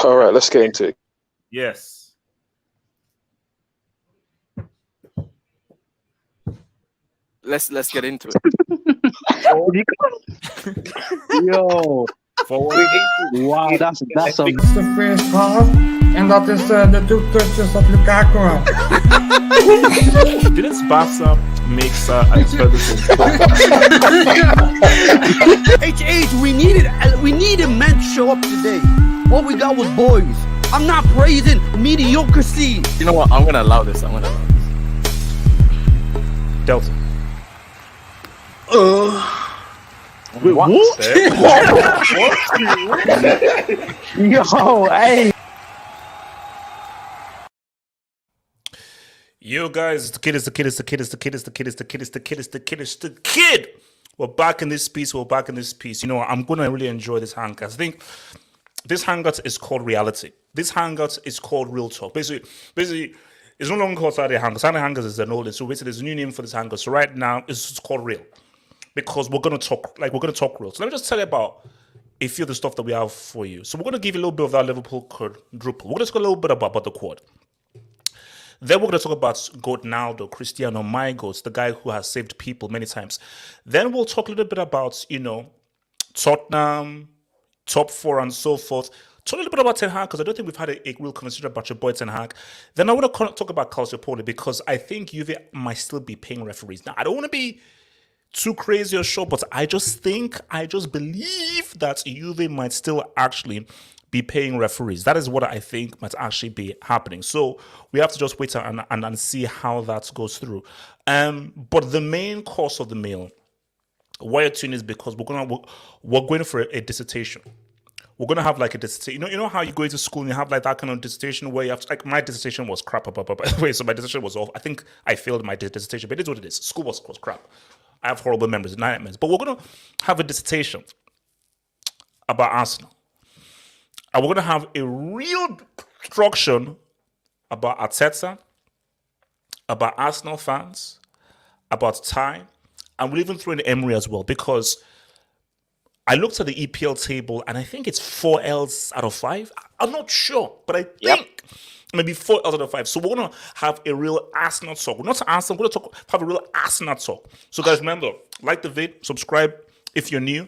All right, let's get into it. Yes. Let's get into it. Yo, wow, that's the first half, and that is the 2 touches of Lukaku. Didn't Barca make Ferguson? HH, we needed men to show up today. All we got was boys. I'm not praising mediocrity. You know what? I'm gonna allow this. Delta. Wait, what? Yo, hey. Yo, guys, the kid. We're back in this piece. You know, I'm gonna really enjoy this hangout. I think this hangout is called reality. This hangout is called real talk. Basically, it's no longer called Saturday Hangout. Saturday Hangout is an old. So basically, there's a new name for this hangout. So right now, it's called real. Because we're gonna talk real. So let me just tell you about a few of the stuff that we have for you. So we're gonna give you a little bit of that Liverpool Quadruple. We're gonna talk a little bit about the quad. Then we're gonna talk about Ronaldo, Cristiano, my goats, the guy who has saved people many times. Then we'll talk a little bit about, you know, Tottenham, top 4 and so forth. Talk a little bit about Ten Hag, because I don't think we've had a real conversation about your boy Ten Hag. Then I want to talk about Calciopoli, because I think Juve might still be paying referees. Now, I don't want to be too crazy or sure, but I just believe that Juve might still actually be paying referees. That is what I think might actually be happening. So we have to just wait and see how that goes through. But the main course of the meal, why you're tuning is because we're going for a dissertation. We're gonna have like a dissertation. You know how you go to school and you have like that kind of dissertation where you have to, like, my dissertation was crap. By the way, so my dissertation was off. I think I failed my dissertation, but it is what it is. School was crap. I have horrible memories, nightmares. But we're going to have a dissertation about Arsenal. And we're going to have a real instruction about Arteta, about Arsenal fans, about time. And we'll even throw in Emery as well, because I looked at the EPL table and I think it's 4 L's out of 5. I'm not sure, but I think maybe 4 L's out of 5. So we're going to have a real Arsenal talk. We're not Arsenal, we're going to have a real Arsenal talk. So guys, remember, like the vid, subscribe if you're new.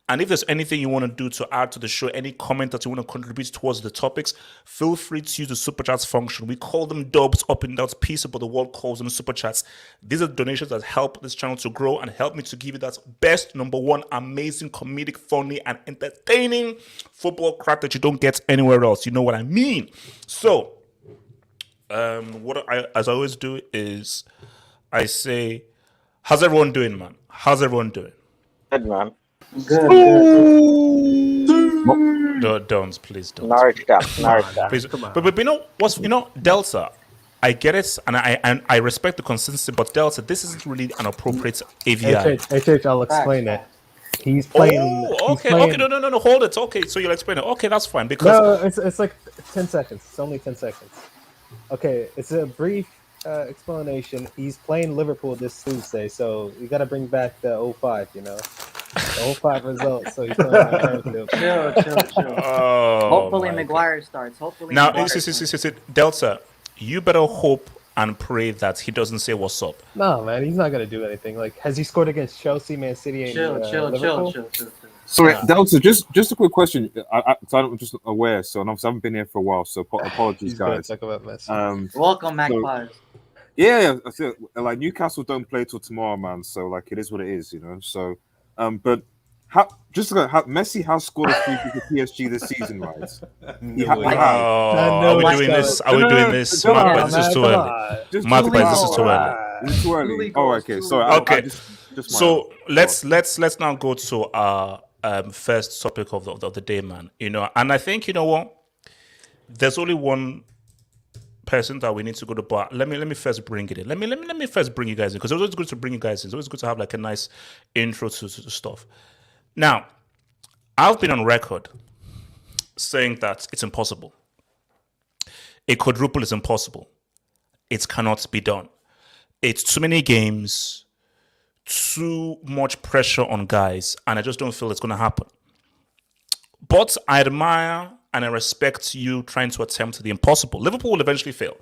And if there's anything you want to do to add to the show, any comment that you want to contribute towards the topics, feel free to use the super chats function. We call them dubs, up and downs, pieces, but the world calls them super chats. These are donations that help this channel to grow and help me to give you that best, number 1, amazing, comedic, funny, and entertaining football crap that you don't get anywhere else. You know what I mean? So, what I always do is I say, how's everyone doing, man? How's everyone doing? Good, man. Good. Don't, please don't. Norwich down. Please. But you know what's, Delta, I get it, and I respect the consistency, but Delta, this isn't really an appropriate AVI. HH, I'll explain it. He's playing. Oh, okay, no, hold it. Okay, so you'll explain it. Okay, that's fine, because no, it's like 10 seconds. It's only 10 seconds. Okay, it's a brief explanation. He's playing Liverpool this Tuesday, so you got to bring back the 05, the 05 results. So he's playing Anfield. Chill. Hopefully Maguire starts. Now, Delta, you better hope and pray that he doesn't say what's up. No, man, he's not gonna do anything. Like, has he scored against Chelsea, Man City, and Liverpool? Chill. Sorry, Delta, just a quick question. I'm just aware, so I haven't been here for a while, so apologies, guys. Welcome, Magpies. Yeah, I feel like Newcastle don't play till tomorrow, man. So like, it is what it is, So, but how Messi has scored a free kick for PSG this season, right? Are we doing this? Magpies, this is too early. Magpies, this is too early. It's too early. Oh, okay. Sorry. Okay. So let's now go to our first topic of the day, man. And I think what, there's only one person that we need to go to, but let me first bring it in. Let me first bring you guys in, because it's always good to bring you guys in. It's always good to have like a nice intro to stuff. Now, I've been on record saying that it's impossible. A quadruple is impossible. It cannot be done. It's too many games, too much pressure on guys, and I just don't feel it's going to happen. But I admire and I respect you trying to attempt the impossible. Liverpool will eventually fail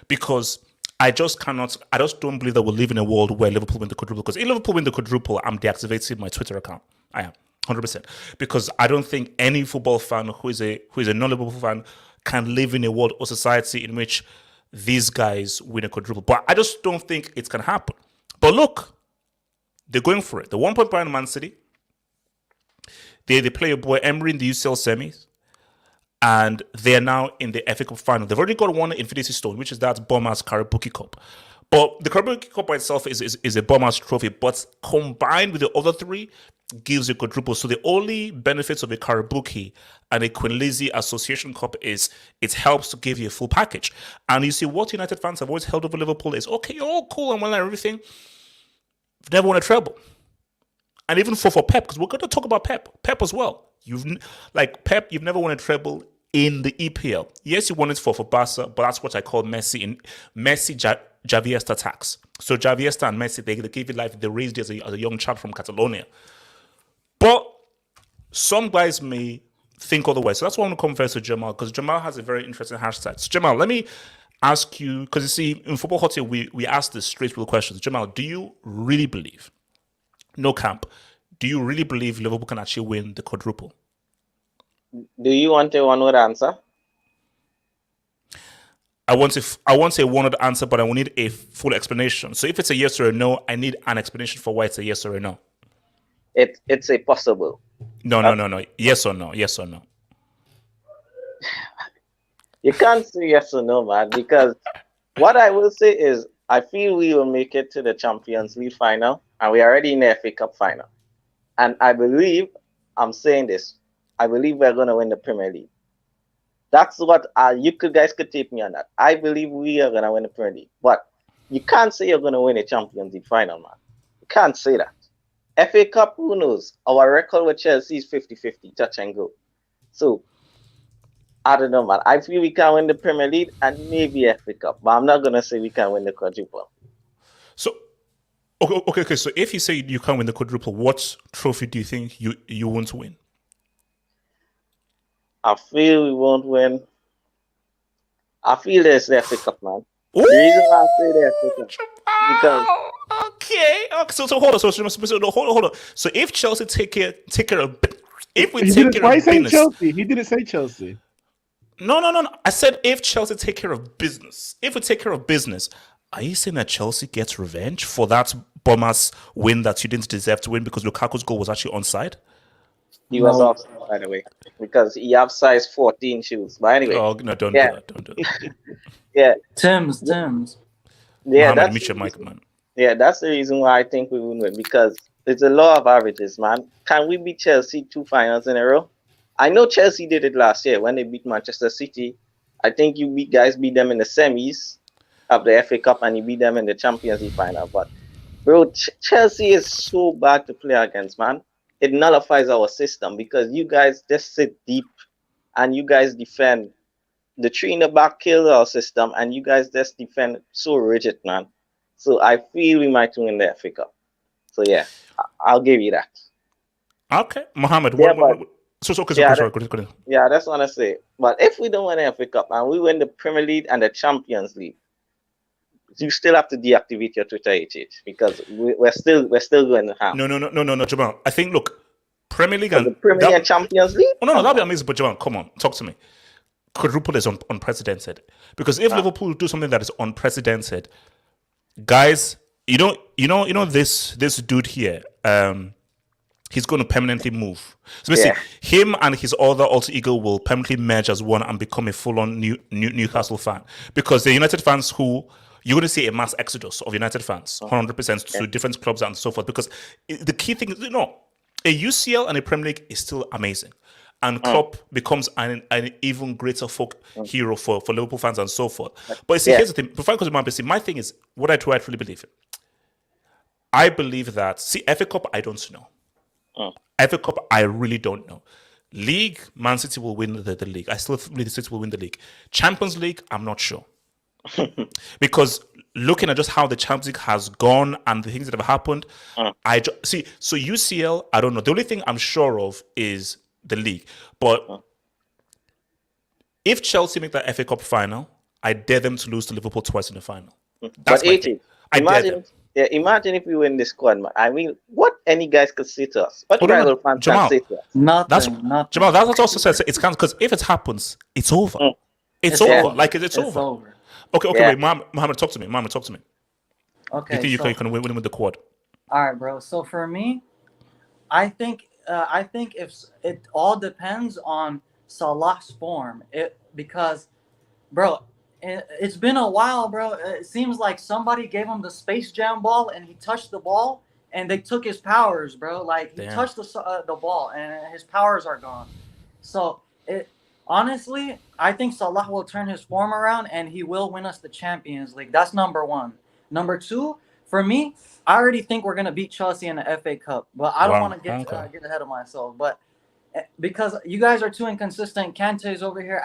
because I just don't believe that we'll live in a world where Liverpool win the quadruple. Because if Liverpool win the quadruple, I'm deactivating my Twitter account. I am 100% because I don't think any football fan who is a non-Liverpool fan can live in a world or society in which these guys win a quadruple. But I just don't think it's gonna happen. But look, they're going for it. The 1 point behind Man City. They play your boy Emery in the UCL semis. And they're now in the FA Cup final. They've already got one Infinity Stone, which is that Bournemouth Karabuki Cup. But the Karabuki Cup by itself is a Bournemouth trophy, but combined with the other three gives you quadruple. So the only benefits of a Karabuki and a Queen Lizzie Association Cup is it helps to give you a full package. And you see what United fans have always held over Liverpool is, okay, you're all cool and well and everything. You've never won a treble. And even for Pep, because we're going to talk about Pep as well. You've never won a treble in the EPL. Yes, you won it for Barca, but that's what I call Messi Javiesta tax. So Javiesta and Messi, they gave it life. They raised it as a young child from Catalonia. But some guys may think otherwise. So that's why I want to come first to Jamal, because Jamal has a very interesting hashtag. So Jamal, let me ask you, because you see, in Football Hot Take, we ask the straight questions. Jamal, do you really believe, no camp, do you really believe Liverpool can actually win the quadruple? Do you want a one-word answer? I want a one-word answer, but I will need a full explanation. So if it's a yes or a no, I need an explanation for why it's a yes or a no. It's a possible. No. Yes or no. Yes or no. You can't say yes or no, man, because what I will say is I feel we will make it to the Champions League final, and we are already in the FA Cup final. And I believe, I'm saying this, I believe we're going to win the Premier League. That's what guys could take me on that. I believe we are going to win the Premier League. But you can't say you're going to win a Champions League final, man. You can't say that. FA Cup, who knows? Our record with Chelsea is 50-50, touch and go. So, I don't know, man. I feel we can win the Premier League and maybe FA Cup. But I'm not going to say we can win the quadruple. So, okay. So if you say you can't win the quadruple, what trophy do you think you won't win? I feel we won't win. I feel there's the FA Cup, man. Ooh, the reason why I say the FA Cup because okay. So hold on. So hold on. So if Chelsea take care of, if we take care of business, Chelsea. He didn't say Chelsea. No. I said if Chelsea take care of business. If we take care of business, are you saying that Chelsea gets revenge for that Bournemouth win that you didn't deserve to win because Lukaku's goal was actually onside? He was offside, by the way, because he have size 14 shoes. But anyway, no, don't do that. Don't do that. Yeah, Terms. Yeah, Mohammed, meet your mic, man. Yeah, that's the reason why I think we won't win, because it's a law of averages, man. Can we beat Chelsea 2 finals in a row? I know Chelsea did it last year when they beat Manchester City. I think you guys beat them in the semis of the FA Cup and you beat them in the Champions League final. But bro, Chelsea is so bad to play against, man. It nullifies our system because you guys just sit deep and you guys defend. The 3 in the back kills our system and you guys just defend so rigid, man. So I feel we might win the FA Cup. So yeah, I'll give you that. Okay, Mohammed. Yeah, Yeah, that's what I say. But if we don't win the FA Cup and we win the Premier League and the Champions League, you still have to deactivate your Twitter HH because we're still going to have. No, Jamal. I think Premier League and the Premier League and Champions League. Oh no, that'd be amazing. But Jamal, come on, talk to me. Quadruple is unprecedented because if Liverpool do something that is unprecedented, guys, you know this dude here, he's going to permanently move. So basically, him and his other alter ego will permanently merge as one and become a full-on Newcastle fan because the United fans who. You're going to see a mass exodus of United fans, 100% to different clubs and so forth. Because the key thing is, a UCL and a Premier League is still amazing. And Klopp becomes an even greater hero for Liverpool fans and so forth. But see, here's the thing. Before I go to my thing is, what I truly believe in. I believe that, FA Cup, I don't know. FA Cup, I really don't know. League, Man City will win the league. I still believe City will win the league. Champions League, I'm not sure. Because looking at just how the Champions League has gone and the things that have happened, so UCL, I don't know. The only thing I'm sure of is the league. But If Chelsea make that FA Cup final, I dare them to lose to Liverpool twice in the final. But 80, imagine if we win this squad, man. I mean, what any guys could say to us? What rival fans can say to us? Nothing. Jamal, that's what also says it's because if it happens, it's over. It's over. Over. Like it's over. Okay, wait, Mohammed, talk to me. Okay. You think you can win with the quad? All right, bro. So for me, I think if it all depends on Salah's form, because, bro, it's been a while, bro. It seems like somebody gave him the Space Jam ball and he touched the ball and they took his powers, bro. Like he touched the ball and his powers are gone. So honestly, I think Salah will turn his form around and he will win us the Champions League. That's number one. Number two, for me, I already think we're gonna beat Chelsea in the FA Cup, but I don't want to get ahead of myself. But because you guys are too inconsistent, Kante's over here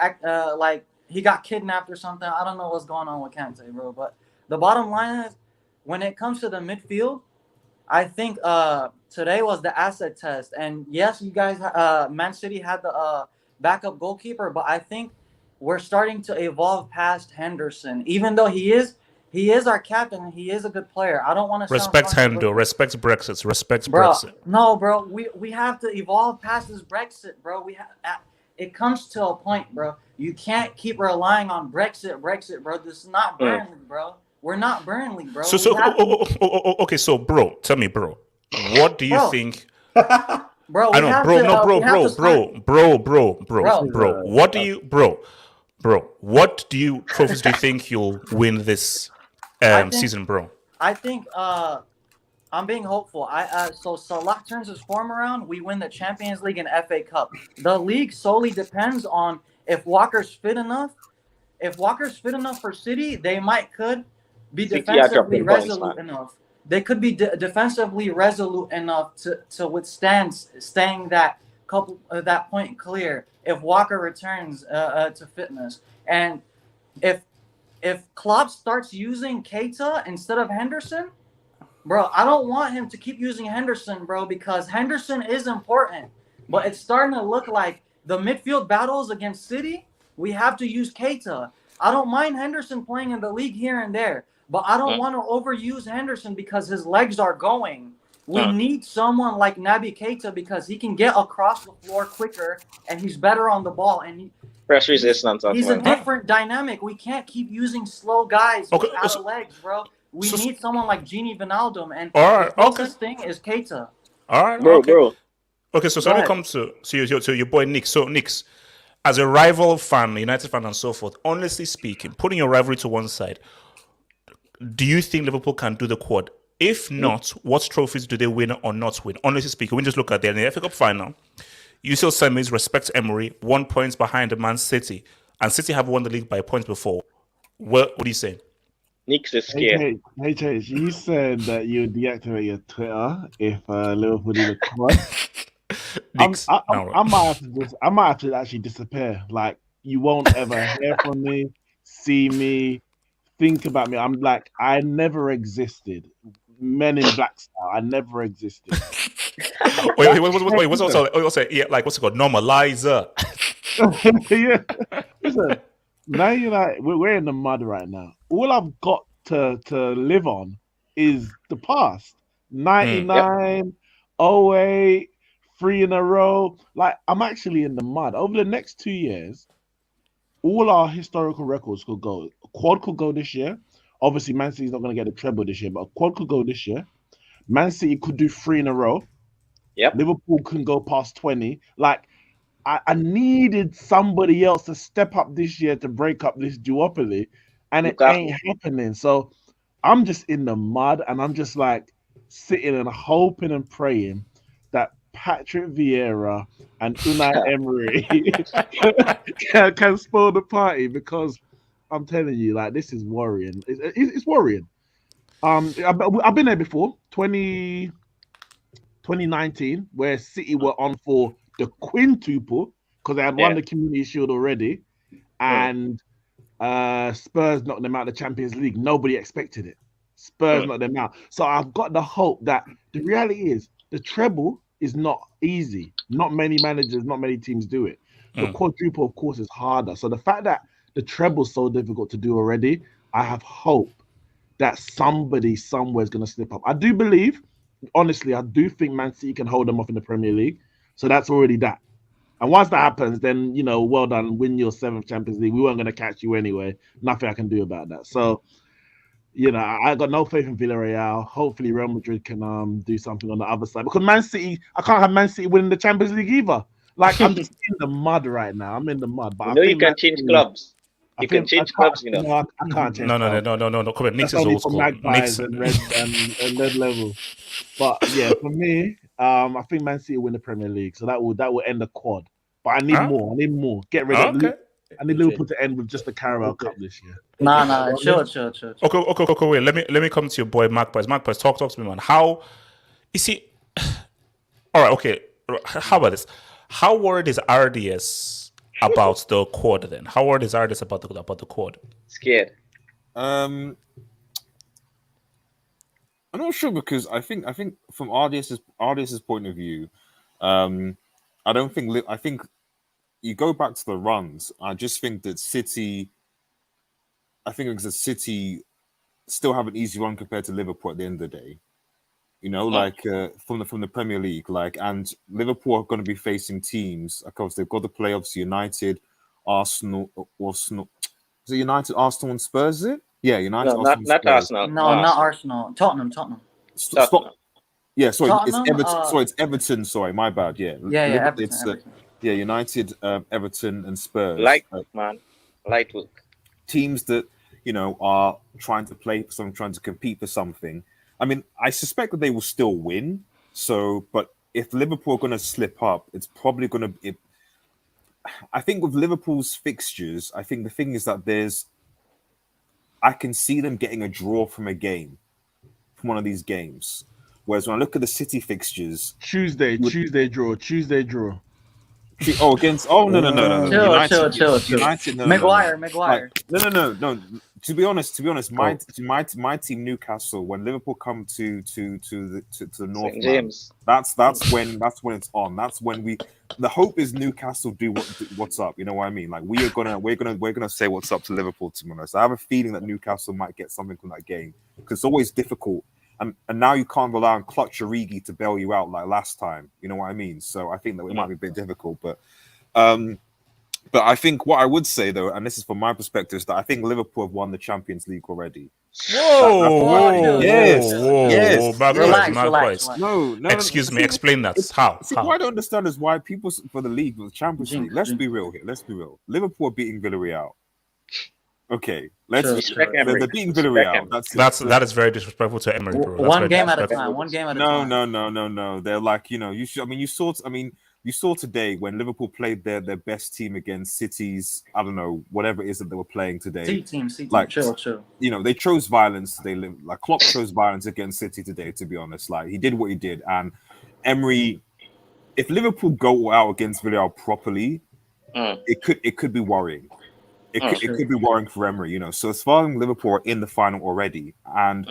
like he got kidnapped or something. I don't know what's going on with Kante, bro. But the bottom line is, when it comes to the midfield, I think today was the asset test. And yes, you guys, Man City had the backup goalkeeper, but I think we're starting to evolve past Henderson. Even though he is our captain and he is a good player. I don't want to respect Hendo, respect Brexit, Brexit. No, bro, we have to evolve past this Brexit, bro. It comes to a point, bro. You can't keep relying on Brexit, bro. This is not Burnley, bro. We're not Burnley, bro. Okay, so bro, tell me, bro, what do you think? Bro, I know, bro. What do you, what trophies do you think you'll win this season, bro? I think I'm being hopeful. So Salah turns his form around, we win the Champions League and FA Cup. The league solely depends on if Walker's fit enough. If Walker's fit enough for City, they could be defensively resolute enough. They could be defensively resolute enough to withstand staying that point clear if Walker returns to fitness. And if Klopp starts using Keita instead of Henderson, bro, I don't want him to keep using Henderson, bro, because Henderson is important. But it's starting to look like the midfield battles against City, we have to use Keita. I don't mind Henderson playing in the league here and there, but I don't want to overuse Henderson because his legs are going. We need someone like Naby Keita because he can get across the floor quicker and he's better on the ball. And press resistance. He's a different dynamic. We can't keep using slow guys without legs, bro. We need someone like Gini Wijnaldum, and the closest thing is Keita. All right, bro. Okay, so when it comes to your boy Nick. So Nick's, as a rival fan, United fan, and so forth, honestly speaking, putting your rivalry to one side, do you think Liverpool can do the quad? If not, what trophies do they win or not win? Honestly speaking, we just look at the FA Cup final. UCL semis, respect Emery, 1 point behind the Man City, and City have won the league by points before. What do you say? Nick's is scared. Hey, Chase, you said that you would deactivate your Twitter if Liverpool did a quad. I might have to actually disappear. Like, you won't ever hear from me, see me, think about me. I'm like, I never existed. Men in Black style, I never existed. wait, what's also yeah, like what's it called? Normalizer. Yeah. Listen, now you're like, we're in the mud right now. All I've got to live on is the past. 99, 08, 3 in a row. Like, I'm actually in the mud. Over the next 2 years, all our historical records could go. A quad could go this year. Obviously, Man City's not going to get a treble this year, but a quad could go this year. Man City could do 3 in a row. Yep. Liverpool can go past 20. Like, I needed somebody else to step up this year to break up this duopoly, and it ain't happening. So I'm just in the mud, and I'm just like sitting and hoping and praying that Patrick Vieira and Unai Emery can spoil the party, because I'm telling you, like, this is worrying. It's worrying. I've been there before, 2019, where City were on for the quintuple because they had won the Community Shield already, and Spurs knocked them out of the Champions League. Nobody expected it. Spurs knocked them out. So I've got the hope that the reality is the treble is not easy. Not many managers, not many teams do it. The quadruple, of course, is harder. So the fact that the treble's so difficult to do already, I have hope that somebody somewhere is going to slip up. I do believe, honestly, I do think Man City can hold them off in the Premier League. So that's already that. And once that happens, then, well done, win your 7th Champions League. We weren't going to catch you anyway. Nothing I can do about that. So, I got no faith in Villarreal. Hopefully Real Madrid can do something on the other side. Because Man City, I can't have Man City winning the Champions League either. Like, I'm just in the mud right now. I'm in the mud. But you can change clubs. You can change clubs, I can't change No. Come on, Knicks is old school. Magpies and red level. But yeah, for me, I think Man City will win the Premier League. So that will end the quad. But I need more. Get rid of I need Liverpool to end with just the Carabao Cup this year. Nah, chill. Okay, wait. Let me come to your boy Magpies. Magpies, talk to me, man. How you see? All right, okay. How about this? How worried is RDS about the quad then? How worried is RDS about the quad? Scared. I'm not sure because I think from RDS's point of view, I think you go back to the runs. I just think that City. I think because City still have an easy run compared to Liverpool at the end of the day. From the Premier League, and Liverpool are going to be facing teams. Of course, they've got the playoffs: United, Arsenal. Is it United, Arsenal, and Spurs? Is it? Yeah, United. No, Arsenal, not Arsenal. No, not Arsenal. Tottenham. Stop. Yeah, sorry, Tottenham, it's Everton. Sorry, it's Everton. Sorry, my bad. Yeah, Everton. Yeah, United, Everton, and Spurs. Light work. Teams that are trying to play for something, trying to compete for something. I mean, I suspect that they will still win. So, but if Liverpool are going to slip up, it's probably going to. I think with Liverpool's fixtures, I think the thing is that I can see them getting a draw from one of these games. Whereas when I look at the City fixtures, Tuesday draw. No. United, no. Maguire. No. To be honest, my team Newcastle, when Liverpool come to the North, James. That's when it's on. That's when the hope is Newcastle do what's up. You know what I mean? Like we're gonna say what's up to Liverpool tomorrow. So I have a feeling that Newcastle might get something from that game because it's always difficult. And now you can't rely on Clutch Origi to bail you out like last time. You know what I mean? So I think that it might be a bit difficult. But I think what I would say, though, and this is from my perspective, is that I think Liverpool have won the Champions League already. Whoa. Relax. No. Excuse me, explain that. How? What I don't understand is why people for the league, the Champions League, let's be real here. Liverpool are beating Villarreal. Okay, let's respect they're beating Villarreal. That is very disrespectful to Emery, bro. One game at a time. No. They're like, you saw today when Liverpool played their best team against City's, I don't know, whatever it is that they were playing today. C team. Chill. They chose violence today. Like Klopp chose violence against City today, to be honest. Like he did what he did. And Emery, if Liverpool go out against Villarreal properly, it could be worrying. It could be worrying for Emery, So as far as Liverpool are in the final already, and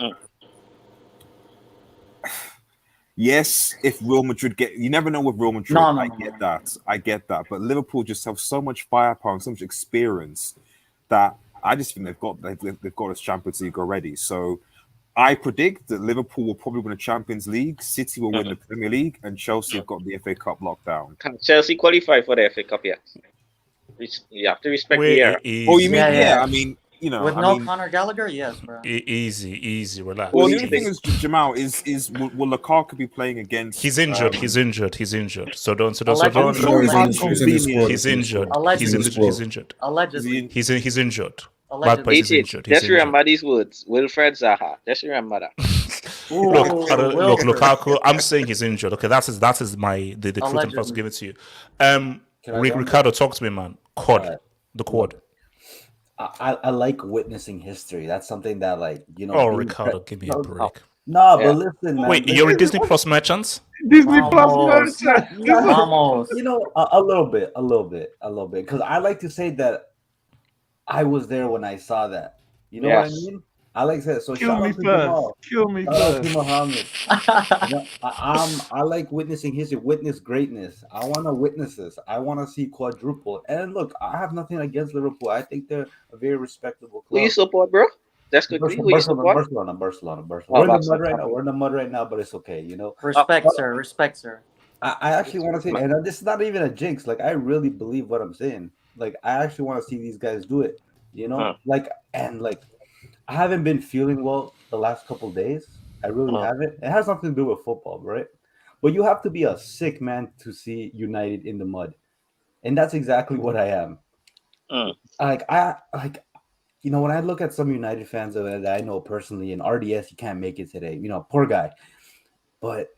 yes, if Real Madrid you never know with Real Madrid. I get that, but Liverpool just have so much firepower and so much experience that I just think they've got this Champions League already. So I predict that Liverpool will probably win the Champions League, City will win the Premier League, and Chelsea have got the FA Cup locked down. Can Chelsea qualify for the FA Cup yet? You have to respect the era. Oh, you mean I mean, with Conor Gallagher, yes, bro. Easy, relax. Well, the only thing is, Jamal, will Lukaku be playing against? He's injured. He's injured. So don't. He's injured. Allegedly. He's injured. Allegedly. Just remember these words. Wilfred Zaha. Just remember that. Look, Lukaku. I'm saying he's injured. Okay, that is the truth I'm supposed to give it to you. Ricardo, talk to me, man. The quad. I like witnessing history. That's something that, Ricardo, give me a break. No, but listen, man. Wait, you're a Disney Plus merchant? Disney Plus merchant. Almost. A little bit. Because I like to say that I was there when I saw that. You know what I mean? I like that. So Kill shout me out to first. Jamal. Kill me Shout out to first. Muhammad. I like witnessing history, witness greatness. I want to witness this. I want to see quadruple. And look, I have nothing against Liverpool. I think they're a very respectable Who you club. support, bro? Just quickly, who you support? Barcelona. Oh, We're in the mud Barcelona. right now. We're in the mud right now, but it's okay, you know. Respect, sir. Respect, sir. I actually want to say, and this is not even a jinx. Like, I really believe what I'm saying. Like, I actually want to see these guys do it, you know. Like, I haven't been feeling well the last couple days. I really haven't. It has nothing to do with football, right? But you have to be a sick man to see United in the mud, and that's exactly what I am. You know, when I look at some United fans that I know personally, and RDS, he can't make it today. You know, poor guy. But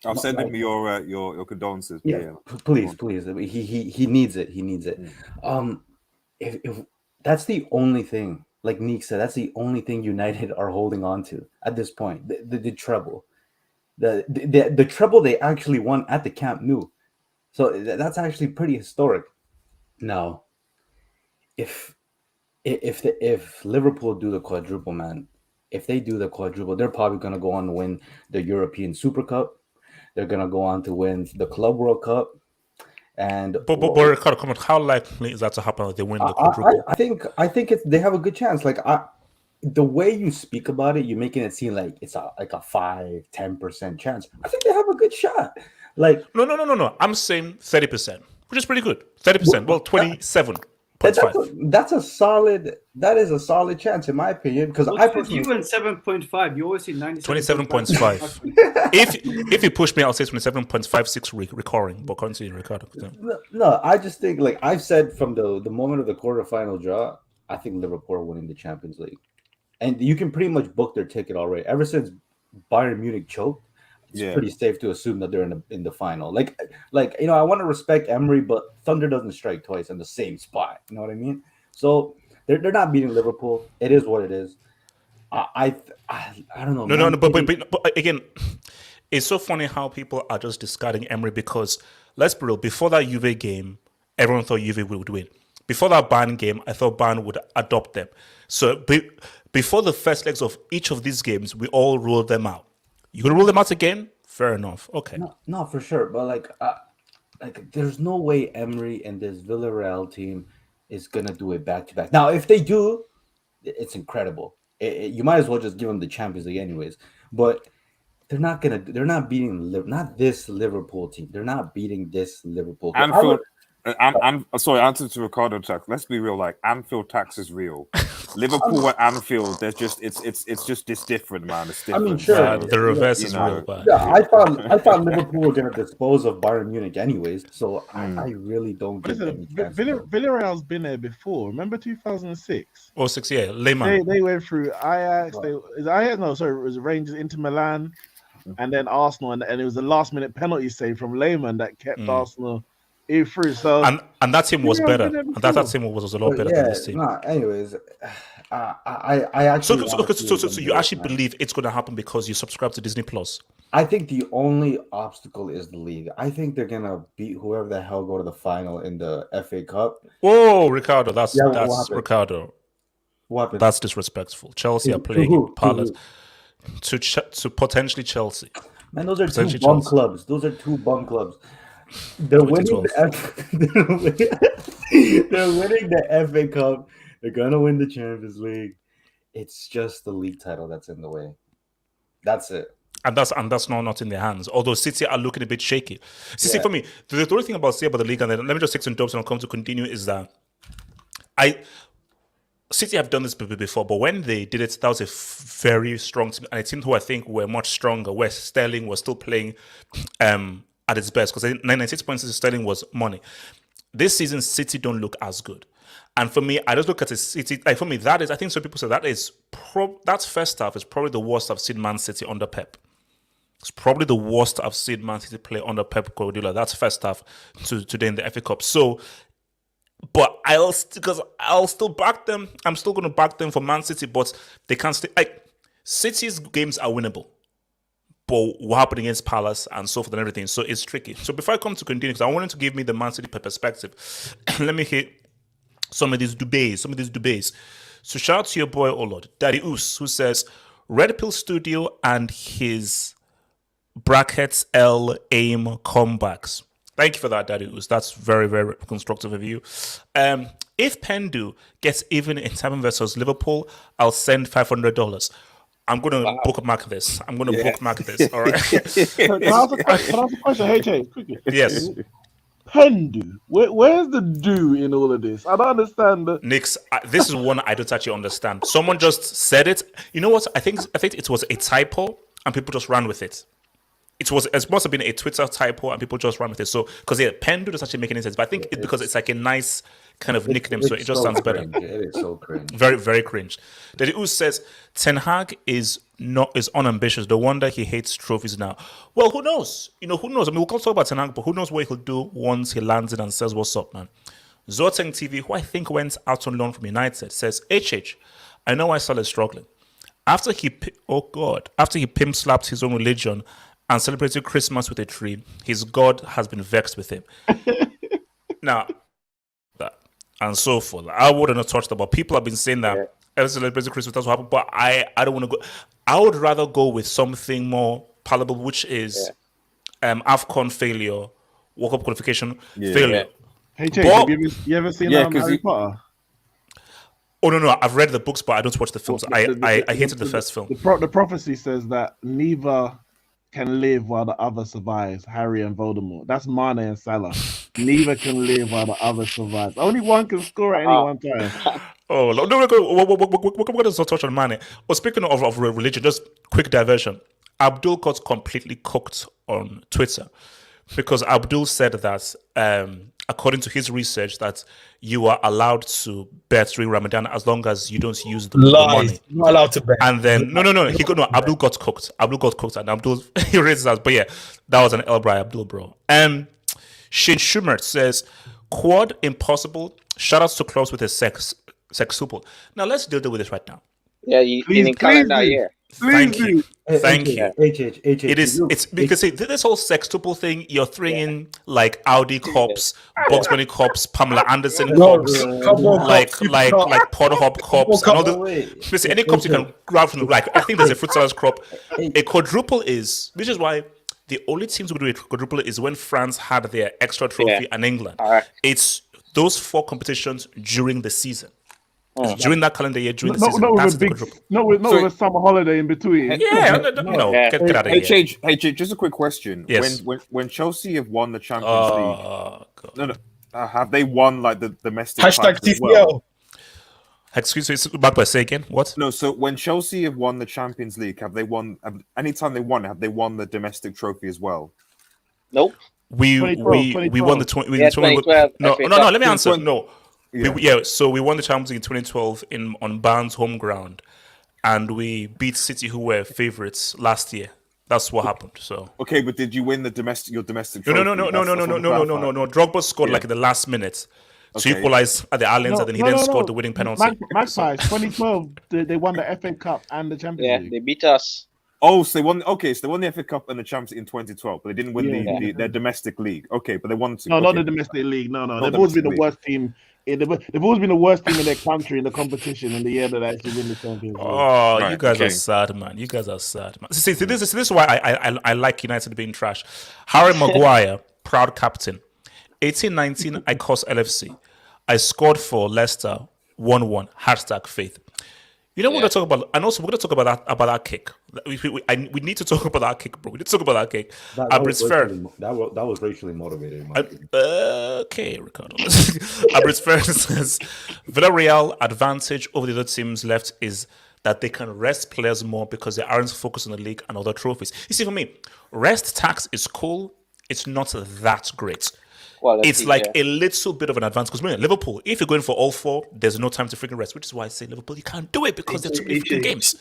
I'll send him your condolences. Yeah, please. He needs it. He needs it. If that's the only thing, like Neek said, that's the only thing United are holding on to at this point. The treble, the treble they actually won at the Camp Nou, so that's actually pretty historic. Now, if Liverpool do the quadruple, man, if they do the quadruple, they're probably gonna go on to win the European Super Cup. They're gonna go on to win the Club World Cup. And but Ricardo, come on, how likely is that to happen? They win the quadruple. I think they have a good chance. Like the way you speak about it, you're making it seem like it's a 5-10% chance. I think they have a good shot. Like no. I'm saying 30%, which is pretty good. 30%. Well, 27. That is a solid chance in my opinion, because I personally, you went 7.5. You always see 27.5. if you push me, I'll say 27.56 recurring, but continue, Ricardo. No, I just think, like I've said from the moment of the quarterfinal draw, I think Liverpool are winning the Champions League, and you can pretty much book their ticket already. Ever since Bayern Munich choked, it's pretty safe to assume that they're in the final. Like you know, I want to respect Emery, but thunder doesn't strike twice in the same spot. You know what I mean? So they're not beating Liverpool. It is what it is. I don't know. No, but again, it's so funny how people are just discarding Emery, because let's be real. Before that Juve game, everyone thought Juve would win. Before that Bayern game, I thought Bayern would adopt them. So before the first legs of each of these games, we all ruled them out. You gonna rule them out again? Fair enough. Okay. No, for sure. But like, there's no way Emery and this Villarreal team is gonna do it back to back. Now, if they do, it's incredible. You might as well just give them the Champions League, anyways. But they're not beating not this Liverpool team. They're not beating this Liverpool team. Anfield. Sorry, answer to Ricardo tax. Let's be real. Like, Anfield tax is real. Liverpool at Anfield, there's just it's different, man. It's different. I mean, sure, the reverse is real. But yeah, I thought Liverpool were going to dispose of Bayern Munich anyways. So I really don't get any chance. Villarreal's been there before. Remember 2006? Oh, 6, yeah. Lehmann. They went through Ajax. It was Rangers, Inter Milan, and then Arsenal, and it was the last minute penalty save from Lehmann that kept Arsenal through. So and that team was better. And that team was a lot better than this team. Anyways, I actually so you actually believe it's going to happen because you subscribe to Disney Plus? I think the only obstacle is the league. I think they're gonna beat whoever the hell go to the final in the FA Cup. Whoa, Ricardo, that's Ricardo. What happened? That's disrespectful. Chelsea are playing Palace to potentially Chelsea. Man, those are two bum clubs. They're winning the FA Cup. They're gonna win the Champions League. It's just the league title that's in the way. That's it. And that's not in their hands. Although City are looking a bit shaky. See, for me, the only thing about the league, and then let me just take some dubs and I'll come to continue, is that City have done this before, but when they did it, that was a very strong team, and a team who I think were much stronger, where Sterling was still playing at its best, because 96 points to Sterling was money. This season, City don't look as good. And for me, I just look at the City. Like, for me, I think some people say that first half is probably the worst I've seen Man City under Pep. It's probably the worst I've seen Man City play under Pep Guardiola. That's first half today in the FA Cup. So, but I'll still back them. I'm still going to back them for Man City, but they can't stay. Like, City's games are winnable. But what happened against Palace and so forth and everything, so it's tricky. So before I come to continue, because I wanted to give me the Man City perspective, let me hit some of these debates. So shout out to your boy, oh Lord, Daddy Oos, who says Red Pill Studio and his brackets L aim comebacks. Thank you for that, Daddy Oos. That's very, very constructive of you. If Pendu gets even in Tottenham versus Liverpool, I'll send $500. I'm going to bookmark this. I'm going to bookmark this. All right. Can I ask a question? Hey, quickly. Yes. Pendu. Where's the do in all of this? I don't understand. Nix, this is one I don't actually understand. Someone just said it. You know what? I think it was a typo and people just ran with it. It must have been a Twitter typo and people just ran with it. So because Pendu doesn't actually make any sense, but I think it's because it's like a nice kind of nickname, so it just sounds better. It is so cringe. Very, very cringe. Daddy Oos says Ten Hag is unambitious. No wonder he hates trophies now. Well, who knows? Who knows? I mean, we'll talk about Ten Hag, but who knows what he'll do once he lands it and says, "What's up, man?" Zoteng TV, who I think went out on loan from United, says, "HH, I know I Salah is struggling. After he pimp slapped his own religion and celebrated Christmas with a tree, his God has been vexed with him." Now, and so forth. I wouldn't have touched that, but people have been saying that ever celebrating Christmas, that's what happened. But I don't want to go. I would rather go with something more palatable, which is AFCON failure, World Cup qualification failure. Hey, Jake, have you ever seen Harry Potter? Oh no, I've read the books, but I don't watch the films. I hated the first film. The prophecy says that neither can live while the other survives. Harry and Voldemort. That's Mane and Salah. Neither can live while the other survives. Only one can score at any one time. Oh no, we're going to touch on Mane. Well, speaking of religion, just quick diversion. Abdul got completely cooked on Twitter because Abdul said that according to his research that you are allowed to bet during Ramadan as long as you don't use the money. Not allowed to bet. And then no, Abdul got cooked. And Abdul he raised his hands. But yeah, that was an Elbray Abdul, bro. Shane Schumert says Quad impossible. Shout outs to Klopp with his sextuple. Now let's deal with this right now. Yeah, you in calendar year. Thank you. Thank you. It's because this whole sextuple thing, you're throwing in like Audi cops, Bugs Bunny cops, Pamela Anderson cops, like Porterhop cops, and all the basically any cops you can grab from I think there's a fruit salad crop. A quadruple which is why the only teams who do a quadruple is when France had their extra trophy and England. It's those 4 competitions during the season. During that calendar year, during the season, that's the quadruple. With a summer holiday in between. Get out of here. Hey, just a quick question. Yes. When Chelsea have won the Champions League, have they won like the domestic hashtag as well? Excuse me, back by say again. What? No, so when Chelsea have won the Champions League, have they won? Anytime they won, have they won the domestic trophy as well? Nope. We won the 2012. No. Let me answer. No. So we won the Champions League in 2012 on Barnes' home ground, and we beat City, who were favourites last year. That's what happened. So okay, but did you win your domestic trophy? No. Drogba scored like in the last minute to equalise at the Allianz, and then he scored the winning penalty. Magpies, 2012, they won the FA Cup and the Champions League. They beat us. Oh, so they won. Okay, so they won the FA Cup and the Champions League in 2012, but they didn't win their domestic league. Okay, but they won. Not the domestic league. No. They've always been the worst team. They've always been the worst team in their country in the competition in the year that they actually win the Champions League. Oh, you guys are sad, man. You guys are sad, man. See, this is why I like United being trash. Harry Maguire, proud captain. 18-19, I cost LFC. I scored for Leicester 1-1. Hashtag faith. You know what we're going to talk about, and also we're going to talk about that kick. We need to talk about that kick, bro. We need to talk about that kick. That was racially motivated. Okay, Ricardo. Abris Fair says Villarreal advantage over the other teams left is that they can rest players more because they aren't focused on the league and other trophies. You see, for me, rest tax is cool. It's not that great. It's like a little bit of an advance because Liverpool, if you're going for all 4, there's no time to freaking rest, which is why I say Liverpool, you can't do it because there's too many freaking games.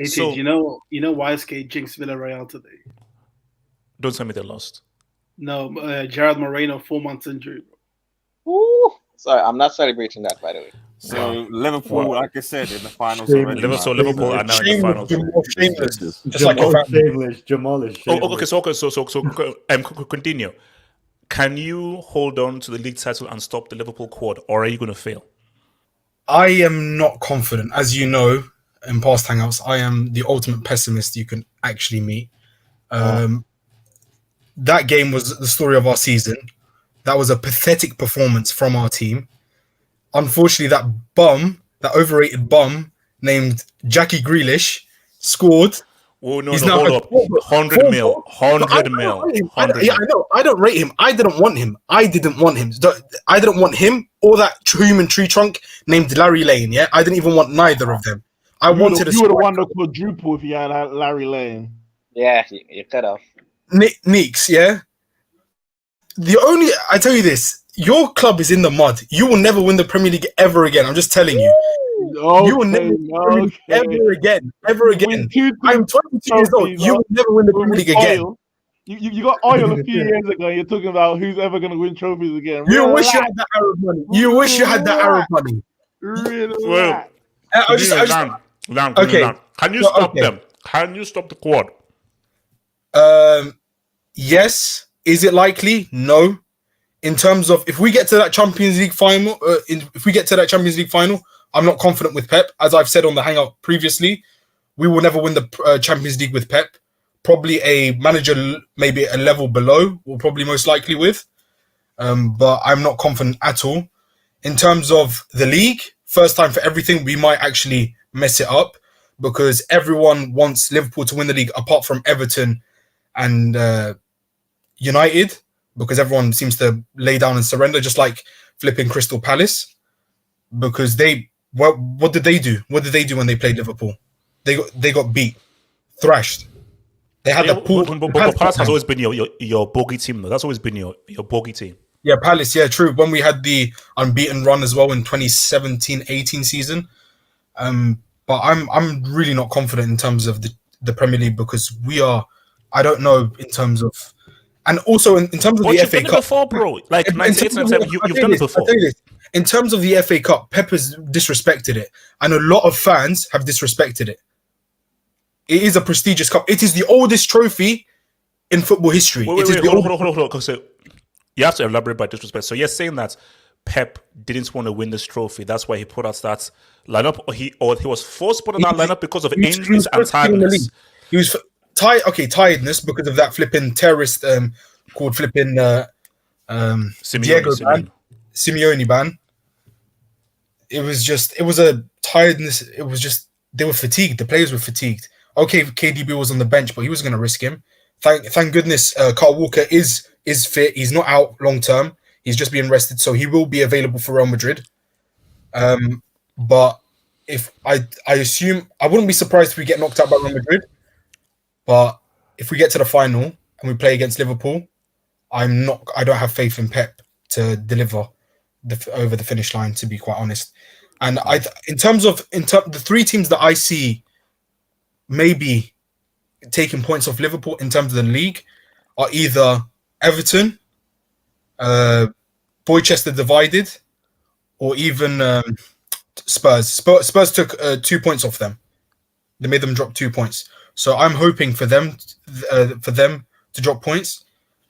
So, you know why SK jinxed Villarreal today? Don't tell me they lost. No, Gerard Moreno 4 months injury. Ooh, sorry, I'm not celebrating that, by the way. So Liverpool, like I said, in the finals already. Liverpool are now in the finals. So continue. Can you hold on to the league title and stop the Liverpool Quad, or are you going to fail? I am not confident. As you know, in past hangouts, I am the ultimate pessimist you can actually meet. That game was the story of our season. That was a pathetic performance from our team. Unfortunately, that overrated bum named Jackie Grealish scored. Oh no, hold up. 100 mil. I know. I don't rate him. I didn't want him. I didn't want him or that human tree trunk named Larry Lane. Yeah, I didn't even want neither of them. You would have won the quadruple if you had Larry Lane. Yeah, you could have. Neeks, yeah. I tell you this, your club is in the mud. You will never win the Premier League ever again. I'm just telling you. Okay, you will never win the Premier League ever again. I'm 22 years old. You will never win the Premier League again. You got oil a few years ago. You're talking about who's ever going to win trophies again. You wish you had that Arab money. You wish you had that Arab money. Relax. Okay. Can you stop them? Can you stop the quad? Yes. Is it likely? No. In terms of if we get to that Champions League final, I'm not confident with Pep. As I've said on the Hangout previously, we will never win the Champions League with Pep. Probably a manager, maybe a level below, will probably most likely with. But I'm not confident at all. In terms of the league, first time for everything, we might actually mess it up because everyone wants Liverpool to win the league apart from Everton and United, because everyone seems to lay down and surrender, just like flipping Crystal Palace. Because what did they do? What did they do when they played Liverpool? They got beat, thrashed. They had the pool. But Palace has always been your bogey team, though. That's always been your bogey team. Yeah, Palace. Yeah, true. When we had the unbeaten run as well in 2017-18 season. But I'm really not confident in terms of the Premier League because we are. I don't know in terms of. And also in terms of the FA Cup, you've done it before, bro. Like 98-97, you've done it before. In terms of the FA Cup, Pep has disrespected it, and a lot of fans have disrespected it. It is a prestigious cup. It is the oldest trophy in football history. Hold on. So you have to elaborate by disrespect. So you're saying that Pep didn't want to win this trophy. That's why he put out that lineup, or he was forced to put out that lineup because of injuries and tiredness. He was tiredness because of that flipping terrorist called flipping Simeone ban. It was a tiredness. It was just they were fatigued. The players were fatigued. Okay, KDB was on the bench, but he was going to risk him. Thank goodness Kyle Walker is fit. He's not out long term. He's just being rested, so he will be available for Real Madrid. But if I assume I wouldn't be surprised if we get knocked out by Real Madrid. But if we get to the final and we play against Liverpool, I don't have faith in Pep to deliver over the finish line, to be quite honest. And in terms of the three teams that I see maybe taking points off Liverpool in terms of the league are either Everton, Boychester divided, or even Spurs. Spurs took 2 points off them. They made them drop 2 points. So I'm hoping for them to drop points.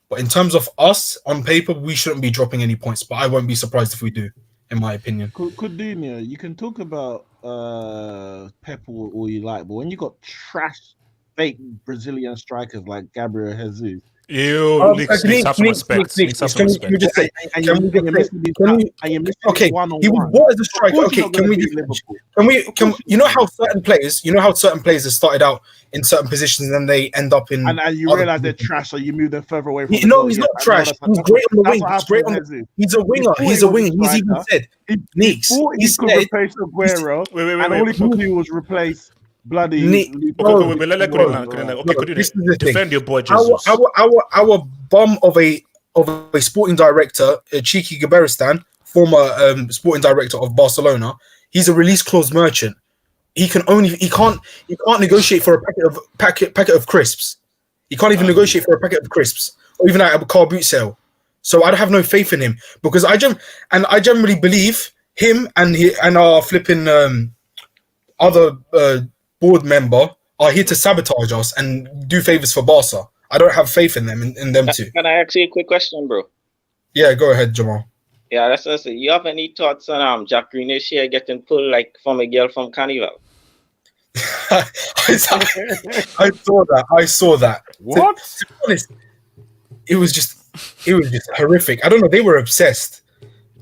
But in terms of us, on paper, we shouldn't be dropping any points. But I won't be surprised if we do, in my opinion. Coutinho, you can talk about Pep all you like, but when you got trash, fake Brazilian strikers like Gabriel Jesus, needs have some respect. Okay, what is the striker? Okay, can you know how certain players have started out in certain positions and then they end up in and you realize they're trash, so you move them further away from he's not trash. He's great on the wing. He's a winger. He's even said Neeks. He could replace Aguero, and all he could do was replace bloody. Defend your boy Jesus. Our bum of a sporting director, Cheeky Gaberistan, former sporting director of Barcelona. He's a release clause merchant. He can't negotiate for a packet of crisps. He can't even negotiate for a packet of crisps, or even at a car boot sale. So I have no faith in him because I generally believe him and our flipping other board member are here to sabotage us and do favors for Barca. I don't have faith in them, in them too. Can I ask you a quick question, bro? Yeah, go ahead, Jamal. Yeah, that's what I say. You have any thoughts on Jack Greenish here getting pulled like from a girl from Carnival? I saw that. What? To be honest, it was just horrific. I don't know. They were obsessed.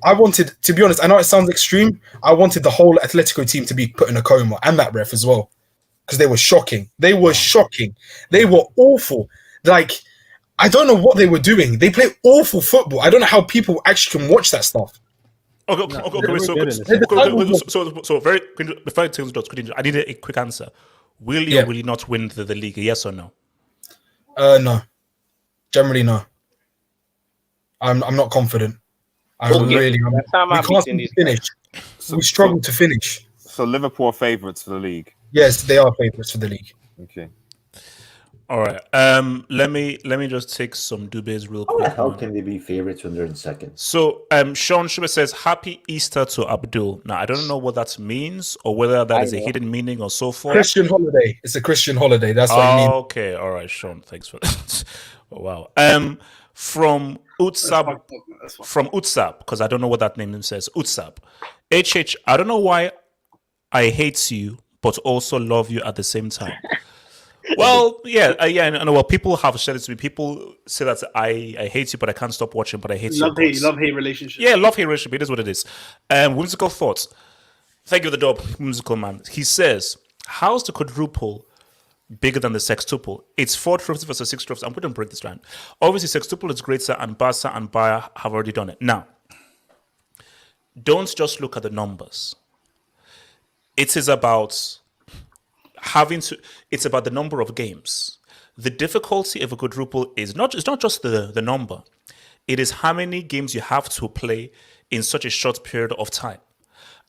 I wanted, to be honest, I know it sounds extreme. I wanted the whole Atletico team to be put in a coma and that ref as well, because they were shocking. They were shocking. They were awful. Like, I don't know what they were doing. They play awful football. I don't know how people actually can watch that stuff. Okay. So very before I take the dots, I need a quick answer. Will you or will you not win the league? Yes or no? No. Generally, no. I'm not confident. We can't finish. We struggle to finish. So Liverpool are favourites for the league. Yes, they are favourites for the league. Okay. All right. Let me just take some dubes real quick. How can they be favorites when they're in second? So Sean Schubert says, "Happy Easter to Abdul." Now I don't know what that means or whether that is a hidden meaning or so forth. Christian holiday. It's a Christian holiday. That's what I mean. Okay. All right, Sean. Thanks for that. Oh, wow. From Utsab, because I don't know what that name says. Utsab. HH, I don't know why I hate you, but also love you at the same time. Well, yeah, I know. Well, people have said it to me. People say that I hate you, but I can't stop watching, but I hate you. Love-hate relationship. Yeah, love-hate relationship. It is what it is. Whimsical thoughts. Thank you, the dog, whimsical man. He says, how's the quadruple bigger than the sextuple? It's 4 trophies versus 6 trophies. I'm going to break this down. Obviously, sextuple is greater, and Barca and Bayern have already done it. Now, don't just look at the numbers. It is about it's about the number of games. The difficulty of a quadruple is it's not just the number. It is how many games you have to play in such a short period of time.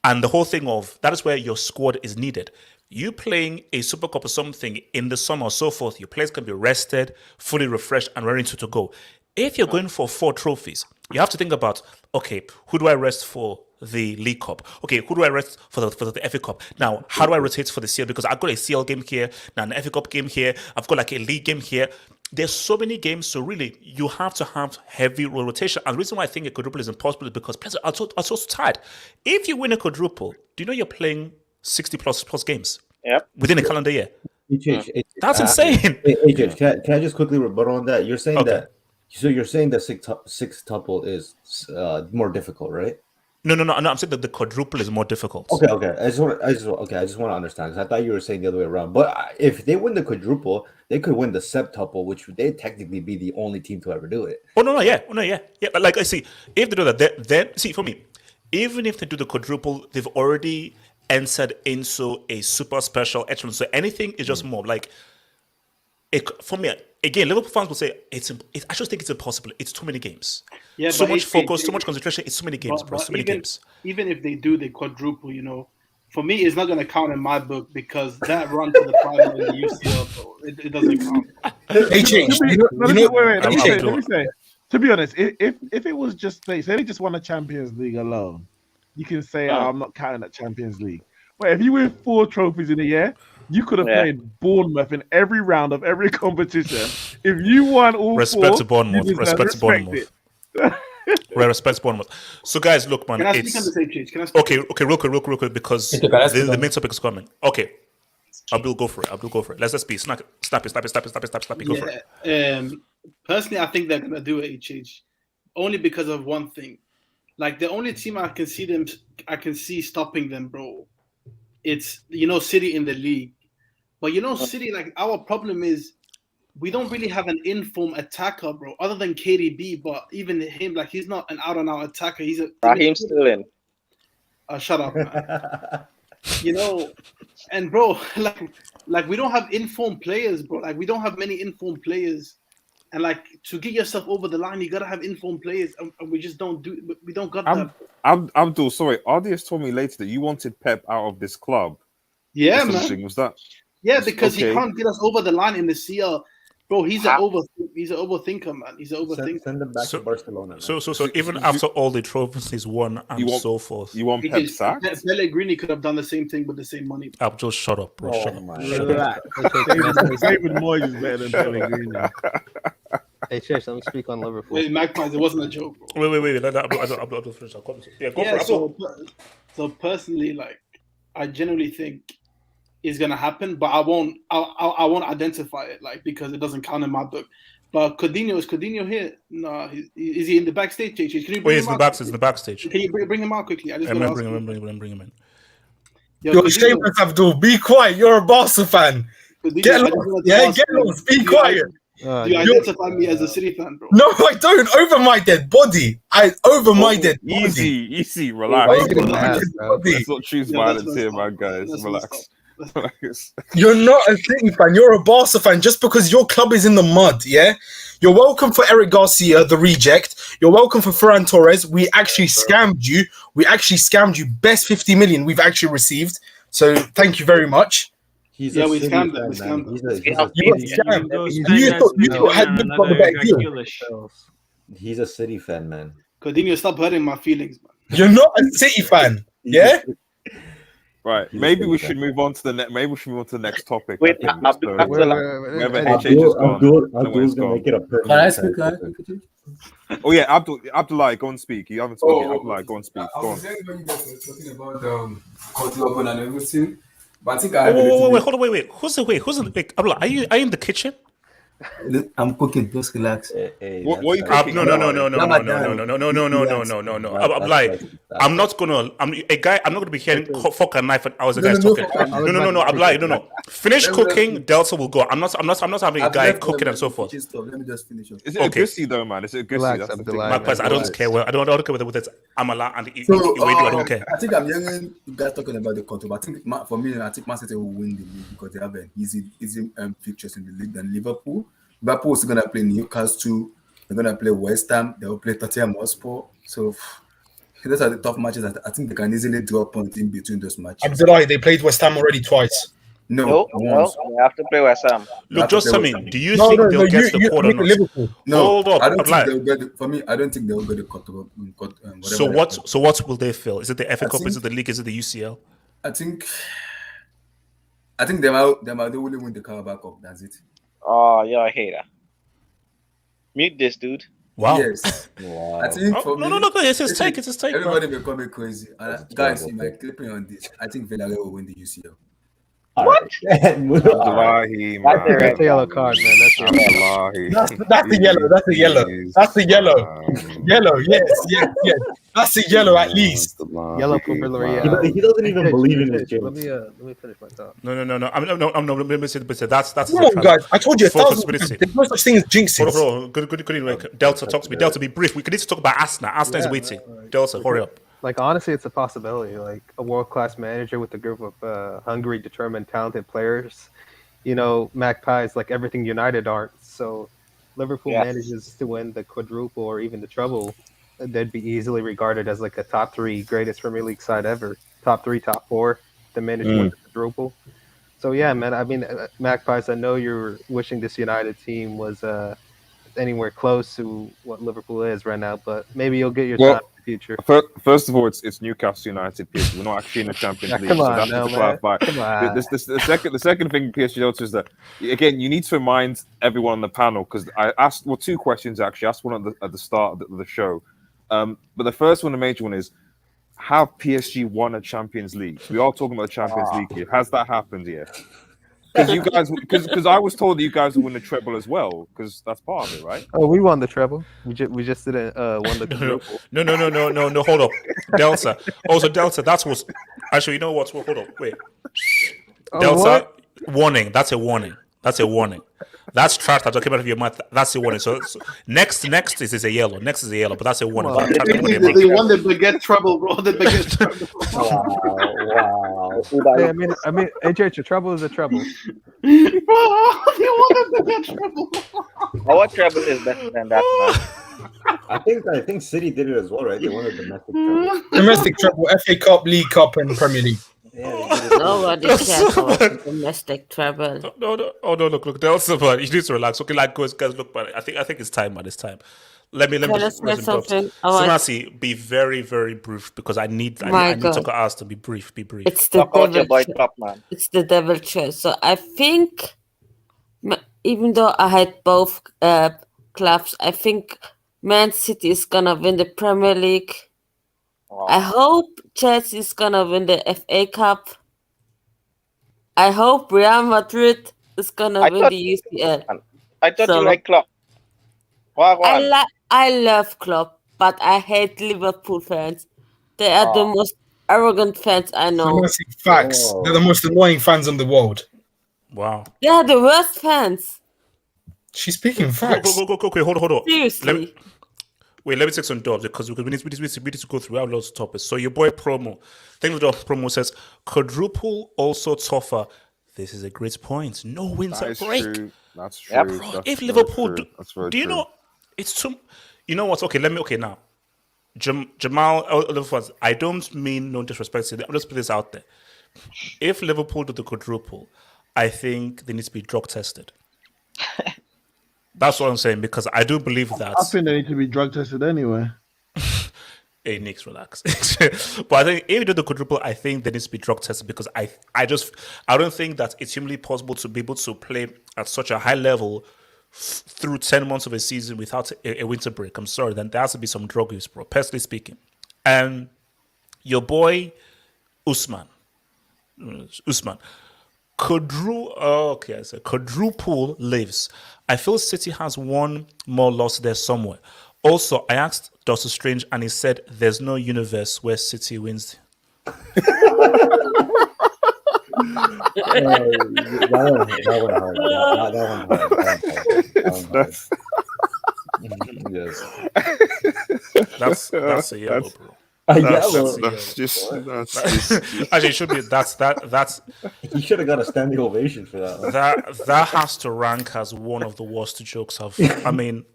And the whole thing of that is where your squad is needed. You playing a Super Cup or something in the summer or so forth, your players can be rested, fully refreshed, and ready to go. If you're going for 4 trophies, you have to think about, okay, who do I rest for the League Cup? Okay, who do I rest for the FA Cup? Now, how do I rotate for the CL? Because I've got a CL game here, now an FA Cup game here, I've got like a league game here. There's so many games, so really, you have to have heavy rotation. And the reason why I think a quadruple is impossible is because players are so tired. If you win a quadruple, do you know you're playing 60 plus games within a calendar year? That's insane. AJ, can I just quickly rebuttal on that? You're saying that. So you're saying that six tuple is more difficult, right? No. I'm saying that the quadruple is more difficult. Okay. I just want to understand, because I thought you were saying the other way around. But if they win the quadruple, they could win the septuple, which they technically be the only team to ever do it. Yeah. But like I see, if they do that, then see for me, even if they do the quadruple, they've already entered into a super special echelon. So anything is just more like. For me, again, Liverpool fans will say I just think it's impossible. It's too many games. Yeah, so much focus, so much concentration. It's too many games, bro. So many games. Even if they do the quadruple, for me, it's not going to count in my book, because that run to the final in the UCL, bro, it doesn't count. Let me say, to be honest, if it was just say they just won the Champions League alone, you can say, I'm not counting that Champions League. But if you win 4 trophies in a year, you could have played Bournemouth in every round of every competition. If you won all 4, respect to Bournemouth. Respect Bournemouth. So, guys, look, man. Can I speak on the same page? Can I speak? Okay, real quick, because the main topic is coming. Okay, Abdul, go for it. Let's just be snap it. Go for it. Personally, I think they're gonna do it, HH, only because of one thing. Like, the only team I can see stopping them, bro. It's City in the league, but City, like, our problem is we don't really have an informed attacker, bro, other than KDB. But even him, like, he's not an out-and-out attacker. He's Raheem Sterling. Shut up, man. And bro, like we don't have informed players, bro. Like, we don't have many informed players, and like, to get yourself over the line, you gotta have informed players, and we just don't do. We don't got that. Abdul, sorry, Ardias told me later that you wanted Pep out of this club. Yeah, man. Was that? Yeah, because he can't get us over the line in the CL. Bro, he's an overthinker, man. He's an overthinker. Send him back to Barcelona. So even after all the trophies he's won and so forth. You want Pep sacked? Pellegrini could have done the same thing with the same money. Abdul, shut up, bro. Shut up. David Moyes is better than Pellegrini. Hey, Church, let me speak on Liverpool. Wait, Magpies, it wasn't a joke, bro. Wait. I don't finish. Yeah, go Yeah, for it. so personally, like, I genuinely think it's gonna happen, but I won't identify it, like, because it doesn't count in my book. But is Coutinho here? No, is he in the backstage? Can you bring he's him in the backstage. Can you bring him out quickly? I just bring him in. Yo, Seamus Abdul, be quiet. You're a Barca fan. Get lost. Be quiet. Do you identify me as a City fan, bro? No, I don't. Over my dead body. Easy. Relax. Let's not choose violence here, man, guys. Relax. You're not a City fan. You're a Barca fan just because your club is in the mud, yeah? You're welcome for Eric Garcia, the reject. You're welcome for Ferran Torres. We actually scammed you. Best 50 million we've actually received. So thank you very much. We scammed him. He's a City fan, man. Coutinho, stop hurting my feelings, man. You're not a City fan, yeah? Right. Maybe we should move on to the next. Maybe we should move on to the next topic. Wait, Abdul's gonna make it a perfect. Can I speak? Oh yeah, Abdullah, go and speak. You haven't spoken. Abdullah, go and speak. Go on. When you guys were talking about Quadruple and everything, but I think Wait. Who's the Abdullah, are you in the kitchen? I'm cooking. Just relax. What are you cooking? No. I'm like, I'm not gonna be hearing fork and knife. I was a guy talking. No. I'm like, no. Finish cooking. Delta will go. I'm not having a guy cooking and so forth. Let me just finish. Is it a gussie though, man? Is it a gussie? That's the thing. I don't care. I don't care whether it's amala and I don't care. I think I'm hearing you guys talking about the control. I think for me, I think Man City will win the league because they have easy fixtures in the league than Liverpool. Liverpool is going to play Newcastle. They're going to play West Ham. They will play Tottenham Hotspur. So those are the tough matches. I think they can easily draw points in between those matches. Abdullah, they played West Ham already twice. No, they have to play West Ham. Look, just tell me, do you think they'll get the quarter? No, hold up. I don't think they'll get it. For me, I don't think they'll get the quarter. So what will they feel? Is it the FA Cup? Is it the League? Is it the UCL? I think they might only win the Carabao Cup. That's it. Oh, you're a hater. Mute this, dude. Wow. Yes. Wow. I think for me, it's his take. It's his take. Everybody will call me crazy. Guys, in my clipping on this, I think Villarreal will win the UCL. What? That's a yellow card, man. That's the yellow. That's the yellow. Yellow. Yes. That's the yellow at least. Yellow for Villarreal. He doesn't even believe in this. Let me finish my thought. No. That's guys. I told you 1,000. There's no such thing as jinxing. Good. Delta, talk to me. Delta, be brief. We need to talk about Assna. Assna is waiting. Delta, hurry up. Like, honestly, it's a possibility. Like, a world-class manager with a group of hungry, determined, talented players. You know, Magpies, like everything United aren't. So, Liverpool manages to win the quadruple or even the treble, they'd be easily regarded as like a top 3 greatest Premier League side ever. Top 3, top 4. The manager won the quadruple. So, yeah, man. I mean, Magpies, I know you're wishing this United team was anywhere close to what Liverpool is right now, but maybe you'll get your time. Future. First of all, it's Newcastle United. PSG. We're not actually in the Champions League. Come on, so that's to clarify. Come on. The second thing PSG notes is that again you need to remind everyone on the panel because I asked 2 questions actually. I asked one at the start of the show, but the first one, the major one, is have PSG won a Champions League? We are talking about the Champions League here. Has that happened yet? Because I was told that you guys will win the treble as well, because that's part of it, right? Oh, we won the treble. We just didn't won the quadruple. No. Hold up, Delta. Also, Delta. That's what's actually. You know what? Hold up. Wait. Delta. Warning. That's a warning. That's trash that came out of your mouth. That's a warning. So next is a yellow. Next is a yellow, but that's a warning. They won the baguette trouble, bro. The baguette trouble. Wow. Hey, I mean, AJ, a trouble is a trouble. They won the baguette trouble. Our treble is better than that, man. I think City did it as well, right? They won a domestic treble. Domestic treble, FA Cup, League Cup, and Premier League. Nobody cares about domestic travel. No. Oh no, look, Delta, but you need to relax. Okay, like guys, look, but I think it's time, man. It's time. Let me just say something. Samasi, be very, very brief because I need to ask to be brief. It's the devil choice. So I think, even though I had both clubs. I think Man City is gonna win the Premier League. Wow. I hope Chelsea is gonna win the FA Cup. I hope Real Madrid is gonna I win thought the UCL. I thought you So like Klopp. Wagwan. I love Klopp, but I hate Liverpool fans. They are the most arrogant fans I know. Fantastic facts. They're the most annoying fans in the world. Wow. They are the worst fans. She's speaking facts. Go. Hold on. Seriously. Let me take some dubs because we need to go through our lots of topics. So your boy Promo, thank you for the promo says quadruple also tougher. This is a great point. No wins That a is break. true. That's true. Yeah, bro. That's If very Liverpool true. That's very do you true. know it's too. You know what? Okay, now. Jamal, I don't mean no disrespect to them. I'll just put this out there. If Liverpool do the quadruple, I think they need to be drug tested. That's what I'm saying because I do believe that. I think they need to be drug tested anyway. Hey, Nick, relax. But I think if you do the quadruple, I think they need to be drug tested because I don't think that it's humanly possible to be able to play at such a high level through 10 months of a season without a winter break. I'm sorry, then there has to be some drug use, bro, personally speaking. And your boy, Usman. Quadruple lives. I feel City has one more loss there somewhere. Also, I asked Doctor Strange and he said there's no universe where City wins. That's a yellow, bro. That's just actually it should be that's he should have got a standing ovation for that. That has to rank as one of the worst jokes I've. I mean,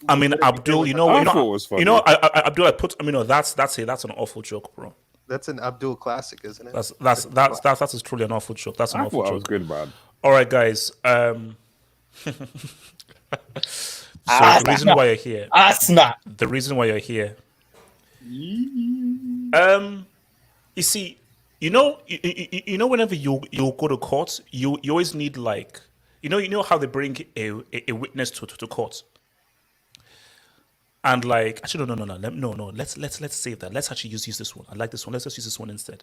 Abdul, Abdul, I put. That's an awful joke, bro. That's an Abdul classic, isn't it? That is truly an awful joke. That's an awful joke. That was good, man. All right, guys. So the reason why you're here. The reason why you're here. You see, whenever you go to court, you always need like, you know how they bring a witness to court. And like, actually, no. Let's save that. Let's actually use this one. I like this one. Let's just use this one instead.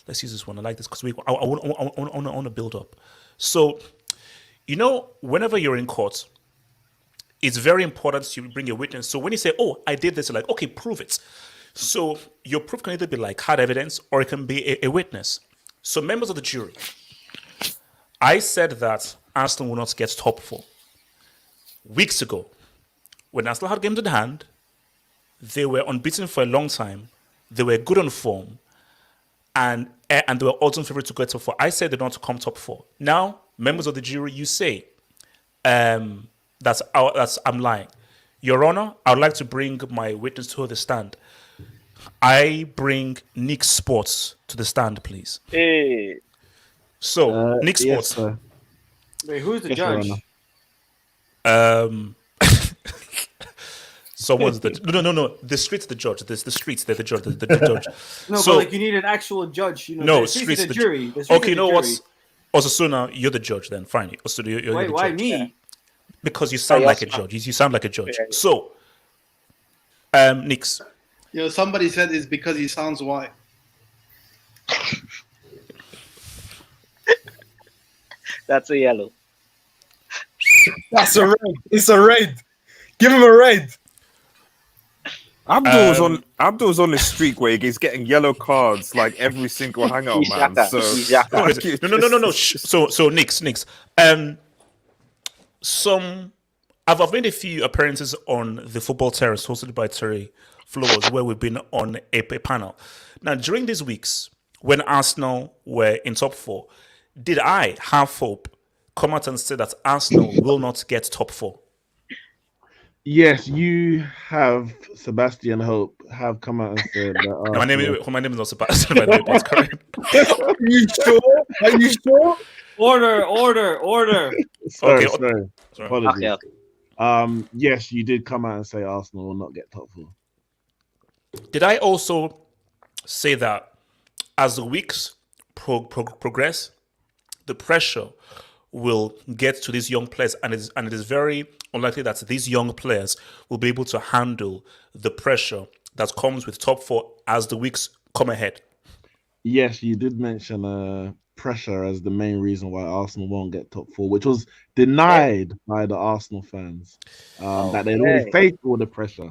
Let's use this one. I like this because I want to build up. So, whenever you're in court, it's very important to bring a witness. So when you say, "Oh, I did this," you're like, "Okay, prove it." So your proof can either be like hard evidence or it can be a witness. So members of the jury, I said that Arsenal will not get top 4 weeks ago. When Arsenal had games in hand, they were unbeaten for a long time. They were good on form, and they were odds-on favorite to get top 4. I said they're not to come top 4. Now, members of the jury, you say that's I'm lying. Your Honor, I would like to bring my witness to the stand. I bring Nick Sports to the stand, please. Hey. So, Nick Sports. Yes, wait, who's the judge? Someone's the no. The streets, the judge. The streets, they're the judge. The judge. No, so, but like you need an actual judge. No, streets, the jury. Okay, you know what? Osasuna, you're the judge then. Fine. Wait, why me? Because you sound like a judge. You sound like a judge. So, Nix. Yo, somebody said it's because he sounds white. That's a yellow. That's a red. It's a red. Give him a red. Abdul's on the streak where he's getting yellow cards like every single hangout, man. So no. So Nix. I've made a few appearances on the football terrace hosted by Terry Flowers, where we've been on a panel. Now, during these weeks, when Arsenal were in top 4, did I have hope come out and say that Arsenal will not get top 4? Yes, you have. Sebastian Hope have come out and said that. My name is not Sebastian. By the way, but correct. Are you sure? Order. Sorry. Sorry. Apologies. Okay. Yes, you did come out and say Arsenal will not get top 4. Did I also say that as the weeks progress, the pressure will get to these young players, and it is very unlikely that these young players will be able to handle the pressure that comes with top four as the weeks come ahead. Yes, you did mention pressure as the main reason why Arsenal won't get top four, which was denied by the Arsenal fans. That they'd already faced all the pressure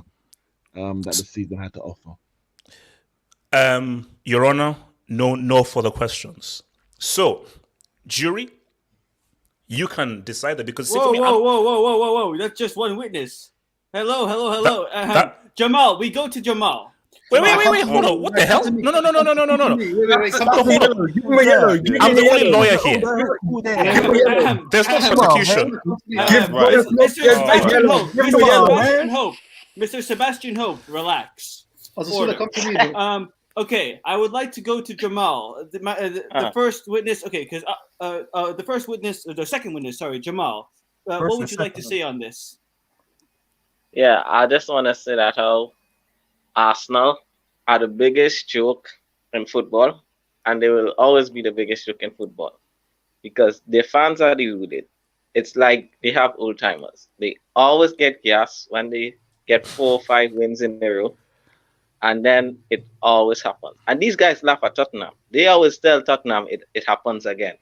that the season had to offer. Your Honor, no further questions. So, jury, you can decide that because Whoa! That's just one witness. Hello. Jamal, we go to Jamal. Wait, hold on. What the hell? No. Wait, Hold on. I'm the only lawyer here. There's no substitution. Mr. Sebastian Hope, relax. Okay, I would like to go to Jamal. The first witness, because the second witness, sorry, Jamal. What would you like to say on this? Yeah, I just want to say that how Arsenal are the biggest joke in football, and they will always be the biggest joke in football because their fans are deluded. It's like they have old timers. They always get gas when they get 4 or 5 wins in a row, and then it always happens. And these guys laugh at Tottenham. They always tell Tottenham it happens again.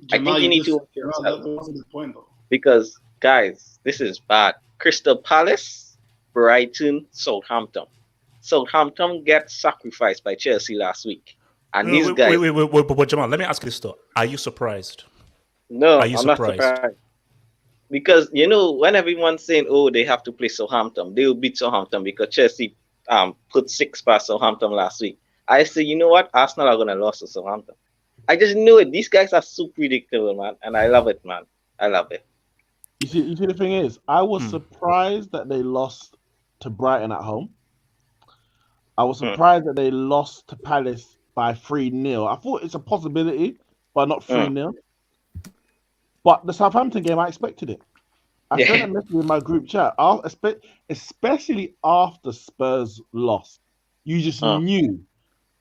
Jamal, I think you need to watch yourself. Because, guys, this is bad. Crystal Palace, Brighton, Southampton. Southampton get sacrificed by Chelsea last week. And these guys... Wait, Jamal, let me ask you this though. Are you surprised? No, I'm not surprised. Because, when everyone's saying, they have to play Southampton, they will beat Southampton because Chelsea put 6 past Southampton last week. I say, you know what? Arsenal are going to lose to Southampton. I just knew it. These guys are so predictable, man. And I love it, man. I love it. You see, the thing is, I was surprised that they lost to Brighton at home. I was surprised that they lost to Palace by 3-0. I thought it's a possibility, but not 3-0. But the Southampton game, I expected it. I sent a message in my group chat, especially after Spurs lost. You just knew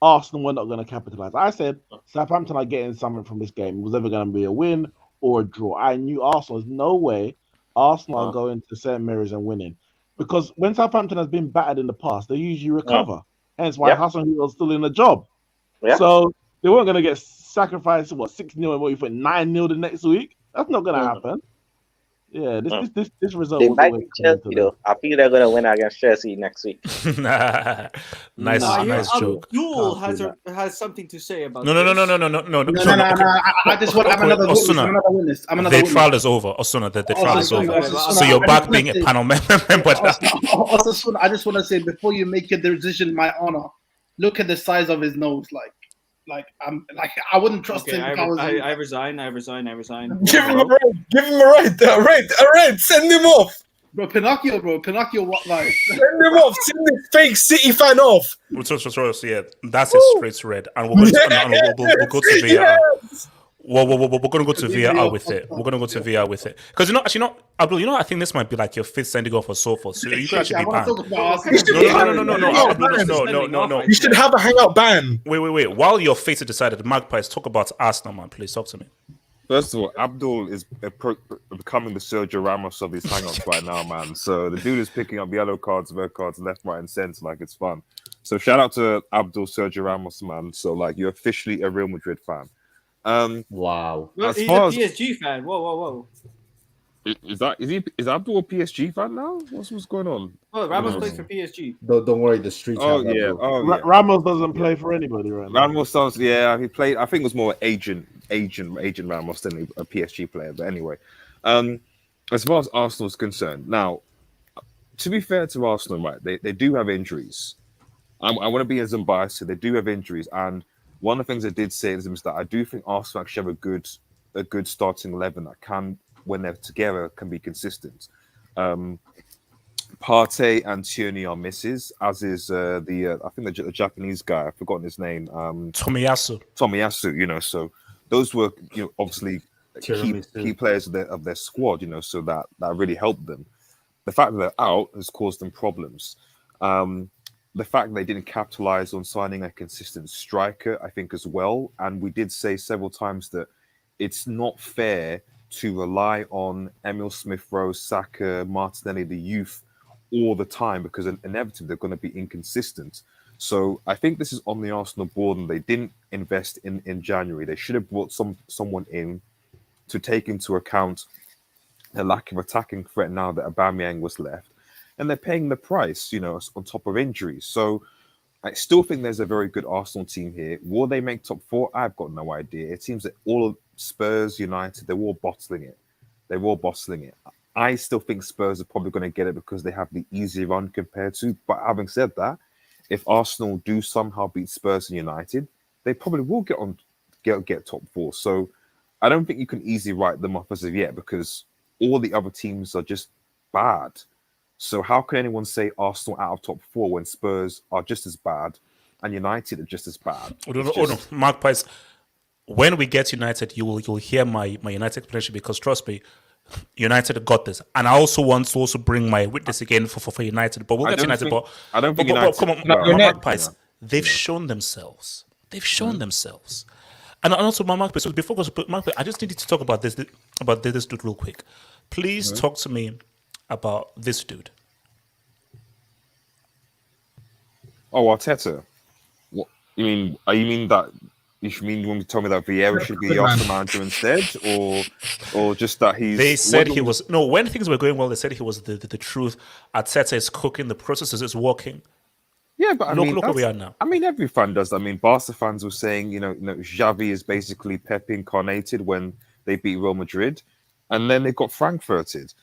Arsenal were not going to capitalize. I said Southampton are getting something from this game. It was either going to be a win or a draw. I knew Arsenal. There's no way Arsenal are going to St. Mary's and winning. Because when Southampton has been battered in the past, they usually recover. Hence why Hassan was still in the job. So they weren't going to get sacrificed, 6-0 and what you think, 9-0 the next week? That's not going to happen. Yeah, this result. They might be Chelsea though. I feel they're going to win against Chelsea next week. Nice joke. Abdul has something to say about No. I just want to have another witness. The trial is over. Osuna, the trial is over. So you're back being a panel member. Osuna, I just want to say before you make your decision, my honor, look at the size of his nose. I wouldn't trust him. I resign. Give him a red. Send him off. Pinocchio, what like? Send him off. Send the fake City fan off. Yeah, that's a straight red, and we'll go to VAR. We're going to go to VAR with it. Because Abdul, I think this might be like your 5th sending off or so forth. So you could actually be banned. No. You should have a hangout ban. Wait. While your fate is decided, Magpies, talk about Arsenal, man. Please talk to me. First of all, Abdul is becoming the Sergio Ramos of these hangouts right now, man. So the dude is picking up yellow cards, red cards, left, right, and centre like it's fun. So shout out to Abdul Sergio Ramos, man. So you're officially a Real Madrid fan. Wow. Well, he's a PSG fan. Whoa. Is Abdul a PSG fan now? What's going on? Oh, Ramos plays for PSG. Don't worry, the streets. Ramos doesn't play for anybody right now. Ramos does, he played. I think it was more agent Ramos than a PSG player. But anyway, as far as Arsenal is concerned, now to be fair to Arsenal, right, they do have injuries. I want to be as unbiased. So they do have injuries, and one of the things I did say is that I do think Arsenal actually have a good starting 11 that can, when they're together, can be consistent. Partey and Tierney are misses, as is I think the Japanese guy. I've forgotten his name. Tomiyasu. So those were obviously key players of their squad. So that really helped them. The fact that they're out has caused them problems. The fact they didn't capitalize on signing a consistent striker, I think, as well. And we did say several times that it's not fair to rely on Emil Smith-Rowe, Saka, Martinelli, the youth, all the time, because inevitably they're going to be inconsistent. So I think this is on the Arsenal board, and they didn't invest in January. They should have brought someone in to take into account the lack of attacking threat now that Aubameyang was left, and they're paying the price, on top of injuries. So I still think there's a very good Arsenal team here. Will they make top four? I've got no idea. It seems that all of Spurs, United, they're all bottling it. They're all bottling it. I still think Spurs are probably going to get it because they have the easy run compared to. But having said that, if Arsenal do somehow beat Spurs and United, they probably will get top four. So I don't think you can easily write them off as of yet, because all the other teams are just bad. So how can anyone say Arsenal out of top four when Spurs are just as bad and United are just as bad? No, Mark Price. When we get United, you'll hear my United explanation, because trust me, United got this. And I also want to also bring my witness again for United. But we'll get United. I don't think United. Come on, Mark Price. They've shown themselves. They've shown themselves. And also, Mark Price, before we go, Mark Price, I just needed to talk about this dude real quick. Please talk to me about this dude. Oh, Arteta. What you mean? You mean that? You want to tell me that Vieira should be the Arsenal manager instead, or just that he's? They said he was when things were going well. They said he was the truth. Arteta is cooking. The process is working. Yeah, but look where we are now. I mean, every fan does. I mean, Barca fans were saying, Xavi is basically Pep incarnated when they beat Real Madrid, and then they got Frankfurted.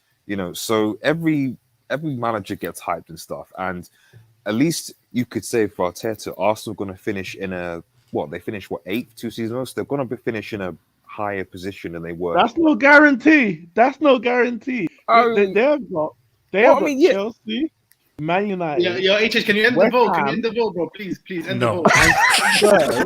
So every manager gets hyped and stuff, and at least you could say for Arteta, Arsenal are going to finish in they finished 8th 2 seasons ago, so they're going to finish in a higher position than they were. That's no guarantee. They have got Chelsea, Man United. Yo, HS, can you end the vote? Can you end the vote, bro? Please end the vote.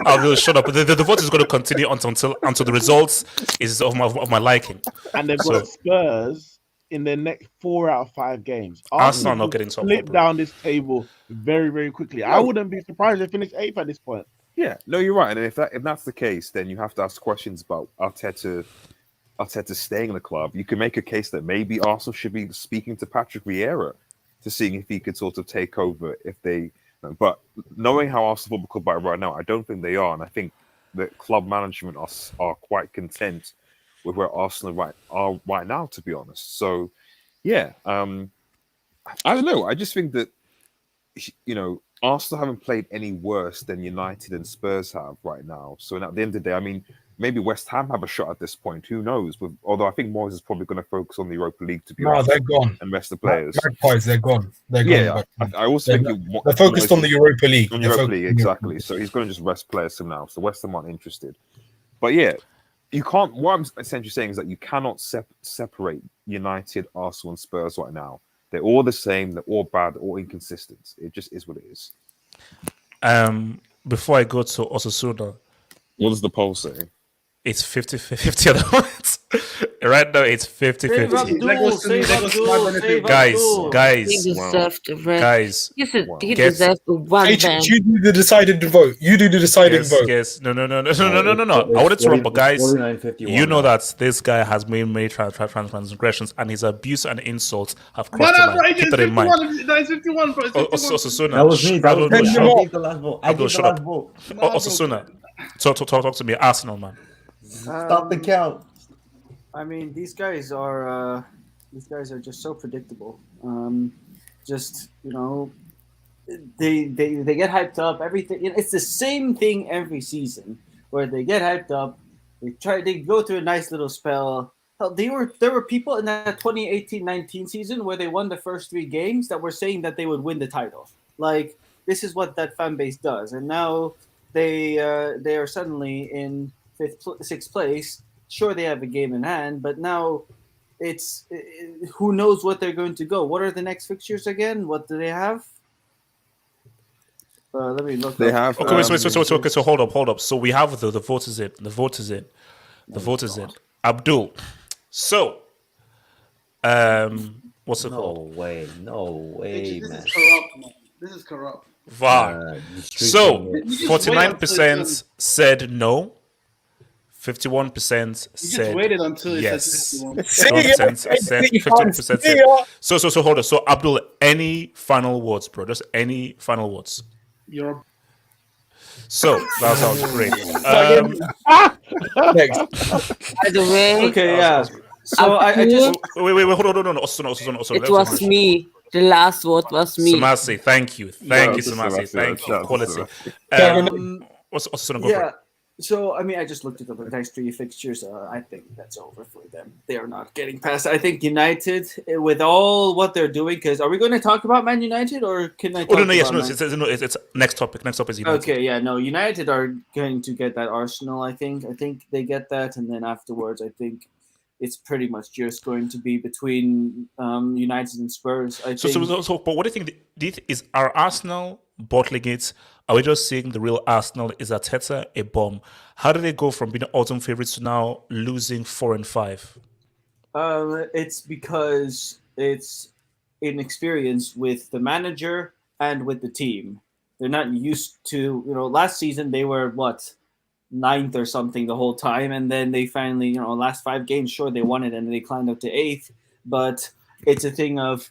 I will shut up. The vote is going to continue until the results is of my liking. And they've got Spurs in their next 4 out of 5 games. Arsenal not getting top. Slip down this table very, very quickly. I wouldn't be surprised if they finish 8th at this point. Yeah, no, you're right. And if that's the case, then you have to ask questions about Arteta staying in the club. You can make a case that maybe Arsenal should be speaking to Patrick Vieira to seeing if he could sort of take over but knowing how Arsenal Football Club are right now, I don't think they are. And I think that club management are quite content with where Arsenal are right now, to be honest. So, yeah, I don't know. I just think that, Arsenal haven't played any worse than United and Spurs have right now. So at the end of the day, I mean, maybe West Ham have a shot at this point. Who knows? Although I think Moyes is probably going to focus on the Europa League, to be honest. They're gone. And rest the players. Magpies, they're gone. They're gone. I also think they're focused on the Europa League. On Europa League, exactly. So he's going to just rest players for now. So West Ham aren't interested. But yeah, you can't. What I'm essentially saying is that you cannot separate United, Arsenal, and Spurs right now. They're all the same. They're all bad. They're all inconsistent. It just is what it is. Before I go to Osasuna, what does the poll say? It's 50-50 at the moment. Right now, it's 50-50. Guys. He deserves the one ban. You do the deciding vote. Vote. Yes. No. I wanted to run, but guys, you know that this guy has made many transgressions, and his abuse and insults have crossed the line. Keep that in mind. It's 51, bro. Osasuna. That was me. I gave the last vote. Osasuna. Talk to me, Arsenal, man. Stop the count. I mean, these guys are just so predictable. They get hyped up. Everything. It's the same thing every season where they get hyped up. They go through a nice little spell. Hell, there were people in that 2018-19 season where they won the first 3 games that were saying that they would win the title. Like, this is what that fan base does, and now they are suddenly in 6th place. Sure, they have a game in hand, but now it's who knows what they're going to go. What are the next fixtures again? What do they have? Let me look. They have. Okay, wait. So hold up. So we have the vote is in. The vote is in. Abdul. So, what's it called? No way, man. This is corrupt. VAR. So 49% said no. 51% You said just waited until it yes. says 51. 51% said 51% said. So hold on. So Abdul, any final words, bro? Just any final words. You're So that sounds great. Next. By the way, Okay, yeah. So I Wait, just hold on. Also, it was me. The last word was me. Samasi, thank you, Samasi, Samasi, thank you, shout out to quality. Samasi. What's go for yeah. it? So I mean, I just looked at the next three fixtures. I think that's over for them. They are not getting past. I think United, with all what they're doing, because are we going to talk about Man United or can I? Oh Talk no, yes, about no, it's next topic. Next topic is United. Okay, yeah, no, United are going to get that Arsenal. I think they get that, and then afterwards, I think it's pretty much just going to be between United and Spurs. So, but what do you think? Is our Arsenal bottling it? Are we just seeing the real Arsenal? Is Arteta a bomb? How do they go from being autumn favorites to now losing 4 and 5? It's because it's inexperience with the manager and with the team. They're not used to, last season they were ninth or something the whole time, and then they finally, last 5 games, sure they won it and they climbed up to 8th, but it's a thing of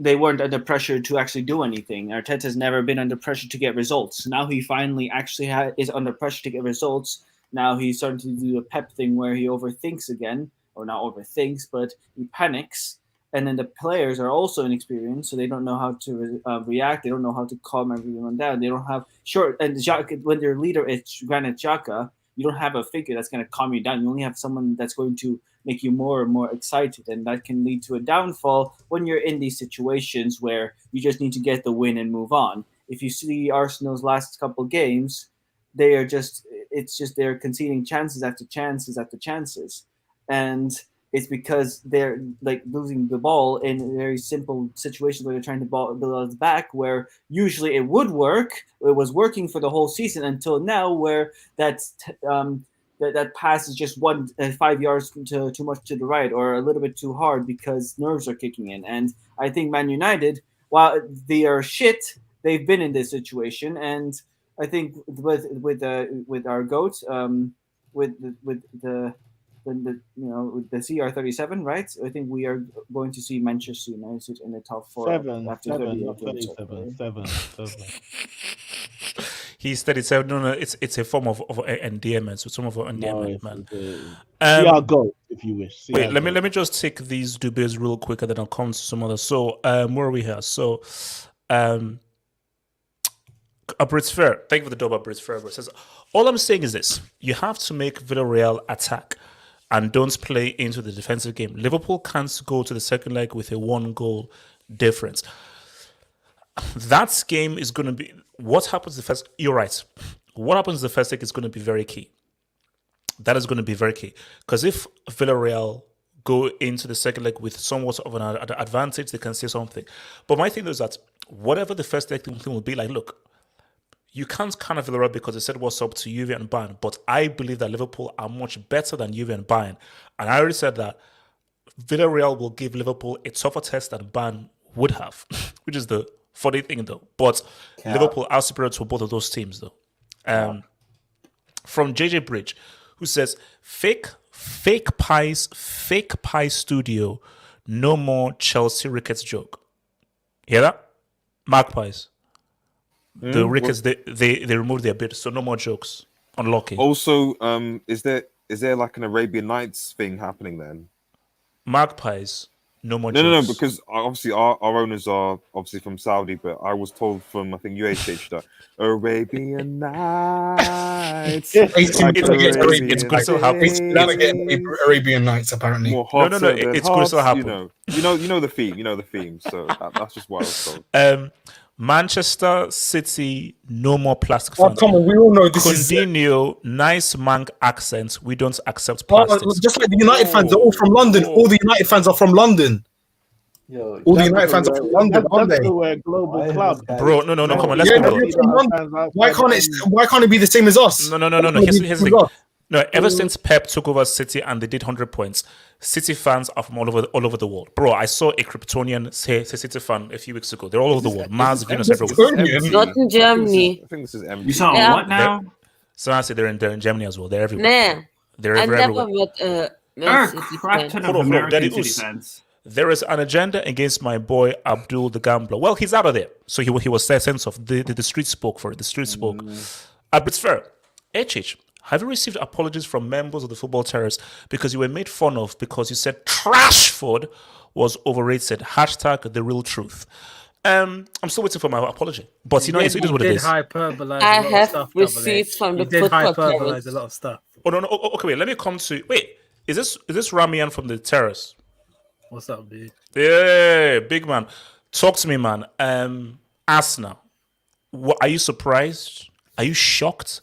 they weren't under pressure to actually do anything. Arteta's never been under pressure to get results. Now he finally actually is under pressure to get results. Now he's starting to do a Pep thing where he overthinks again, or not overthinks, but he panics. And then the players are also inexperienced, so they don't know how to react. They don't know how to calm everyone down. They don't have when their leader is Granit Xhaka, you don't have a figure that's going to calm you down. You only have someone that's going to make you more and more excited, and that can lead to a downfall when you're in these situations where you just need to get the win and move on. If you see Arsenal's last couple games, they're conceding chances after chances after chances, and it's because they're losing the ball in very simple situations where they're trying to build out the back, where usually it would work. It was working for the whole season until now, where that pass is just 5 yards too much to the right or a little bit too hard because nerves are kicking in. And I think Man United, while they are shit, they've been in this situation. And I think with our GOAT, with the CR37, right? I think we are going to see Manchester United in the top 4 after 7. He's 37. No, it's a form of endearment. So some of our endearment, man. CR GOAT, if you wish. Wait, let me just take these dubious real quick, and then I'll come to some other. So, where are we here? So, Brits Fair. Thank you for the dub, Brits Fair. Says, all I'm saying is this: you have to make Villarreal attack and don't play into the defensive game. Liverpool can't go to the second leg with a 1-goal difference. That game is going to be what happens the first. You're right. What happens the first leg is going to be very key. That is going to be very key because if Villarreal go into the second leg with somewhat of an advantage, they can say something. But my thing is that whatever the first leg thing will be like, look, you can't kind of Villarreal because they said what's up to Juve and Bayern, but I believe that Liverpool are much better than Juve and Bayern. And I already said that Villarreal will give Liverpool a tougher test than Bayern would have, which is the funny thing though. But Liverpool are superior to both of those teams though. From JJ Bridge, who says, fake pie studio, no more Chelsea Ricketts joke. Hear that? Magpies. The Ricketts, they removed their bid, so no more jokes. Unlucky. Also, is there like an Arabian Nights thing happening then? Magpies, no more jokes. No, because obviously our owners are obviously from Saudi, but I was told from, I think, UAH that Arabian Nights. It's good still happen. Arabian Nights, apparently. No, it's good still happen. You know the theme, so that's just what I was told. Manchester City, no more plastic fans. Oh, come on, we all know this Coutinho, nice mank accent. We don't accept plastics. Just like the United fans are all from London. All the United fans are from London. All the United fans are from London, aren't they? We're a global club. Bro, no, come on, let's go. Why can't it be the same as us? No. Here's the thing. No, ever since Pep took over City and they did 100 points, City fans are from all over the world. Bro, I saw a Kryptonian say City fan a few weeks ago. They're all over the world. Mars, Venus, everywhere. Not in Germany. I think this is empty. You saw what now? So I say they're in Germany as well. They're everywhere. They're I never everywhere. met a Man There are a City crap fan. ton of Hold on. Daddy American City Us. fans. There is an agenda against my boy Abdul the Gambler. Well, he's out of there. So he was sense of the street spoke for it. The street spoke. But it's fair. HH, have you received apologies from members of the football terrorists because you were made fun of because you said Trashford was overrated? Hashtag the real truth. I'm still waiting for my apology. But you know, it is what it is. Hyperbolize I a lot of have stuff. receipts from You the did football hyperbolize terrorists. a lot of stuff. Oh no, okay, wait, let me come to wait. Is this Ramian from the terrace? What's up, dude? Yeah, big man. Talk to me, man. Assna, are you surprised? Are you shocked?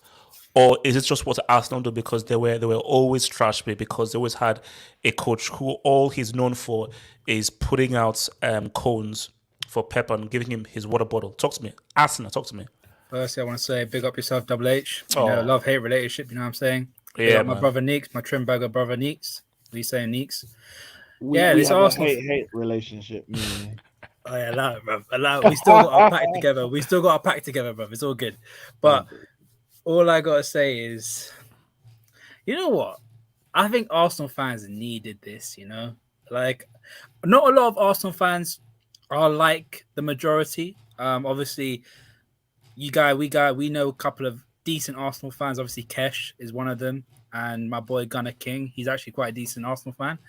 Or is it just what Arsenal do because they were always trash because they always had a coach who all he's known for is putting out cones for Pep and giving him his water bottle? Talk to me. Arsenal, talk to me. Firstly, I want to say big up yourself, Double H. You Oh. know, love-hate relationship, you know what I'm saying? Big Yeah, up my man. brother Neeks, my Trimberger brother Neeks. What are you saying, Neeks? We this have Arsenal. a hate relationship. Man. Oh yeah, allow it, bro. Allow it. We still got our pack together. We still got our pack together, bro. It's all good. But all I gotta say is, you know what? I think Arsenal fans needed this. You know, like not a lot of Arsenal fans are like the majority. Obviously, we know a couple of decent Arsenal fans. Obviously, Kesh is one of them, and my boy Gunnar King. He's actually quite a decent Arsenal fan.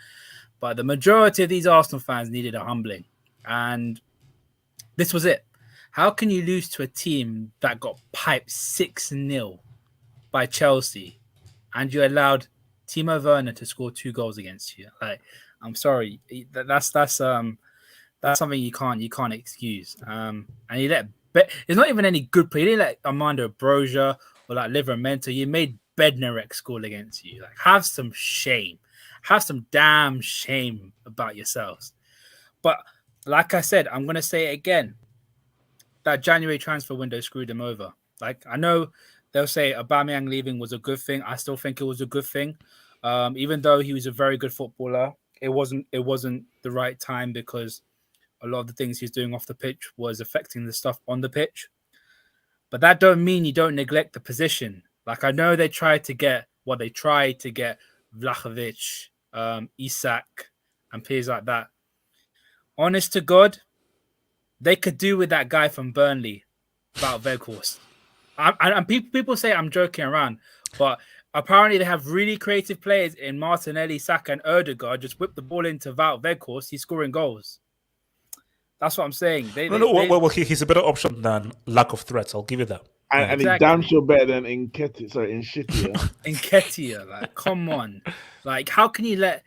But the majority of these Arsenal fans needed a humbling. And this was it. How can you lose to a team that got piped 6-0 by Chelsea and you allowed Timo Werner to score 2 goals against you? Like, I'm sorry. That's something you can't excuse. And you there's not even any good play. You didn't let Armando Broja or like Livramento. You made Bednarek score against you. Like, have some shame. Have some damn shame about yourselves. But like I said, I'm going to say it again. That January transfer window screwed them over. Like, I know they'll say Aubameyang leaving was a good thing. I still think it was a good thing. Even though he was a very good footballer, it wasn't the right time because a lot of the things he's doing off the pitch was affecting the stuff on the pitch. But that don't mean you don't neglect the position. Like, I know they tried to get Vlahovic, Isak, and players like that. Honest to God, they could do with that guy from Burnley, about Weghorst. And people say I'm joking around, but apparently they have really creative players in Martinelli, Saka, and Erdegaard. Just whip the ball into Wout Weghorst, he's scoring goals. That's what I'm saying. Well, he's a better option than lack of threats. I'll give you that. And he's damn sure better than Nketiah. Nketiah, like, come on. Like, how can you let...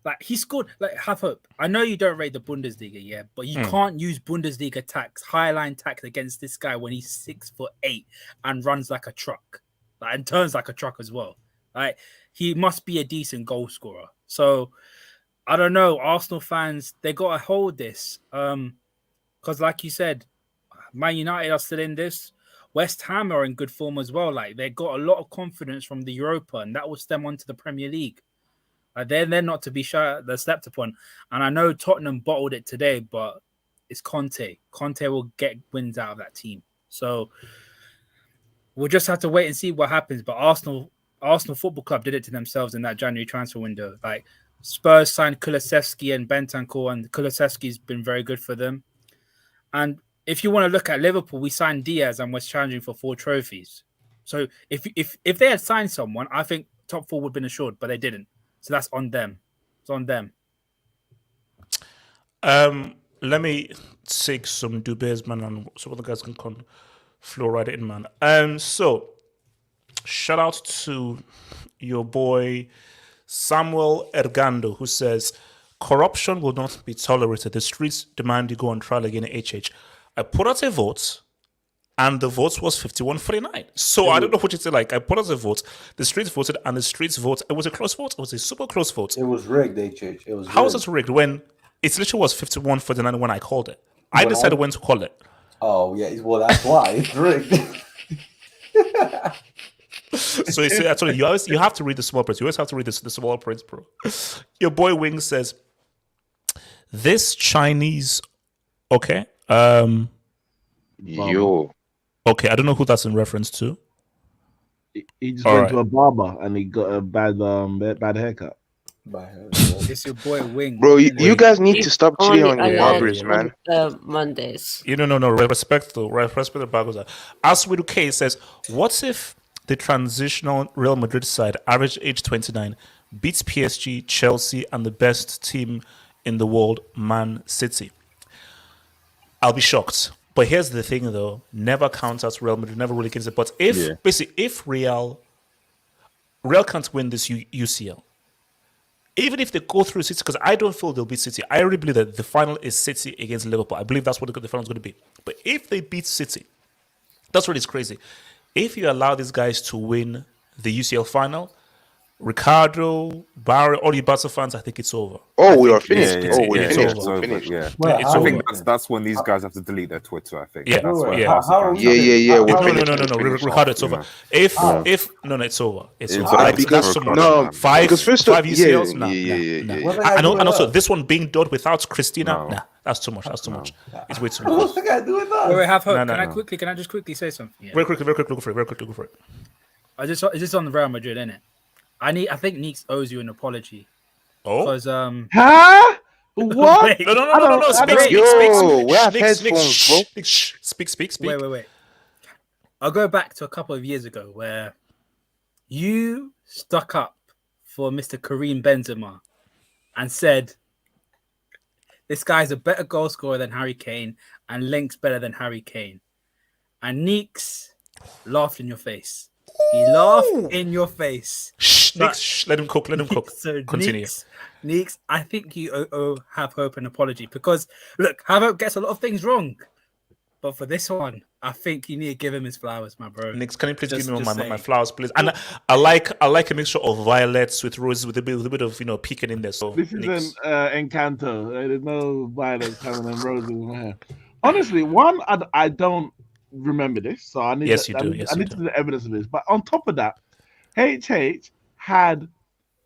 Like, he scored... Like, have hope. I know you don't rate the Bundesliga, yeah, but you can't use Bundesliga tax, high-line tax against this guy when he's 6'8" and runs like a truck. Like, and turns like a truck as well. Like, he must be a decent goal scorer. So, I don't know. Arsenal fans, they got to hold this. Because, like you said, Man United are still in this. West Ham are in good form as well. Like, they got a lot of confidence from the Europa, and that will stem onto the Premier League. They're not to be they're slept upon. And I know Tottenham bottled it today, but it's Conte. Conte will get wins out of that team. So we'll just have to wait and see what happens. But Arsenal Football Club did it to themselves in that January transfer window. Like, Spurs signed Kulusevski and Bentancur, and Kulusevski's been very good for them. And if you want to look at Liverpool, we signed Diaz and was challenging for 4 trophies. So if they had signed someone, I think top 4 would have been assured, but they didn't. So that's on them. It's on them. Let me take some dubious, man, and some other guys can flow right in, man. So shout out to your boy Samuel Ergando, who says corruption will not be tolerated. The streets demand you go on trial again at HH. I put out a vote, and the vote was 51-49. So I don't know what you say. Like, I put out a vote, the streets voted, and the streets vote. It was a close vote. It was a super close vote. It was rigged, HH. It was. How was it rigged when it literally was 51-49 when I called it? I decided when to call it. Oh yeah, well that's why it's rigged. So you see, actually, you have to read the small print. You always have to read the small print, bro. Your boy Wing says, "This Chinese, okay, Yo." Okay, I don't know who that's in reference to. He just All went right. to a barber and he got a bad haircut. It's your boy Wing. Bro, you guys need It's to stop cheating only on your allowed barbers, man. on Mondays. No. Respect the Bargoza. As with K says, what if the transitional Real Madrid side, average age 29, beats PSG, Chelsea, and the best team in the world, Man City? I'll be shocked. But here's the thing, though: never count out Real Madrid. Never really gets it. But if Real can't win this UCL. Even if they go through City, because I don't feel they'll beat City. I really believe that the final is City against Liverpool. I believe that's what the final is going to be. But if they beat City, that's what is crazy. If you allow these guys to win the UCL final, Ricardo, Barry, all you Barca fans, I think it's over. Oh, we are finished. Yeah, Oh, we're it's finished. over, We're finished. Yeah. Well, I think that's when these guys have to delete their Twitter. I think. Yeah, That's when yeah. Barca fans- We're finished. No. Ricardo, it's over. If no, it's over. It's over. over. That's too much. No, five because first five of- UCLs. yeah. And also this one being done without Christina. Nah, that's too much. That's too much. It's way too much. What's the guy doing that? Wait, have hope. No, Can I no. quickly? Can I just quickly say something? Yeah. Very quickly, go for it. Is this on the Real Madrid, innit? I think Neeks owes you an apology. Oh, because Huh? What? Wait. No. Speak. Yo, we have headphones, bro. Speak. Wait. I'll go back to a couple of years ago where you stuck up for Mr. Karim Benzema and said this guy's a better goal scorer than Harry Kane and links better than Harry Kane. And Neeks laughed in your face. He laughed in your face. Let him cook. So Continue. Neeks, I think you owe Have Hope an apology because look, Have Hope gets a lot of things wrong, but for this one, I think you need to give him his flowers, my bro. Nick, can you please give me Just my flowers, please? And I like a mixture of violets with roses with a bit of pecan in there. So This is Nick's- an Encanto. There's no violence coming and roses in my hair. Honestly, I don't remember this, so I need Yes, to, you do. I need, Yes, I you need do. to see the evidence of this. But on top of that, HH had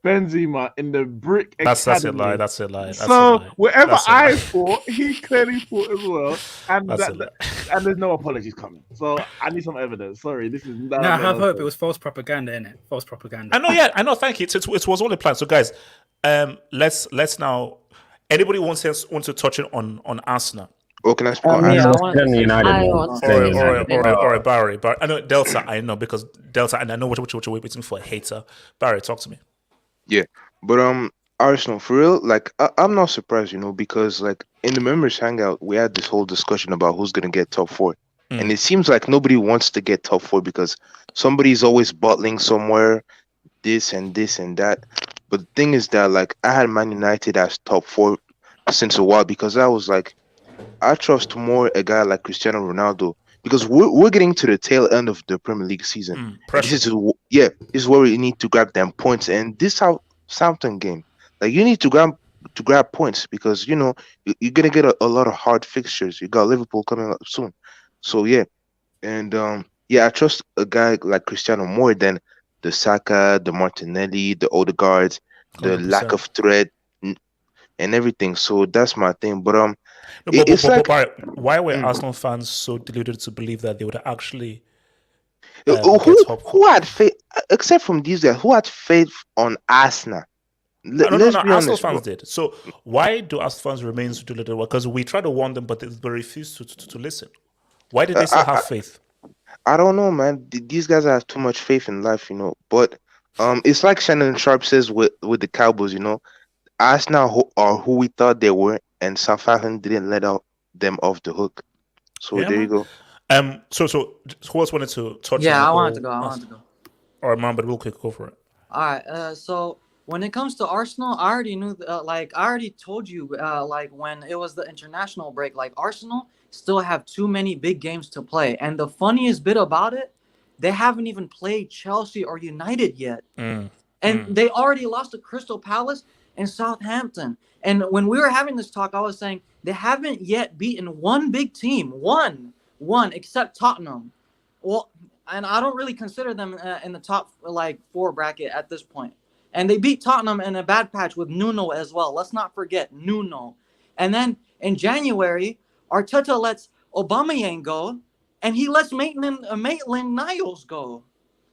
Benzema in the brick That's a academy. lie. That's a lie. So wherever That's a I lie. fought, he clearly fought as well, and That's a and there's no apologies coming. So I need some evidence. Sorry, this is No, Have Hope. It was false propaganda, innit? False propaganda. I know. Thank you. It was all a plan. So, guys, let's now. Anybody wants to touch it on Assna? Oh, can I speak on Yeah, Assna? I want to say. All right, Barry. I know Delta. I know because Delta, and I know what you're waiting for. A hater. Barry, talk to me. Yeah, but Arsenal for real. Like I'm not surprised, because like in the members hangout we had this whole discussion about who's gonna get top four, and it seems like nobody wants to get top four because somebody's always bottling somewhere, this and that. But the thing is that like I had Man United as top four since a while because I was like, I trust more a guy like Cristiano Ronaldo because we're getting to the tail end of the Premier League season. This is where we need to grab them points, and this Southampton game, like you need to grab points because you're gonna get a lot of hard fixtures. You got Liverpool coming up soon, so I trust a guy like Cristiano more than the Saka, the Martinelli, the Odegaard, the 100%. lack of thread and everything. So that's my thing. But Barry, why were Arsenal fans so deluded to believe that they would actually? Who had faith, except from these guys, who had faith on Assna? No, Let's be Arsenal honest, fans bro. did. So why do Arsenal fans remain so deluded? Because we try to warn them, but they refuse to listen. Why did they still have faith? I don't know, man. These guys have too much faith in life, But it's like Shannon Sharp says with the Cowboys, Arsenal are who we thought they were, and Southampton didn't let them off the hook. So Yeah, there you man. go. So who else wanted to touch? Yeah, on I the wanted to whole go. Arsenal? All right, man, but real quick, go for it. All right. So when it comes to Arsenal, I already knew. I already told you. When it was the international break, Arsenal still have too many big games to play. And the funniest bit about it, they haven't even played Chelsea or United yet, and they already lost to Crystal Palace and Southampton. And when we were having this talk, I was saying they haven't yet beaten one big team, one except Tottenham. Well, and I don't really consider them in the top four bracket at this point. And they beat Tottenham in a bad patch with Nuno as well. Let's not forget Nuno. And then in January, Arteta lets Aubameyang go, and he lets Maitland-Niles go.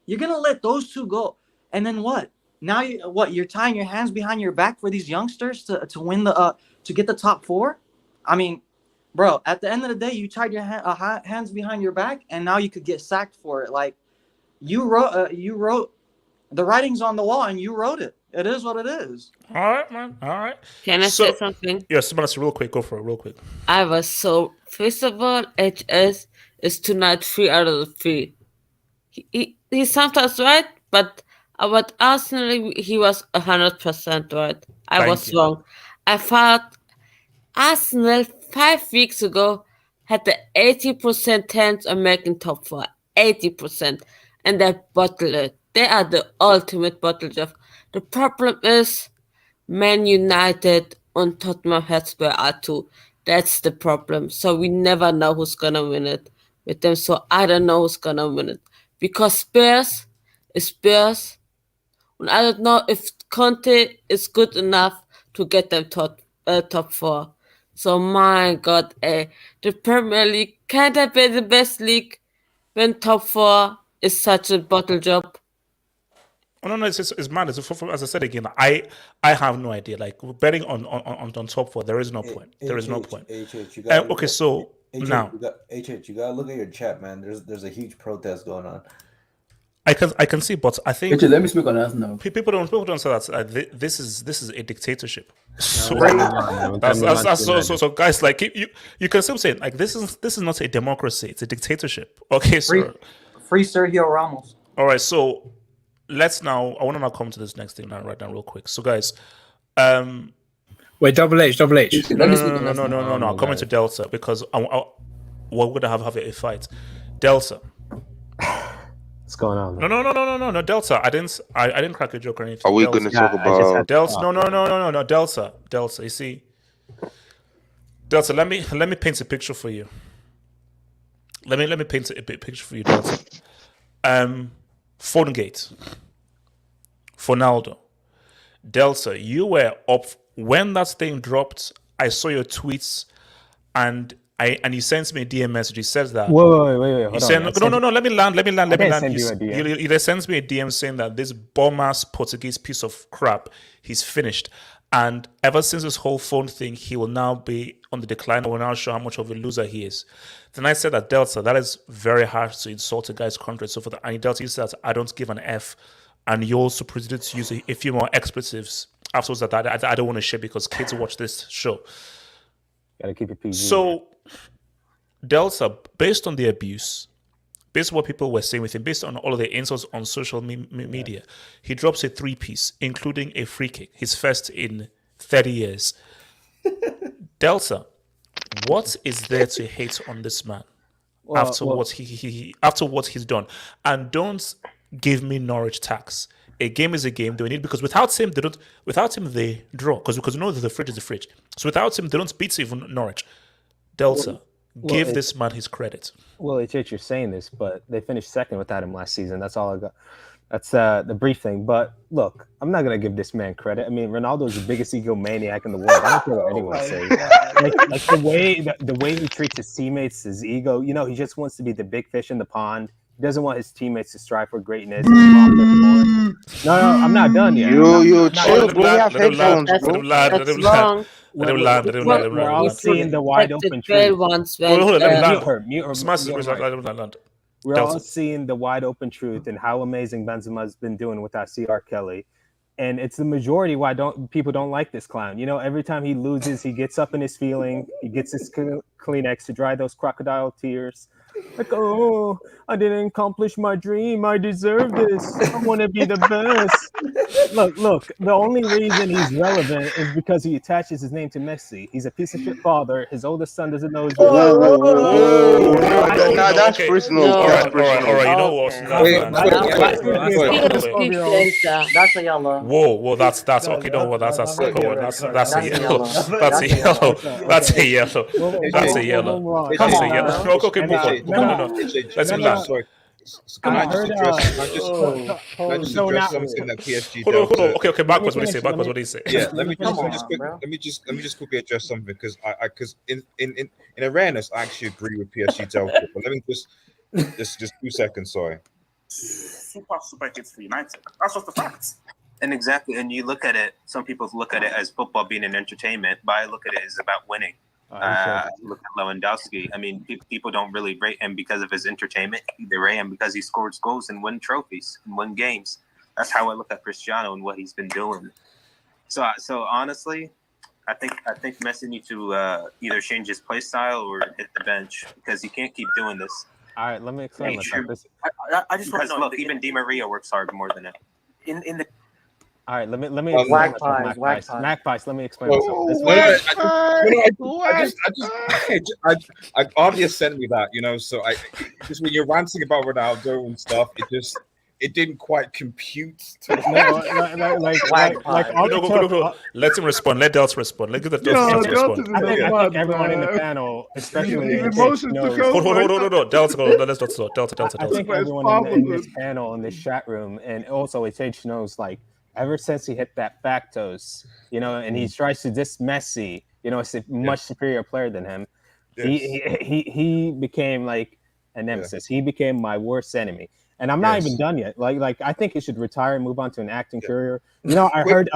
You're gonna let those two go, and then what? Now you're tying your hands behind your back for these youngsters to win the to get the top 4. I mean, bro, at the end of the day, you tied your hands behind your back, and now you could get sacked for it. Like you wrote the writing's on the wall, and you wrote it. It is what it is. All right, man. All right. Can I say something? Yes, Sebastian, real quick. Go for it, real quick. I was so. First of all, HS is tonight 3 out of the 3. He's sometimes right, but about Arsenal, he was 100% right. I was wrong. I thought Arsenal 5 weeks ago had the 80% chance of making top 4. 80%. And they bottled it. They are the ultimate bottle job. The problem is Man United and Tottenham Hotspur are 2. That's the problem. So we never know who's gonna win it with them. So I don't know who's gonna win it. Because Spurs is Spurs. And I don't know if Conte is good enough to get them top 4. So my God, the Premier League can't have been the best league when top 4 is such a bottle job. Oh, no, it's mad. As I said again, I have no idea. Like betting on top 4, there is no point. There is no point. Okay, so now you gotta look at your chat, man. There's a huge protest going on. I can see, but I think let me speak on that now. People don't say that this is a dictatorship. So so guys, like you can still say like this is not a democracy; it's a dictatorship. Okay, so free Sergio Ramos. All right, so let's now. I want to now come to this next thing right now, real quick. So guys, wait, Double H. No. I'm coming to Delta because we're gonna have a fight. Delta. What's going on? No, Delta. I didn't crack a joke or anything. Are we going to talk about Delta? No, Delta. You see, Delta. Let me paint a picture for you. Let me paint a picture for you, Delta. Phonegate, Ronaldo, Delta. You were up when that thing dropped. I saw your tweets, and you sent me a DM message. He says that. Wait. Hold on. No. Let me land. You sends me a DM saying that this bum-ass Portuguese piece of crap, he's finished. And ever since this whole phone thing, he will now be on the decline. I will now show how much of a loser he is. Then I said that Delta, that is very harsh to insult a guy's country. So for the and Delta, you said I don't give an F, and you also proceeded to use a few more expletives afterwards that I don't want to share because kids watch this show. Gotta keep it PG. So Delta, based on the abuse, based on what people were saying with him, based on all of the insults on social media, he drops a 3-piece, including a free kick, his first in 30 years. Delta, what is there to hate on this man after what he's done? And don't give me Norwich tax. A game is a game. They need because without him they draw because you know that the fridge is the fridge. So without him they don't beat even Norwich. Delta. Give this man his credit. Well, you're saying this, but they finished second without him last season. That's all I got. That's the brief thing. But look, I'm not gonna give this man credit. I mean, Ronaldo's the biggest egomaniac in the world. I don't care what anyone says. Like the way he treats his teammates, his ego. You know, he just wants to be the big fish in the pond. He doesn't want his teammates to strive for greatness. No, I'm not done yet. You chill, bro. We have headphones, bro. That's wrong. We're all seeing the wide open truth. We're all seeing the wide open truth and how amazing Benzema's been doing without CR Kelly. And it's the majority why people don't like this clown. You know, every time he loses, he gets up in his feeling. He gets his Kleenex to dry those crocodile tears. Like, oh, I didn't accomplish my dream. I deserve this. I want to be the best. Look. The only reason he's relevant is because he attaches his name to Messi. He's a piece of shit father. His oldest son doesn't know his name. Nah, that's personal. All right. You know what? That's a yellow. Whoa. That's okay. No, well, that's a yellow. That's a yellow. That's a yellow. That's a yellow. That's a yellow. Okay, move on. No. Let's move on. Sorry. Can I just address something that PSG Hold on. Okay. Backwards. What do you say? Yeah. Let me just quickly address something because because in awareness I actually agree with PSG Delta. But let me just 2 seconds. Sorry. super hits for United. That's just the facts. And exactly, and you look at it. Some people look at it as football being an entertainment, but I look at it as about winning. Look at Lewandowski. I mean, people don't really rate him because of his entertainment. They rate him because he scores goals and win trophies and win games. That's how I look at Cristiano and what he's been doing. So honestly, I think Messi needs to either change his play style or hit the bench because he can't keep doing this. All right, let me explain myself. I just want to know. Look, even Di Maria works hard more than him. In the All right, let me Magpies. Let me explain I Ardia sent me that, so I just when you're ranting about Ronaldo and stuff, it didn't quite compute. Let him respond. Let Delta respond. Let the Delta respond. I think everyone in the panel, especially hold. Delta, let's Delta. I think everyone in this panel, in this chat room, and also HH knows, like, ever since he hit that Factos, and he tries to diss Messi, it's a much superior player than him. Yes. He became like a nemesis. He became my worst enemy. And I'm not even done yet. Like I think he should retire and move on to an acting career. I heard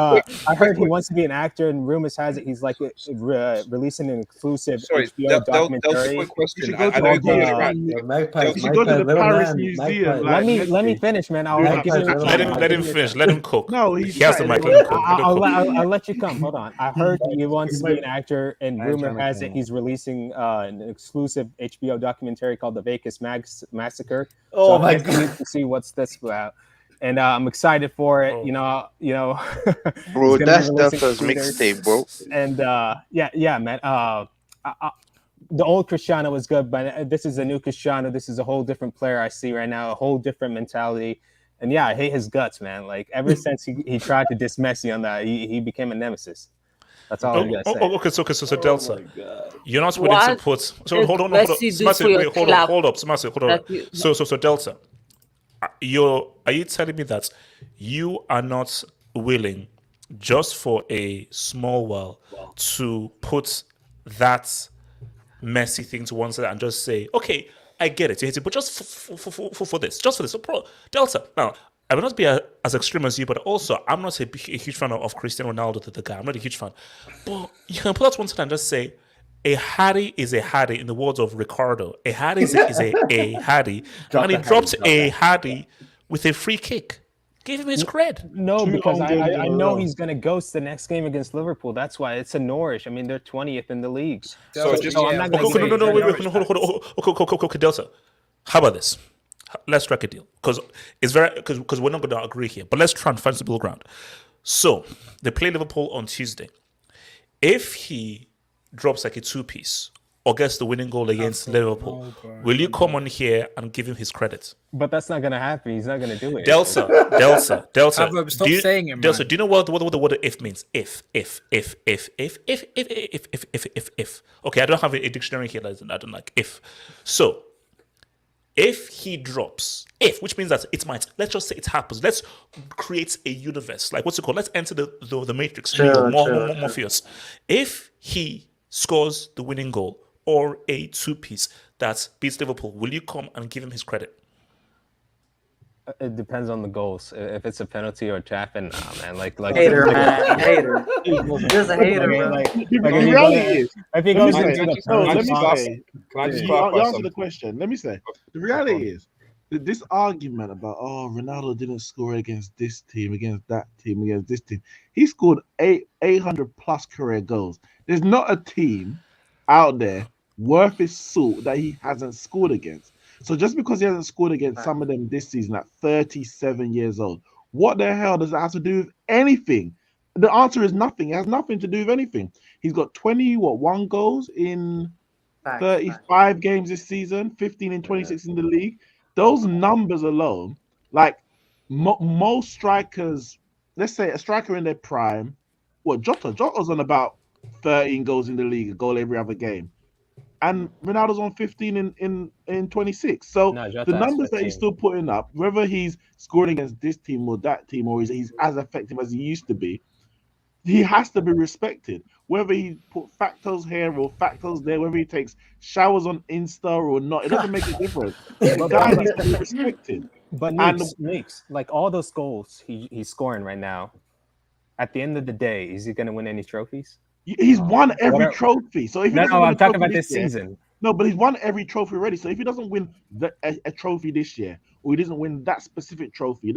he wants to be an actor, and rumors has it he's like releasing an exclusive HBO documentary. Let me finish, man. Let him finish. Let him cook. No, he has the mic. I'll let you come. Hold on. I heard he wants to be an actor, and rumor has it he's releasing an exclusive HBO documentary called The Vegas Massacre. Oh my God. To see what's this about, and I'm excited for it. Bro, that's Delta's mixtape, bro. And yeah, man. The old Cristiano was good, but this is a new Cristiano. This is a whole different player I see right now, a whole different mentality. And yeah, I hate his guts, man. Like ever since he tried to diss Messi on that, he became a nemesis. That's all I'm gonna say. Okay, so Delta, you're not willing to put. So hold on. Hold up. So Delta, are you telling me that you are not willing, just for a small while, to put that Messi thing to one side and just say, okay, I get it, you hate it, but just for this, So, Delta, now, I will not be as extreme as you, but also I'm not a huge fan of Cristiano Ronaldo, the guy. I'm not a huge fan. But you can put that one side and just say, a Harry is a Harry, in the words of Ricardo. A Harry is a Harry. And he dropped a Harry with a free kick. Give him his cred. No, because I know he's going to ghost the next game against Liverpool. That's why it's a Norwich. I mean, they're 20th in the league. I'm not going to hold on. Delta. How about this? Let's strike a deal, because we're not going to agree here. But let's try and find some middle ground. So they play Liverpool on Tuesday. If he drops like a two-piece or gets the winning goal against Liverpool, will you come on here and give him his credit? But that's not going to happen. He's not going to do it. Delta. Stop saying it, man. Delta, do you know what the if means? If. Okay, I don't have a dictionary here. I don't like if. So, if he drops, which means that it might, let's just say it happens. Let's create a universe. Like, what's it called? Let's enter the matrix. More fierce. If he scores the winning goal or a two-piece that beats Liverpool, will you come and give him his credit? It depends on the goals. If it's a penalty or a tap, and man, like hater, man, hater. Just a hater, man. The reality is, if he goes into the you answer the question. Let me say, the reality is that this argument about Ronaldo didn't score against this team, against that team, against this team. He scored 800 plus career goals. There's not a team out there worth his salt that he hasn't scored against. So just because he hasn't scored against some of them this season at 37 years old, what the hell does that have to do with anything? The answer is nothing. It has nothing to do with anything. He's got 21 goals in 35 games this season, 15 in 26 in the league. Those numbers alone, like most strikers, let's say a striker in their prime, Jota's on about 13 goals in the league, a goal every other game. And Ronaldo's on 15 in 26. So the numbers that he's still putting up, whether he's scoring against this team or that team, or he's as effective as he used to be, he has to be respected. Whether he put Factos here or Factos there, whether he takes showers on Insta or not, it doesn't make a difference. The guy needs to be respected. But And Neeks, like all those goals he's scoring right now, at the end of the day, is he going to win any trophies? he's won every trophy. So if he doesn't win I'm a talking trophy about this year, season. no, but he's won every trophy already. So if he doesn't win a trophy this year, or he doesn't win that specific trophy,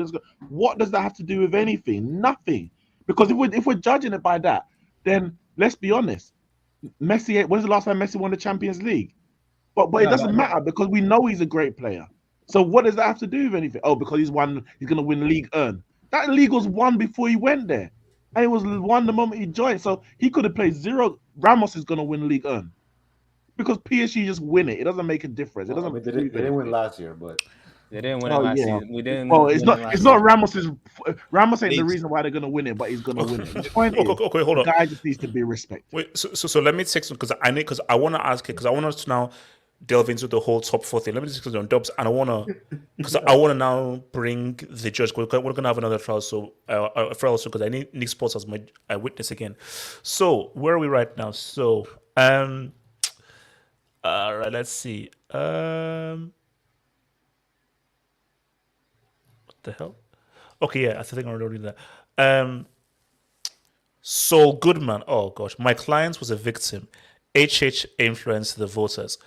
what does that have to do with anything? Nothing. Because if we're judging it by that, then let's be honest. Messi, when's the last time Messi won the Champions League? But it doesn't matter because we know he's a great player. So what does that have to do with anything? Oh, because he's going to win League Earn. That league was won before he went there. And it was won the moment he joined. So he could have played zero. Ramos is going to win League Earn. Because PSG just win it. It doesn't make a difference. It doesn't. They didn't win last year, but they didn't win it last season. We didn't. Well, it's not Ramos's. Ramos ain't the reason why they're going to win it, but he's going to win it. The point is, okay, hold on. The guy just needs to be respected. Wait, so let me take some because I want to ask it because I want us to now delve into the whole top 4 thing. Let me just on Dubs, and I want to now bring the judge. We're going to have another trial, so because I need Nick Sports as my witness again. So where are we right now? So all right, let's see. What the hell? Okay, yeah, I think I'm already doing that. Saul Goodman. Oh gosh, my client was a victim. HH influenced the voters.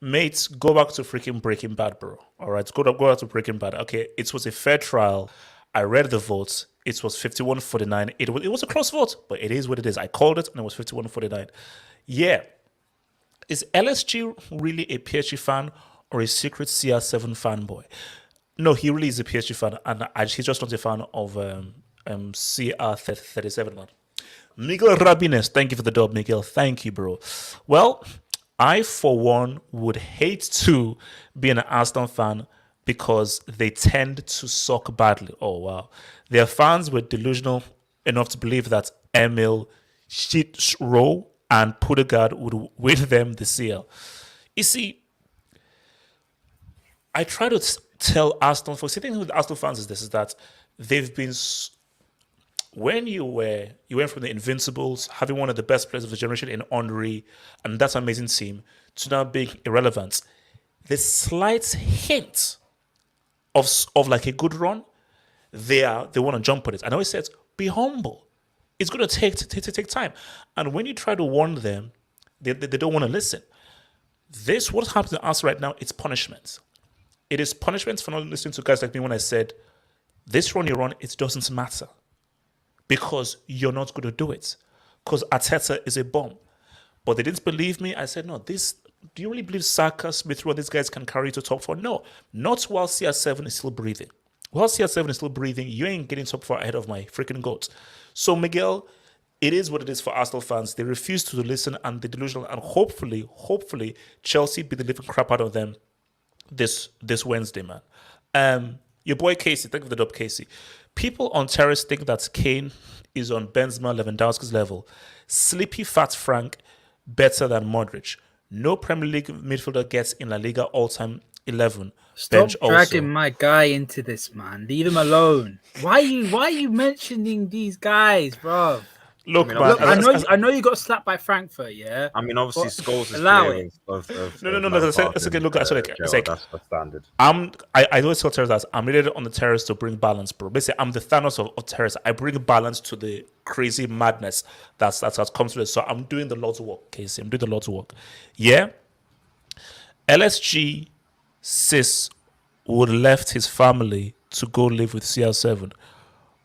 Mates, go back to freaking Breaking Bad, bro. All right, go back to Breaking Bad. Okay, it was a fair trial. I read the votes. It was 51-49. It was a close vote, but it is what it is. I called it, and it was 51-49. Yeah. Is LSG really a PSG fan or a secret CR7 fanboy? No, he really is a PSG fan, and he's just not a fan of CR37, man. Miguel Rabines, thank you for the dub, Miguel. Thank you, bro. Well, I, for one, would hate to be an Arsenal fan because they tend to suck badly. Oh, wow. Their fans were delusional enough to believe that Emil Shit-Row and Pudegaard would win them the CL. You see, I try to tell Arsenal folks, the thing with Arsenal fans is that they've been... When you went from the Invincibles, having one of the best players of the generation in Henry, and that's an amazing team, to now being irrelevant, the slight hint of like a good run, they want to jump on it. I always said, be humble. It's going to take time. And when you try to warn them, they don't want to listen. What's happening to us right now, it's punishment. It is punishment for not listening to guys like me when I said, this run you're on, it doesn't matter. Because you're not going to do it. Because Arteta is a bomb. But they didn't believe me. I said, no, do you really believe Saka, Smith Rowe, these guys can carry you to top 4? No, not while CR7 is still breathing. While CR7 is still breathing, you ain't getting top 4 ahead of my freaking goats. So, Miguel, it is what it is for Arsenal fans. They refuse to listen and they're delusional. And hopefully, Chelsea beat the living crap out of them this Wednesday, man. Your boy Casey, thank you for the dub, Casey. People on terrace think that Kane is on Benzema Lewandowski's level. Sleepy Fat Frank better than Modric. No Premier League midfielder gets in La Liga all-time 11. Stop Bench dragging also. my guy into this, man. Leave him alone. Why are you mentioning these guys, bro? Look, Look, I know you got slapped by Frankfurt, yeah. I mean, obviously, Scholes is allow clear it. No. It's okay. Look, it's like that's the standard. I always tell terrace that I'm rated on the terrace to bring balance, bro. Basically, I'm the Thanos of terrace. I bring balance to the crazy madness that's come to this. So I'm doing the Lord's work, Casey. I'm doing the Lord's work. Yeah. LSG Sis would left his family to go live with CR7.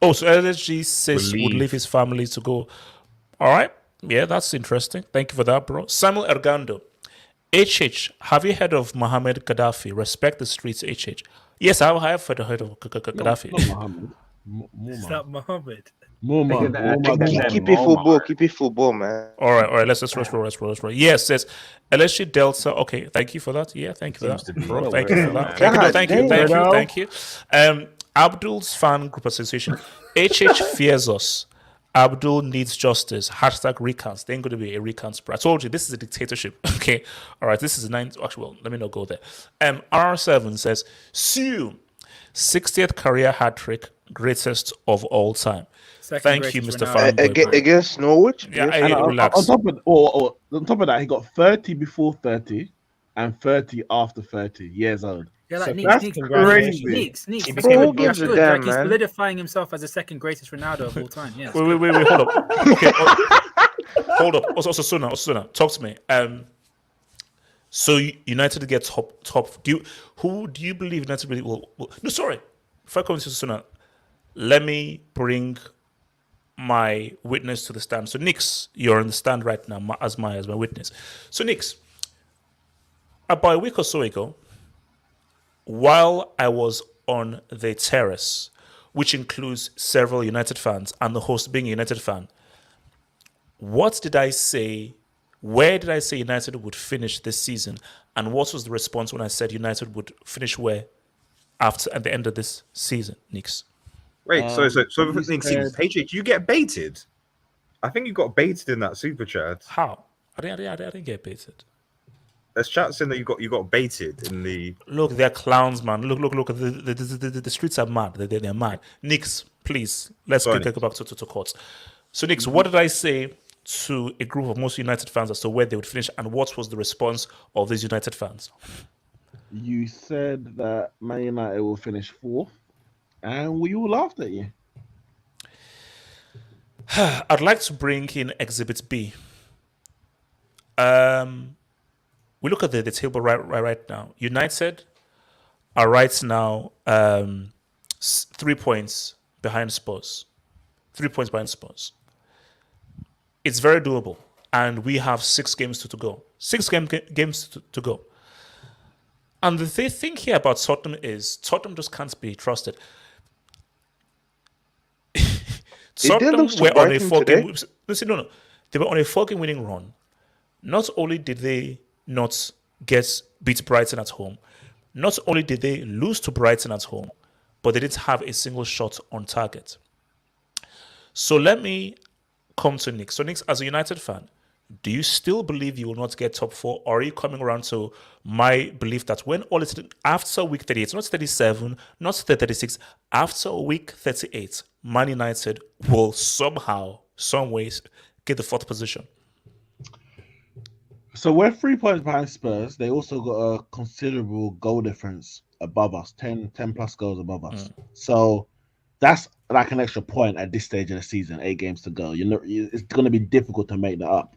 Oh, so LSG Sis would leave his family to go. All right. Yeah, that's interesting. Thank you for that, bro. Samuel Ergando. HH, have you heard of Mohammed Gaddafi? Respect the streets, HH. Yes, I have heard of Gaddafi. Not Mohammed. Is that Mohammed? Keep it football, man. All right. Let's roll. Yes, says LSG Delta. Okay, thank you for that. Yeah, thank you for that, bro. Thank you for that. Thank you. Abdul's fan group association. HH fears us. Abdul needs justice. # recounts. There ain't going to be a recounts, bro. I told you, this is a dictatorship. Okay. All right. This is a 9. Actually, well, let me not go there. R7 says, Sue, 60th career hat trick, greatest of all time. Thank you, Mr. Fanboy. Against Norwich? Yeah, relax. On top of that, he got 30 before 30 and 30 after 30 years old. Yeah, like That's crazy. Neeks. He Who became gives a good. damn, Like he's man? solidifying himself as the second greatest Ronaldo of all time. Yeah. Wait, hold up. Okay, hold up. Also, Suna, talk to me. So United get top. Who do you believe United really will? No, sorry. Before I come to Suna, let me bring my witness to the stand. So Nix, you're in the stand right now as my witness. So Nix, about a week or so ago, while I was on the terrace, which includes several United fans and the host being a United fan, what did I say? Where did I say United would finish this season? And what was the response when I said United would finish where at the end of this season, Nix? Wait, so you Nix, said- HH, you get baited? I think you got baited in that super chat. How? I didn't get baited. There's chat saying that you got baited in the. Look, they're clowns, man. Look. The streets are mad. They're mad. Nix, please, let's go back to courts. So, Nix, what did I say to a group of most United fans as to where they would finish, and what was the response of these United fans? You said that Man United will finish fourth, and we all laughed at you. I'd like to bring in Exhibit B. We look at the table right now. United are right now 3 points behind Spurs. 3 points behind Spurs. It's very doable, and we have 6 games to go. 6 games to go. And the thing here about Tottenham is Tottenham just can't be trusted. Tottenham were on a 4-game. No. They were on a 4-game winning run. Not only did they not beat Brighton at home, not only did they lose to Brighton at home, but they didn't have a single shot on target. So let me come to Nick. So Nick, as a United fan, do you still believe you will not get top 4, or are you coming around to my belief that when all is after week 38, not 37, not 36, after week 38, Man United will somehow, some ways, get the 4th position? So we're 3 points behind Spurs. They also got a considerable goal difference above us, 10 plus goals above us. So that's like an extra point at this stage of the season, 8 games to go. It's going to be difficult to make that up.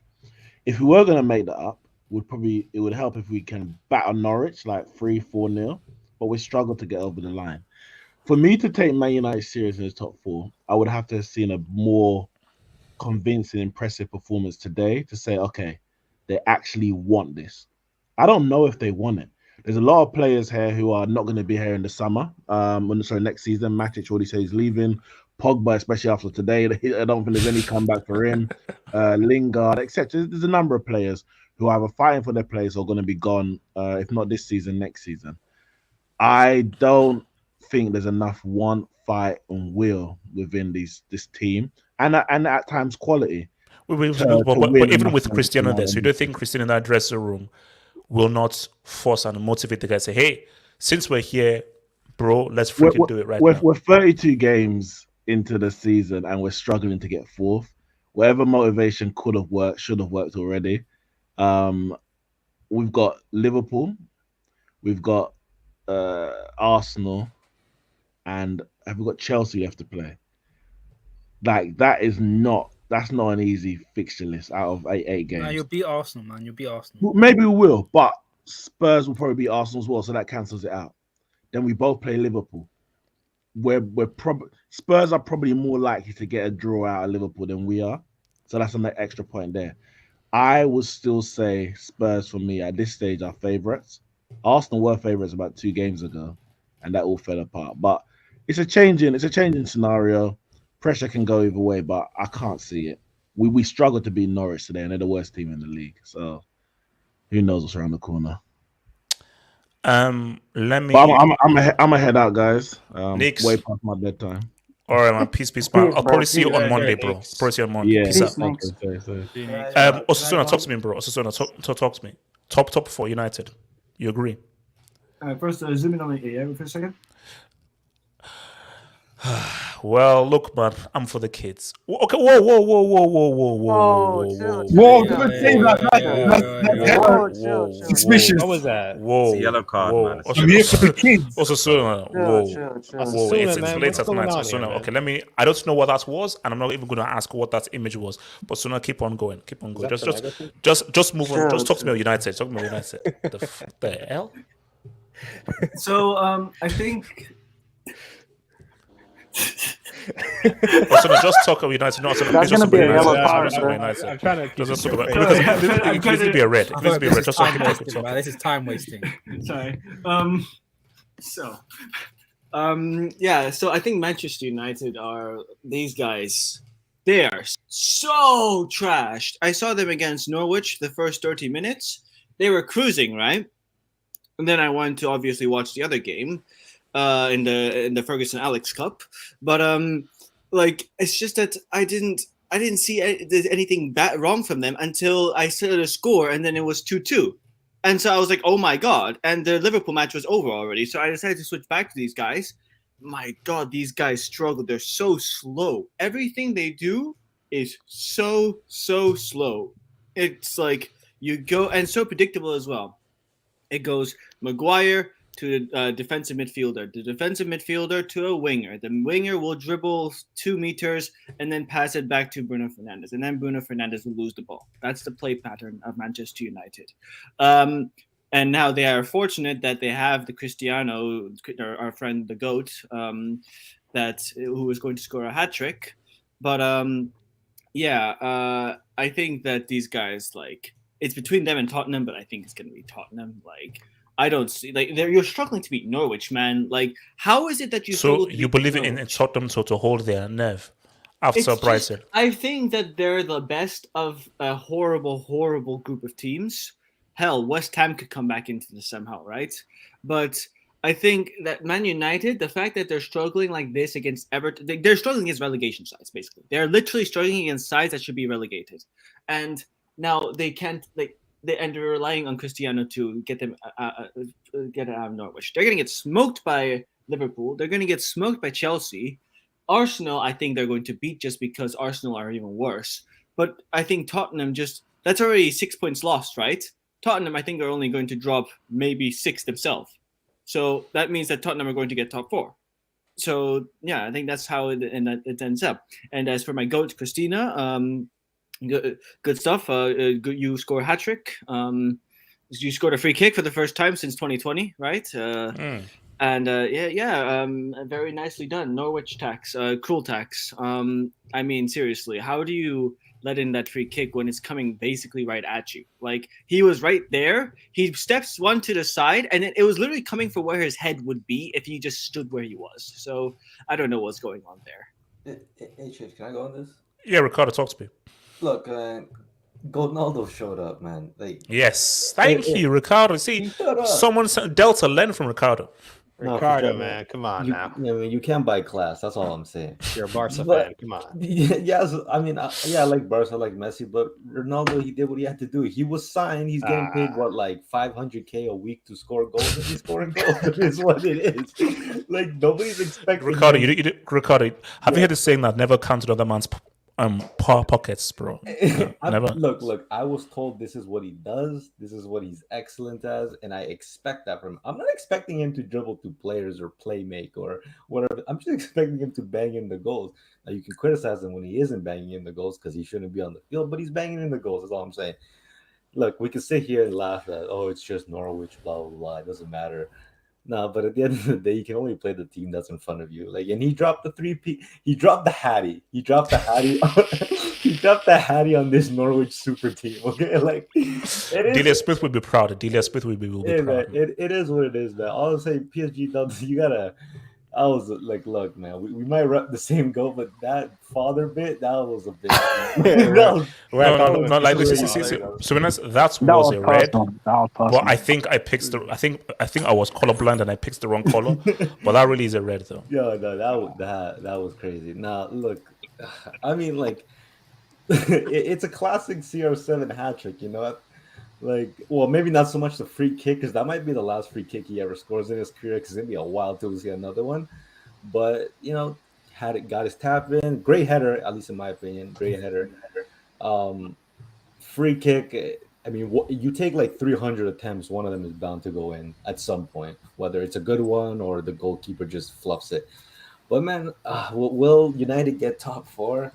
If we were going to make that up, it would help if we can batter Norwich like 3-4-0, but we struggle to get over the line. For me to take Man United serious in the top 4, I would have to have seen a more convincing, impressive performance today to say, okay, they actually want this. I don't know if they want it. There's a lot of players here who are not going to be here in the summer. Next season. Matic already said he's leaving. Pogba, especially after today, I don't think there's any comeback for him. Lingard, etc. There's a number of players who are either fighting for their place or going to be gone, if not this season, next season. I don't think there's enough want, fight, and will within this team, and at times quality. But even with Cristiano there, so you don't think Cristiano in that dressing room will not force and motivate the guy, say, hey, since we're here, bro, let's freaking do it right now. We're 32 games into the season and we're struggling to get 4th. Whatever motivation could have worked, should have worked already. We've got Liverpool, we've got Arsenal, and have we got Chelsea left to play? Like that's not an easy fixture list out of 8 games. No, you'll beat Arsenal, man. You'll beat Arsenal. Maybe we will, but Spurs will probably beat Arsenal as well, so that cancels it out. Then we both play Liverpool. Spurs are probably more likely to get a draw out of Liverpool than we are, so that's an extra point there. I would still say Spurs for me at this stage are favourites. Arsenal were favourites about 2 games ago, and that all fell apart. But it's a changing scenario. Pressure can go either way, but I can't see it. We struggled to beat Norwich today, and they're the worst team in the league. So who knows what's around the corner? Let me. But I'm a head out, guys. Nick. Way past my bedtime. All right, man. Peace, man. I'll probably see you on Monday, bro. Probably see you on Monday. Yeah. Peace out. Sorry. Osasuna, talk to me, bro. Osasuna, talk to me. Top for United. You agree? First, zoom in on me, yeah, for a second. Well, look, man, I'm for the kids. Okay, whoa. Whoa, good save, like suspicious. What was that? Whoa, It's a yellow card, whoa. man. Also, I'm here for the kids. also, Suna, whoa, whoa. Suna, It's man, late what's at going night. on Suna, here, man? okay, I don't know what that was, and I'm not even going to ask what that image was. But Suna, keep on going. Keep on going. that Just move on. Just talk to me about United. Talk to me about United. The hell? So I think Suna, just talk about United. No, Suna, That's just gonna be a United. yellow Just card, talk bro. about United. I'm trying to keep Just talk about Sorry, because I'm it needs to be a red. It needs to be a red. Just talk. Time wasting, man. This is time wasting. sorry. Yeah. So I think Manchester United are these guys. They are so trashed. I saw them against Norwich the first 30 minutes. They were cruising, right? And then I went to obviously watch the other game, in the Ferguson Alex Cup. But like it's just that I didn't see anything wrong from them until I saw the score, and then it was 2-2. And so I was like, oh my God. And the Liverpool match was over already. So I decided to switch back to these guys. My God, these guys struggle. They're so slow. Everything they do is so slow. It's like you go, and so predictable as well. It goes Maguire to a defensive midfielder, the defensive midfielder to a winger. The winger will dribble 2 meters and then pass it back to Bruno Fernandes. And then Bruno Fernandes will lose the ball. That's the play pattern of Manchester United. And now they are fortunate that they have the Cristiano, our friend, the GOAT, who is going to score a hat trick. But I think that these guys, like, it's between them and Tottenham, but I think it's going to be Tottenham. Like, I don't see, like, you're struggling to beat Norwich, man. Like, how is it that you So you believe in Tottenham to hold their nerve after Brighton? I think that they're the best of a horrible group of teams. Hell, West Ham could come back into this somehow, right? But I think that Man United, the fact that they're struggling like this against Everton, they're struggling against relegation sides, basically. They're literally struggling against sides that should be relegated. And now they can't, and they're relying on Cristiano to get them get out of Norwich. They're going to get smoked by Liverpool. They're going to get smoked by Chelsea. Arsenal, I think they're going to beat just because Arsenal are even worse. But I think Tottenham that's already 6 points lost, right? Tottenham, I think, are only going to drop maybe 6 themselves. So that means that Tottenham are going to get top 4. So, yeah, I think that's how it ends up. And as for my GOAT, Christina, good stuff. You score a hat trick. You scored a free kick for the first time since 2020, right? And very nicely done. Norwich tax, cruel tax. I mean, seriously, how do you let in that free kick when it's coming basically right at you? Like, he was right there. He steps one to the side, and it was literally coming for where his head would be if he just stood where he was. So I don't know what's going on there. Hey, Chief, can I go on this? Yeah, Ricardo, talk to me. Look, Ronaldo showed up, man. Like, yes, thank you, Ricardo. See, someone Delta learn from Ricardo. Ricardo, man, come on now. I mean, you can't buy class. That's all I'm saying. You're a Barca fan. Come on. Yes, I mean, I like Barca, I like Messi, but Ronaldo, he did what he had to do. He was signed. He's getting paid like $500K a week to score goals. And he's scoring goals. It is what it is. Like, nobody's expecting. Ricardo, Ricardo, have you heard the saying that never counted other man's pockets, bro? Never. Look, I was told this is what he does, this is what he's excellent as, and I expect that from him. I'm not expecting him to dribble to players or play make or whatever. I'm just expecting him to bang in the goals. Now, you can criticize him when he isn't banging in the goals because he shouldn't be on the field, but he's banging in the goals. That's all I'm saying. Look, we can sit here and laugh at, it's just Norwich, blah blah blah, it doesn't matter. No, but at the end of the day, you can only play the team that's in front of you. Like, and he dropped the 3P. He dropped the Hattie. He dropped the Hattie on this Norwich super team. Okay, like, Delia Smith would be proud. Delia Smith will be proud. Man, it is what it is, man. All I'm saying, PSG does. You gotta. I was like, look, man, we might rep the same goal, but that father bit, that was a bit. No, like this. So that was a red. But I think I picked I think I was colorblind and I picked the wrong color. But that really is a red, though. Yeah, no, that was crazy. Now, look, I mean, like, it's a classic CR7 hat trick, you know. Like, well, maybe not so much the free kick, because that might be the last free kick he ever scores in his career, because it'd be a while till we see another one. But, you know, got his tap in. Great header, at least in my opinion. Great header. Free kick. I mean, you take like 300 attempts, one of them is bound to go in at some point, whether it's a good one or the goalkeeper just fluffs it. But man, will United get top four?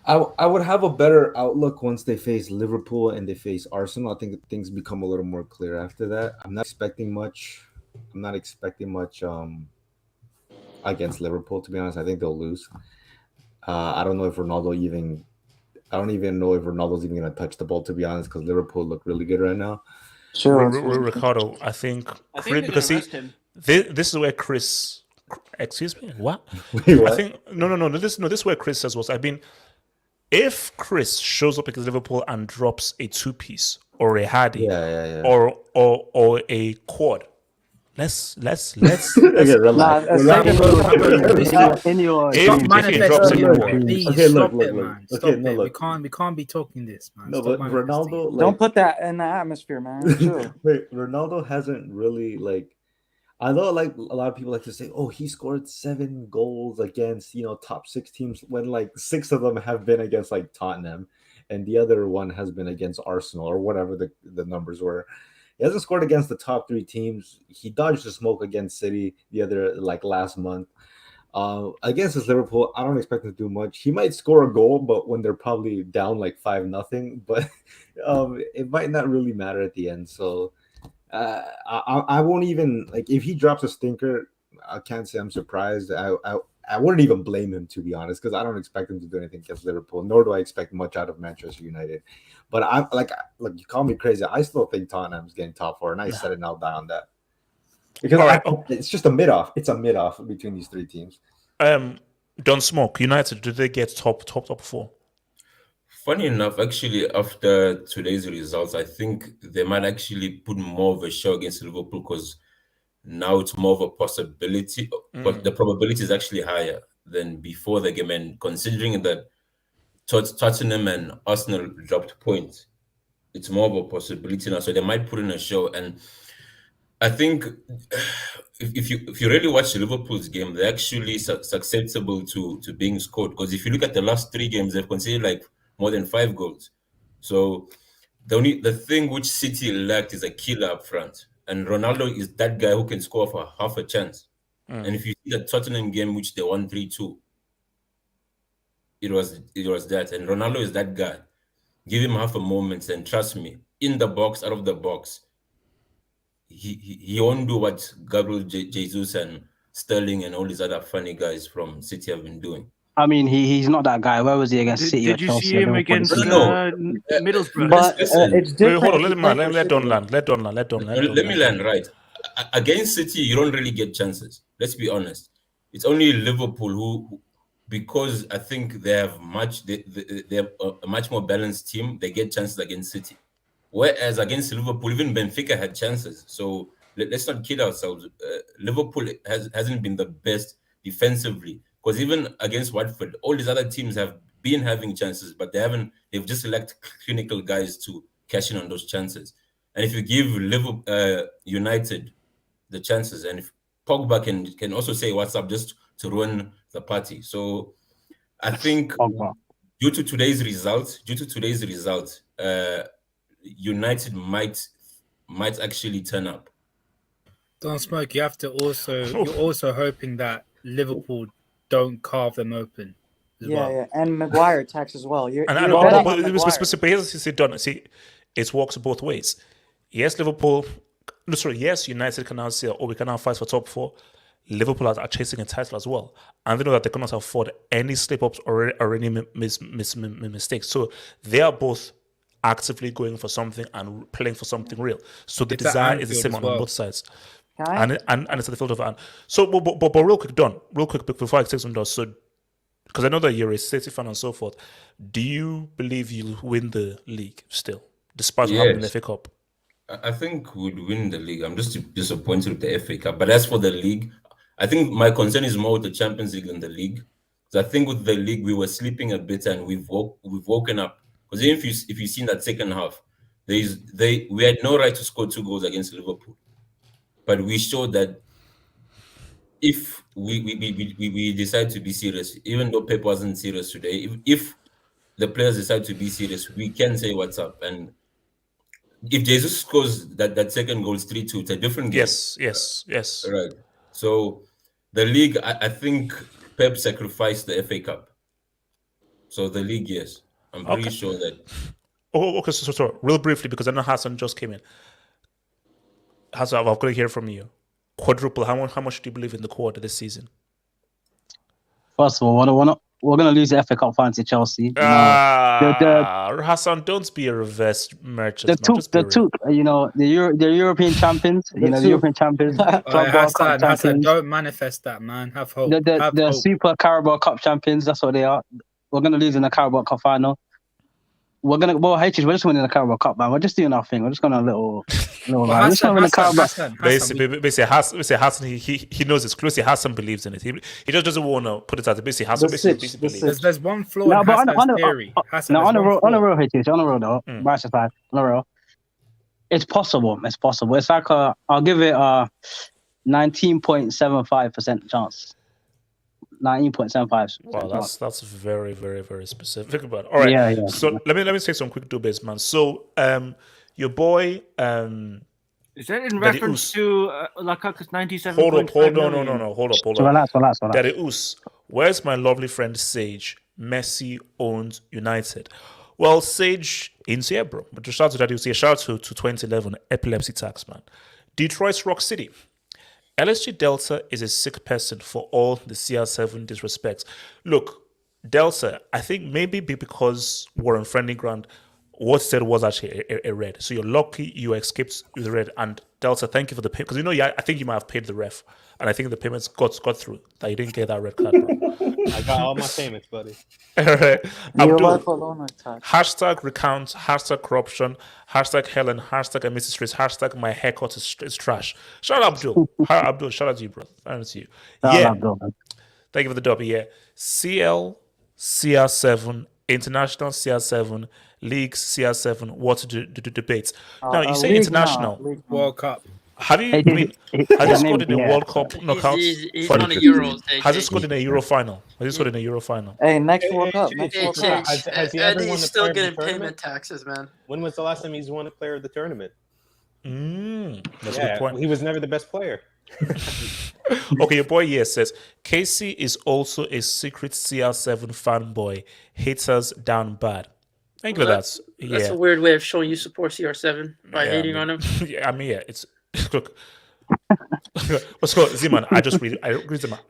I would have a better outlook once they face Liverpool and they face Arsenal. I think things become a little more clear after that. I'm not expecting much against Liverpool, to be honest. I think they'll lose. I don't even know if Ronaldo's even going to touch the ball, to be honest, because Liverpool look really good right now. Sure. Ricardo, I think because this is where Chris. Excuse me. What? Wait, what? I think no. This is where Chris says was. I mean, if Chris shows up against Liverpool and drops a 2-piece or a Hardy or a quad, let's okay, relax. We can't be talking this, man. No, but Ronaldo, don't put that in the atmosphere, man. Sure. Wait, Ronaldo hasn't really I know like a lot of people like to say, oh, he scored 7 goals against top 6 teams when like 6 of them have been against like Tottenham, and the other one has been against Arsenal or whatever the numbers were. He hasn't scored against the top 3 teams. He dodged the smoke against City the other last month. Against this Liverpool, I don't expect him to do much. He might score a goal, but when they're probably down like 5-0, but it might not really matter at the end. So I won't even if he drops a stinker. I can't say I'm surprised. I wouldn't even blame him, to be honest, because I don't expect him to do anything against Liverpool, nor do I expect much out of Manchester United. But I'm you call me crazy. I still think Tottenham's getting top 4, and I said it and I'll die on that. Because it's just a mid-off. It's a mid-off between these 3 teams. Don't smoke. United, do they get top 4? Funny enough, actually, after today's results, I think they might actually put more of a show against Liverpool because now it's more of a possibility, but the probability is actually higher than before the game. And considering that Tottenham and Arsenal dropped points, it's more of a possibility now. So they might put in a show. And I think if you really watch Liverpool's game, they're actually susceptible to being scored. Because if you look at the last 3 games, they've conceded more than 5 goals. So the thing which City lacked is a killer up front. And Ronaldo is that guy who can score for half a chance. And if you see the Tottenham game, which they won 3-2, it was that. And Ronaldo is that guy. Give him half a moment and trust me, in the box, out of the box, he won't do what Gabriel Jesus and Sterling and all these other funny guys from City have been doing. I mean, he's not that guy. Where was he against City? Did you see him against Middlesbrough? But it's different. Hold on, let Don land. Let me land, right. Against City, you don't really get chances. Let's be honest. It's only Liverpool who, because I think they have a much more balanced team, they get chances against City. Whereas against Liverpool, even Benfica had chances. So let's not kid ourselves. Liverpool hasn't been the best defensively. Because even against Watford, all these other teams have been having chances, but they've just lacked clinical guys to cash in on those chances. And if you give United the chances, and if Pogba can also say what's up just to ruin the party. So I think due to today's results, United might actually turn up. Don't smoke. You have to you're also hoping that Liverpool don't carve them open as well. Yeah, and Maguire attacks as well. It works both ways. Yes, United can now say, we can now fight for top 4. Liverpool are chasing a title as well, and they know that they cannot afford any slip-ups or any mistakes. So they are both actively going for something and playing for something real. So the desire is the same on both sides. And it's at the field of Anne. So, but real quick, Don, before I take some doors, so because I know that you're a City fan and so forth, do you believe you'll win the league still, despite having the FA Cup? I think we'd win the league. I'm just disappointed with the FA Cup. But as for the league, I think my concern is more with the Champions League than the league. So I think with the league, we were sleeping a bit and we've woken up. Because even if you've seen that second half, we had no right to score 2 goals against Liverpool. But we showed that if we decide to be serious, even though Pep wasn't serious today, if the players decide to be serious, we can say what's up. And if Jesus scores that second goal 3-2, it's a different game. Yes. Right. So the league, I think Pep sacrificed the FA Cup. So the league, yes. I'm pretty sure that. Oh, okay. So real briefly, because I know Hassan just came in. Hassan, I've got to hear from you. Quadruple. How much do you believe in the quad this season? First of all, we're going to lose the FA Cup final to Chelsea. Hassan, don't be a reverse merchant. The European champions. The European champions. Hassan, don't manifest that, man. Have hope. The Super Carabao Cup champions. That's what they are. We're going to lose in the Carabao Cup final. We're just winning the Carabao Cup, man. We're just doing our thing. We're just going on a little Hassan, he knows it's close. Hassan believes in it. He just doesn't want to put it out. Basically, Hassan believes. There's one flaw in Hassan's theory. On the road, it's possible. It's like I'll give it a 19.75% chance. 19.75. Wow, that's very, very, very specific. But all right, yeah. So let me take some quick debates, man. So your boy is that in reference to Lukaku's 97? Hold up, hold on. Relax. Daddy Us, where's my lovely friend Sage? Messi owns United. Well, Sage in here, bro. But shout out to Daddy Us here. Shout out to 2011 epilepsy tax, man. Detroit's Rock City. LSG Delta is a sick person for all the CR7 disrespects. Look, Delta, I think maybe because we're on friendly ground, what said was actually a red. So you're lucky you escaped with the red. And Delta, thank you for the payment. Because I think you might have paid the ref. And I think the payments got through. That you didn't get that red card, bro. I got all my payments, buddy. All right. Abdul, hashtag recount, hashtag corruption, hashtag Helen, hashtag Mrs. Streets, hashtag my haircut is trash. Shout out Abdul. Abdul, shout out to you, bro. Shout out to you. Thank you for the dub. Yeah. CL, CR7, International CR7, Leagues CR7, what to do debates. Now, you say international. World Cup. Have you scored in a World Cup knockout? He's won a Euros. Has he scored in a Euro final? Hey, next World Cup. Has he ever won the still player getting of the tournament? payment taxes, man. When was the last time he's won a player of the tournament? That's a good point. He was never the best player. Okay, your boy here says Casey is also a secret CR7 fanboy. Haters down bad. Thank you for that. That's a weird way of showing you support CR7 by hating on him. It's look. Let's go, Z-Man. I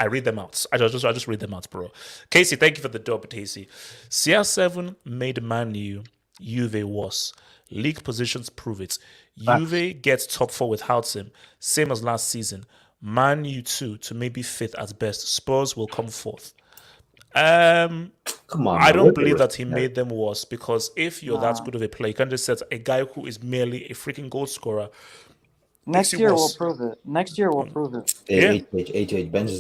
read them out. I just read them out, bro. Casey, thank you for the dub, Casey. CR7 made Man U. Juve was. League positions prove it. Juve gets top 4 without him, same as last season. Man U 2 to maybe 5th at best. Spurs will come 4th. Come on, I don't believe that he made them worse, because if you're that good of a player, you can't just set a guy who is merely a freaking goal scorer. Next year will prove it. Benj is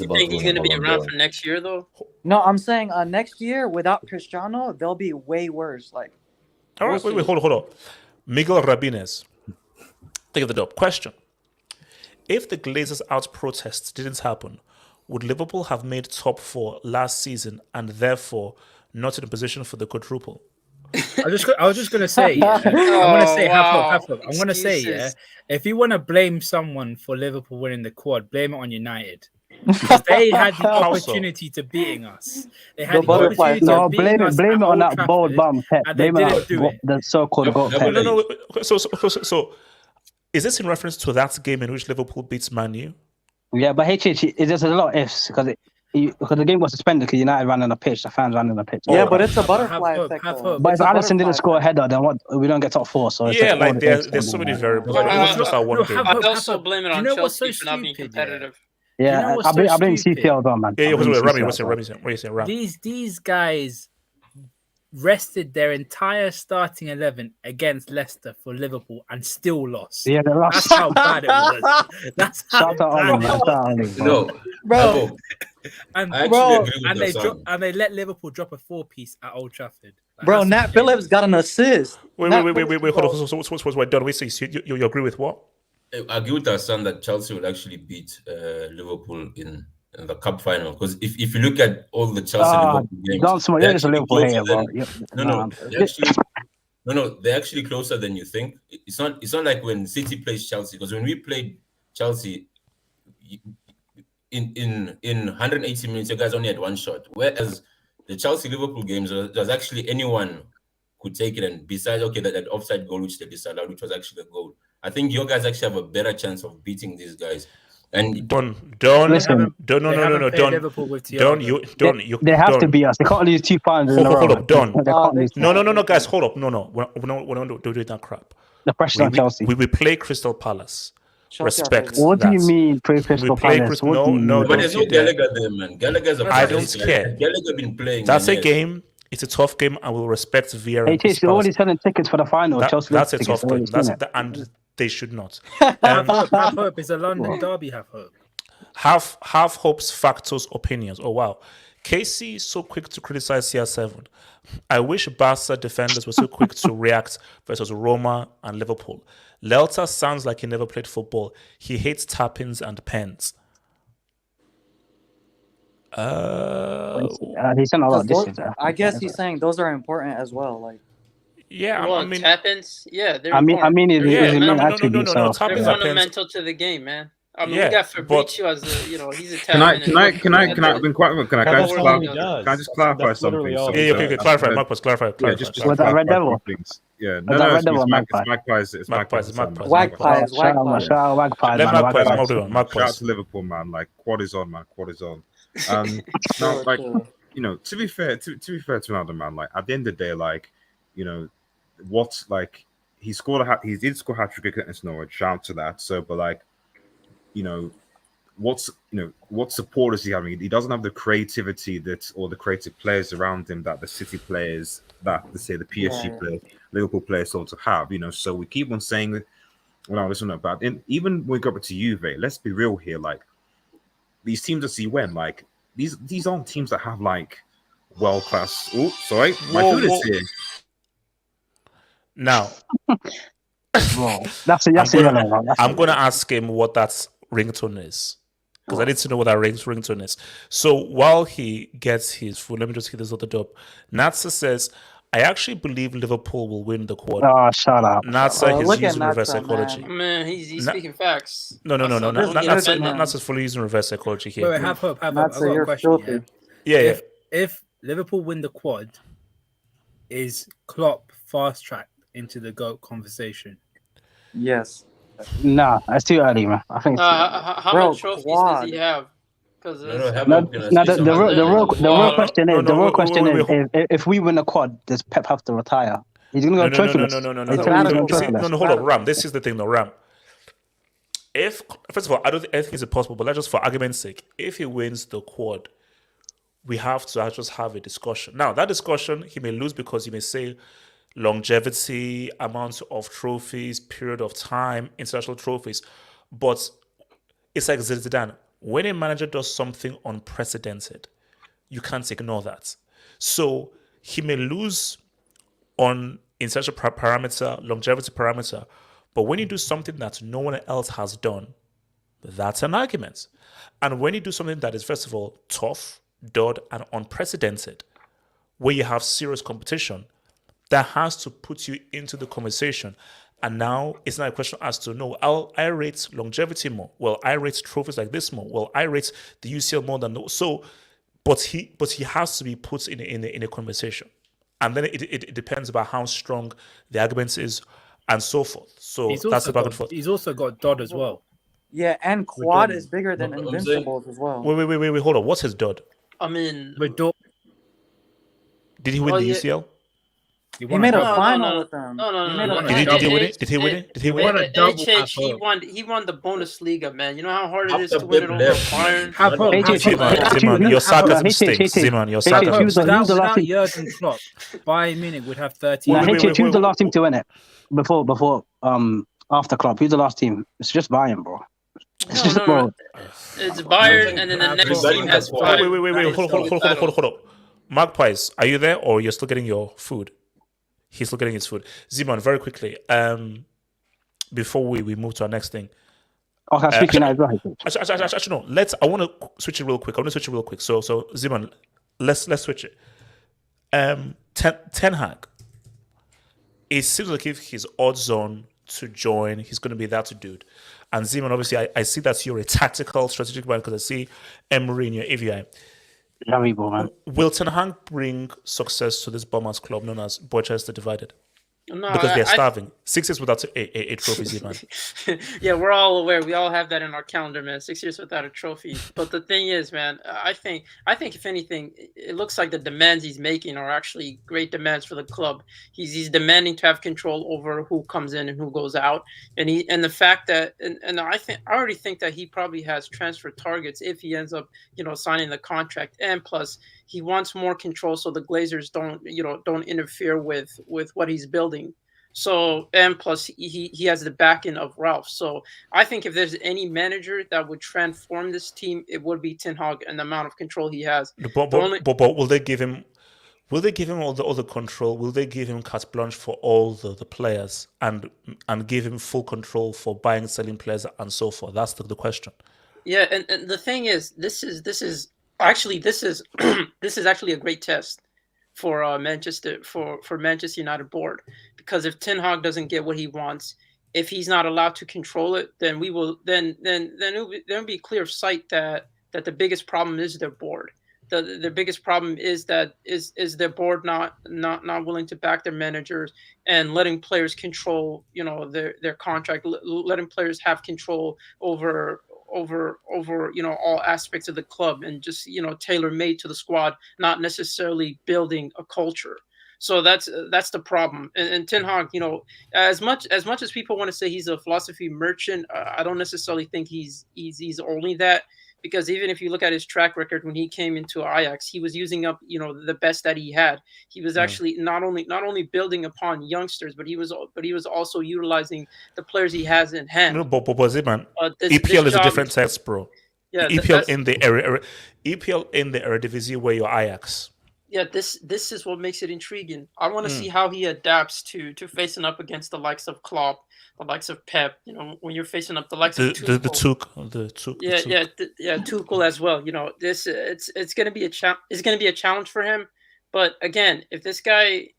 about. You think he's going to be around for next year, though? No, I'm saying next year without Cristiano, they'll be way worse. Like, all right, wait, hold on. Miguel Rabinez, think of the dub. Question: if the Glazers out protests didn't happen, would Liverpool have made top 4 last season and therefore not in a position for the quadruple? I was just gonna say, I'm gonna say, if you want to blame someone for Liverpool winning the quad, blame it on United. Because they had the opportunity to beating us. They had the opportunity to beating us. Blame it on that bold bum, Pep. Blame it on the so-called goal. No. So, is this in reference to that game in which Liverpool beats Man U? Yeah, but there's a lot of ifs because the game was suspended because United ran on the pitch, the fans ran on the pitch. Yeah, but it's a butterfly effect. But if Alisson didn't score a header, then we don't get top 4. So there's so many variables. It wasn't just that one game. I also blame it on Chelsea for not being competitive. Yeah, I blame CPL though, man. Yeah, Rami, what are you saying, Rami? These guys rested their entire starting 11 against Leicester for Liverpool and still lost. Yeah, they lost. That's how bad it was. That's how bad it was. No, bro. And they let Liverpool drop a 4-piece at Old Trafford. Bro, Nat Phillips got an assist. Wait, hold on. So what's done? You agree with what? I agree with our son that Chelsea would actually beat Liverpool in in the cup final. Because if you look at all the Chelsea Liverpool games, Don't smart. they're You're just a actually Liverpool closer hater, bro. than they're actually closer than you think. It's not like when City plays Chelsea, because when we played Chelsea in 180 minutes, you guys only had one shot. Whereas the Chelsea Liverpool games, there's actually anyone could take it, and besides that offside goal which they disallowed, which was actually the goal. I think your guys actually have a better chance of beating these guys. And Don't. They have to beat us. They can't lose 2 finals in a row. Hold up, Don. They can't lose. No, guys, hold up. No, we're not doing that crap. The pressure's on Chelsea. We play Crystal Palace. Respect. What do you that. mean play Crystal Palace? No. But there's no Gallagher there, man. Gallagher's a I don't care. Gallagher been playing. That's a game. It's a tough game. I will respect Vieira. You're already selling tickets for the final. That's a tough game. And they should not. Have hope. It's a London derby. Have hope. Have hopes, factors, opinions. Oh wow. Casey is so quick to criticize CR7. I wish Barca defenders were so quick to react versus Roma and Liverpool. Lelta sounds like he never played football. He hates tap-ins and pens. He's saying a lot of dishes. I guess he's saying those are important as well. Like, yeah, I mean, tap-ins. Yeah, they're. They're fundamental to the game, man. I mean, we got Fabrizio as he's a Can I tap-in. can I just clarify something? Yeah, clarify. Marcus, clarify. Yeah, just with that Red Devil. Yeah, no, it's Magpies. It's Magpies. Magpies. Shout out to Liverpool, man. Like, quad is on, man. Quad is on. Now, like, to be fair to Ronaldo, man. Like, at the end of the day, like, what, like, he did score a hat-trick against Norwich. Shout out to that. So, but like, what support is he having? He doesn't have the creativity or the creative players around him that the City players, that let's say the PSG players, Liverpool players also have. So we keep on saying, well, listen about. And even when we go back to Juve, let's be real here. Like, these teams that see when, like, these aren't teams that have like world class. Oh, sorry, my food is here. Now, I'm gonna ask him what that ringtone is, because I need to know what that ringtone is. So while he gets his food, let me just hit this other dope. Natsa says, I actually believe Liverpool will win the quad. Oh, shut up. Natsa is using reverse psychology. Man, he's speaking facts. No. Natsa's fully using reverse psychology here. Wait, have hope. I've got a question. Yeah. If Liverpool win the quad, is Klopp fast tracked into the GOAT conversation? Yes. Nah, it's too early, man. I think. How many trophies does he have? Because the real question is if we win the quad, does Pep have to retire? He's gonna go trophyless. No, hold on, Ram. This is the thing, though, Ram. First of all, I don't think it's possible, but let's just, for argument's sake, if he wins the quad, we have to just have a discussion. Now, that discussion, he may lose because he may say longevity, amount of trophies, period of time, international trophies. But it's like Zidane. When a manager does something unprecedented, you can't ignore that. So he may lose on international parameter, longevity parameter, but when you do something that no one else has done, that's an argument. And when you do something that is, first of all, tough, dud, and unprecedented, where you have serious competition, that has to put you into the conversation. And now it's not a question as to, no, I rate longevity more. Well, I rate trophies like this more. Well, I rate the UCL more than those. So, but he has to be put in a conversation. And then it depends about how strong the argument is and so forth. So that's the back and forth. He's also got Dodd as well. Yeah, and quad is bigger than Invincibles as well. Wait, hold on. What's his Dodd? I mean, did he win the UCL? He made a final with them. No. Did he win it? Did he win it? He won the Bundesliga, man. You know how hard it is to win it over Bayern? Simon, your sarcasm stinks. Simon, your sarcasm stinks. Without Jurgen Klopp, Bayern Munich would have 13. Who's the last team to win it? After Klopp, who's the last team? It's just Bayern, bro. It's just bro. It's Bayern, and then the next team has 5. Wait. Hold up. Magpies, are you there, or you're still getting your food? He's still getting his food. Simon, very quickly, before we move to our next thing, Okay, speaking now, go ahead. Actually, no. I want to switch it real quick. So Ziman, let's switch it. Ten Hag. It seems like if he's odds on to join, he's going to be that dude. And Ziman, obviously, I see that you're a tactical, strategic man because I see Emery in your AVI. Man. Will Ten Hag bring success to this Bombers club known as Boychester Divided? No, because they're starving. 6 years without a trophy, man. Yeah, we're all aware. We all have that in our calendar, man. 6 years without a trophy. But the thing is, man, I think if anything, it looks like the demands he's making are actually great demands for the club. He's demanding to have control over who comes in and who goes out, and the fact that I already think that he probably has transfer targets if he ends up signing the contract, and plus he wants more control so the Glazers don't interfere with what he's building. So, and plus he has the backing of Ralph. So I think if there's any manager that would transform this team, it would be Ten Hag and the amount of control he has. But will they give him all the control? Will they give him carte blanche for all the players and give him full control for buying, selling players and so forth? That's the question. Yeah, and the thing is, this is actually a great test for Manchester United board, because if Ten Hag doesn't get what he wants, if he's not allowed to control it, then we will then it'll be clear sight that the biggest problem is their board. The biggest problem is that is their board not willing to back their managers and letting players control their contract, letting players have control over all aspects of the club, and just tailor made to the squad, not necessarily building a culture. So that's the problem. And Ten Hag, as much as people want to say he's a philosophy merchant, I don't necessarily think he's only that, because even if you look at his track record when he came into Ajax, he was using up the best that he had. He was actually not only building upon youngsters, but he was also utilizing the players he has in hand. No, but man, EPL is a different test, bro. Yeah, EPL in the Eredivisie where you're Ajax. Yeah, this is what makes it intriguing. I want to see how he adapts to facing up against the likes of Klopp, the likes of Pep. When you're facing up the likes of Tuchel. Yeah, Tuchel as well. It's going to be a challenge for him. But again, if this guy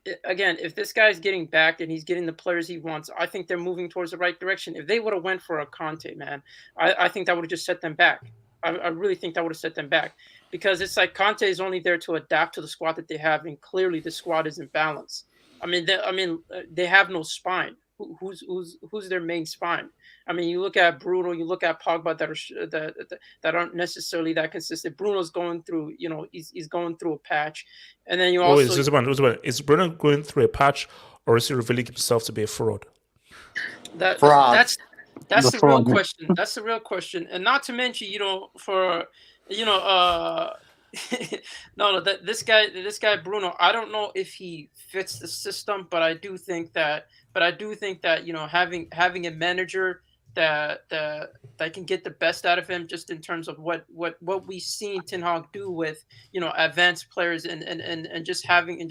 is getting backed and he's getting the players he wants, I think they're moving towards the right direction. If they would have went for a Conte, man, I think that would have just set them back. I really think that would have set them back, because it's like Conte is only there to adapt to the squad that they have, and clearly the squad is in balance. They have no spine. Who's their main spine? You look at Bruno, you look at Pogba that aren't necessarily that consistent. Bruno's going through, he's going through a patch, and then you also is Bruno going through a patch, or is he revealing himself to be a fraud? That's the real question. That's the real question. And not to mention, this guy Bruno, I don't know if he fits the system, but I do think that having a manager that can get the best out of him, just in terms of what we've seen Ten Hag do with advanced players and just having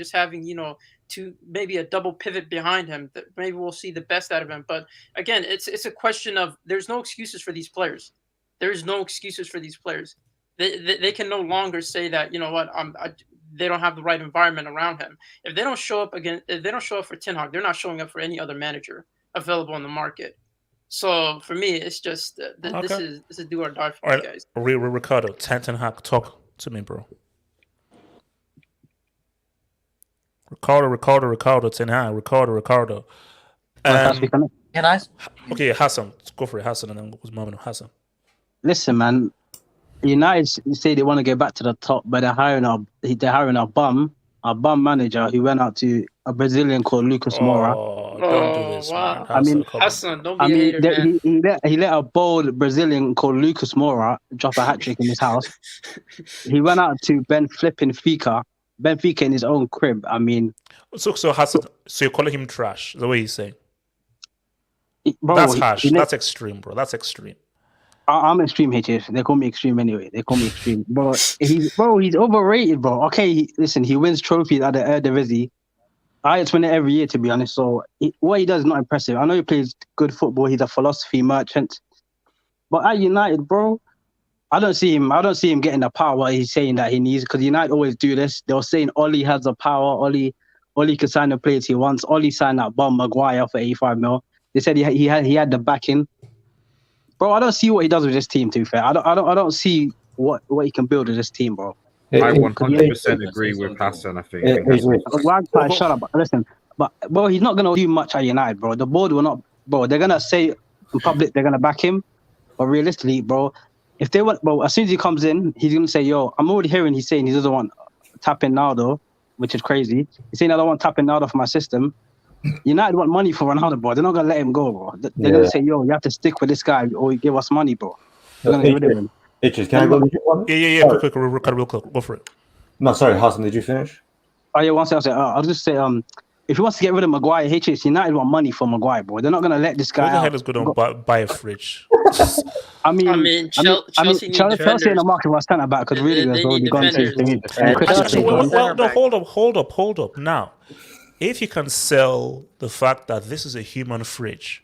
to maybe a double pivot behind him, that maybe we'll see the best out of him. But again, it's a question of there's no excuses for these players. There's no excuses for these players. They can no longer say that they don't have the right environment around him. If they don't show up for Ten Hag, they're not showing up for any other manager available on the market. So for me, it's just this is do or die for these guys. Ricardo, Ten Hag, talk to me, bro. Ricardo, Ten Hag, Ricardo. Can I? Okay, Hassan, go for it, Hassan, and then who's Mohammed Hassan. Listen, man. United say they want to get back to the top, but they're hiring a bum manager who went out to a Brazilian called Lucas Moura. Don't do this, wow. man. Hassan, don't be a hater, man. He let a bold Brazilian called Lucas Moura drop a hat-trick in his house. He went out to Benfica in his own crib. So Hassan, so you're calling him trash, the way he's saying? Bro, that's harsh. That's extreme, bro. That's extreme. I'm extreme, HF. They call me extreme anyway. But he's overrated, bro. Okay, listen, he wins trophies at the Eredivisie. I win it every year, to be honest. So what he does is not impressive. I know he plays good football. He's a philosophy merchant. But at United, bro, I don't see him getting the power he's saying that he needs, because United always do this. They were saying Oli has the power. Oli can sign the players he wants. Oli signed that bum Maguire for 85 mil. They said he had the backing. Bro, I don't see what he does with this team, to be fair. I don't see what he can build with this team, bro. I 100% agree with Hassan. I think. Shut up. Listen, but bro, he's not gonna do much at United, bro. The board will not, bro. They're gonna say in public they're gonna back him, but realistically, bro, if they want, bro, as soon as he comes in, he's gonna say, "Yo, I'm already hearing he's saying he doesn't want tapping Ronaldo, which is crazy. He's saying I don't want tapping Ronaldo for my system." United want money for Ronaldo, bro. They're not gonna let him go, bro. They're gonna say, "Yo, you have to stick with this guy, or you give us money, bro." They're gonna get rid of him. Can I go? Yeah. Quick, real quick. Go for it. No, sorry, Hassan, did you finish? Oh yeah, one second. I'll just say, if he wants to get rid of Maguire, United want money for Maguire, bro. They're not gonna let this guy. Who the hell is going to buy a fridge? I mean, Chelsea in the market for a centre back because really there's already gone to. Well, hold up. Now, if you can sell the fact that this is a human fridge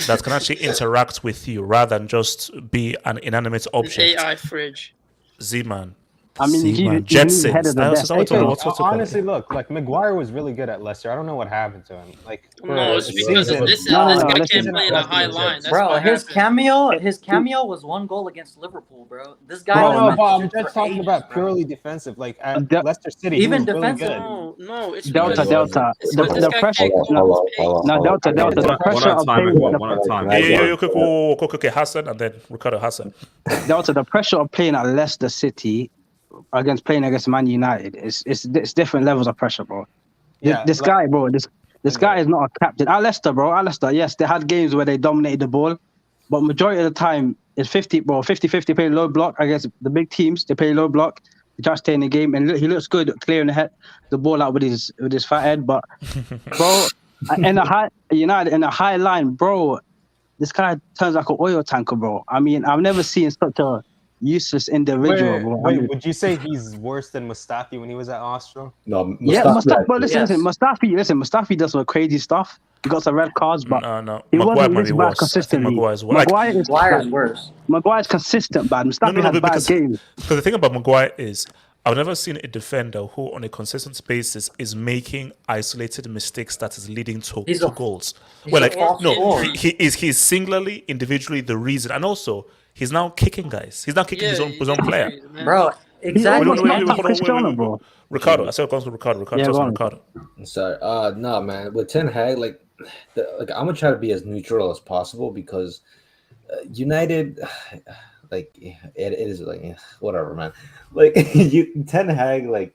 that can actually interact with you rather than just be an inanimate object, AI fridge. Z-Man. I mean, Jetsons. Honestly, look, like Maguire was really good at Leicester. I don't know what happened to him. Like, no, it's because this guy can't play in a high line. That's bro, his cameo was 1 goal against Liverpool, bro. This guy. No, but I'm just talking about purely defensive. Like at Leicester City, even defensive. Really no, it's Delta. The pressure. No, Delta. The pressure of playing. One at a time. Yeah. Okay. Hassan and then Ricardo Hassan. Delta. The pressure of playing at Leicester City playing against Man United, it's different levels of pressure, bro. This guy is not a captain. At Leicester, yes, they had games where they dominated the ball, but majority of the time it's 50-50 play low block against the big teams. They play low block, they try to stay in the game, and he looks good clearing the ball out with his fat head. But bro, in a high line, bro, this guy turns like an oil tanker, bro. I mean, I've never seen such a useless individual. Wait, would you say he's worse than Mustafi when he was at Arsenal? No, Mustafi. But listen, Mustafi does some crazy stuff. He got some red cards, but he wasn't this bad consistently. Maguire is worse. Maguire's consistent bad. Mustafi had bad games. Because the thing about Maguire is, I've never seen a defender who, on a consistent basis, is making isolated mistakes that is leading to goals. He's singularly, individually the reason, and also he's now kicking guys. He's now kicking his own player. Bro, exactly. Wait. Ricardo. I said Ricardo. Sorry. No, man. With Ten Hag, I'm gonna try to be as neutral as possible because United, it is whatever, man. Ten Hag,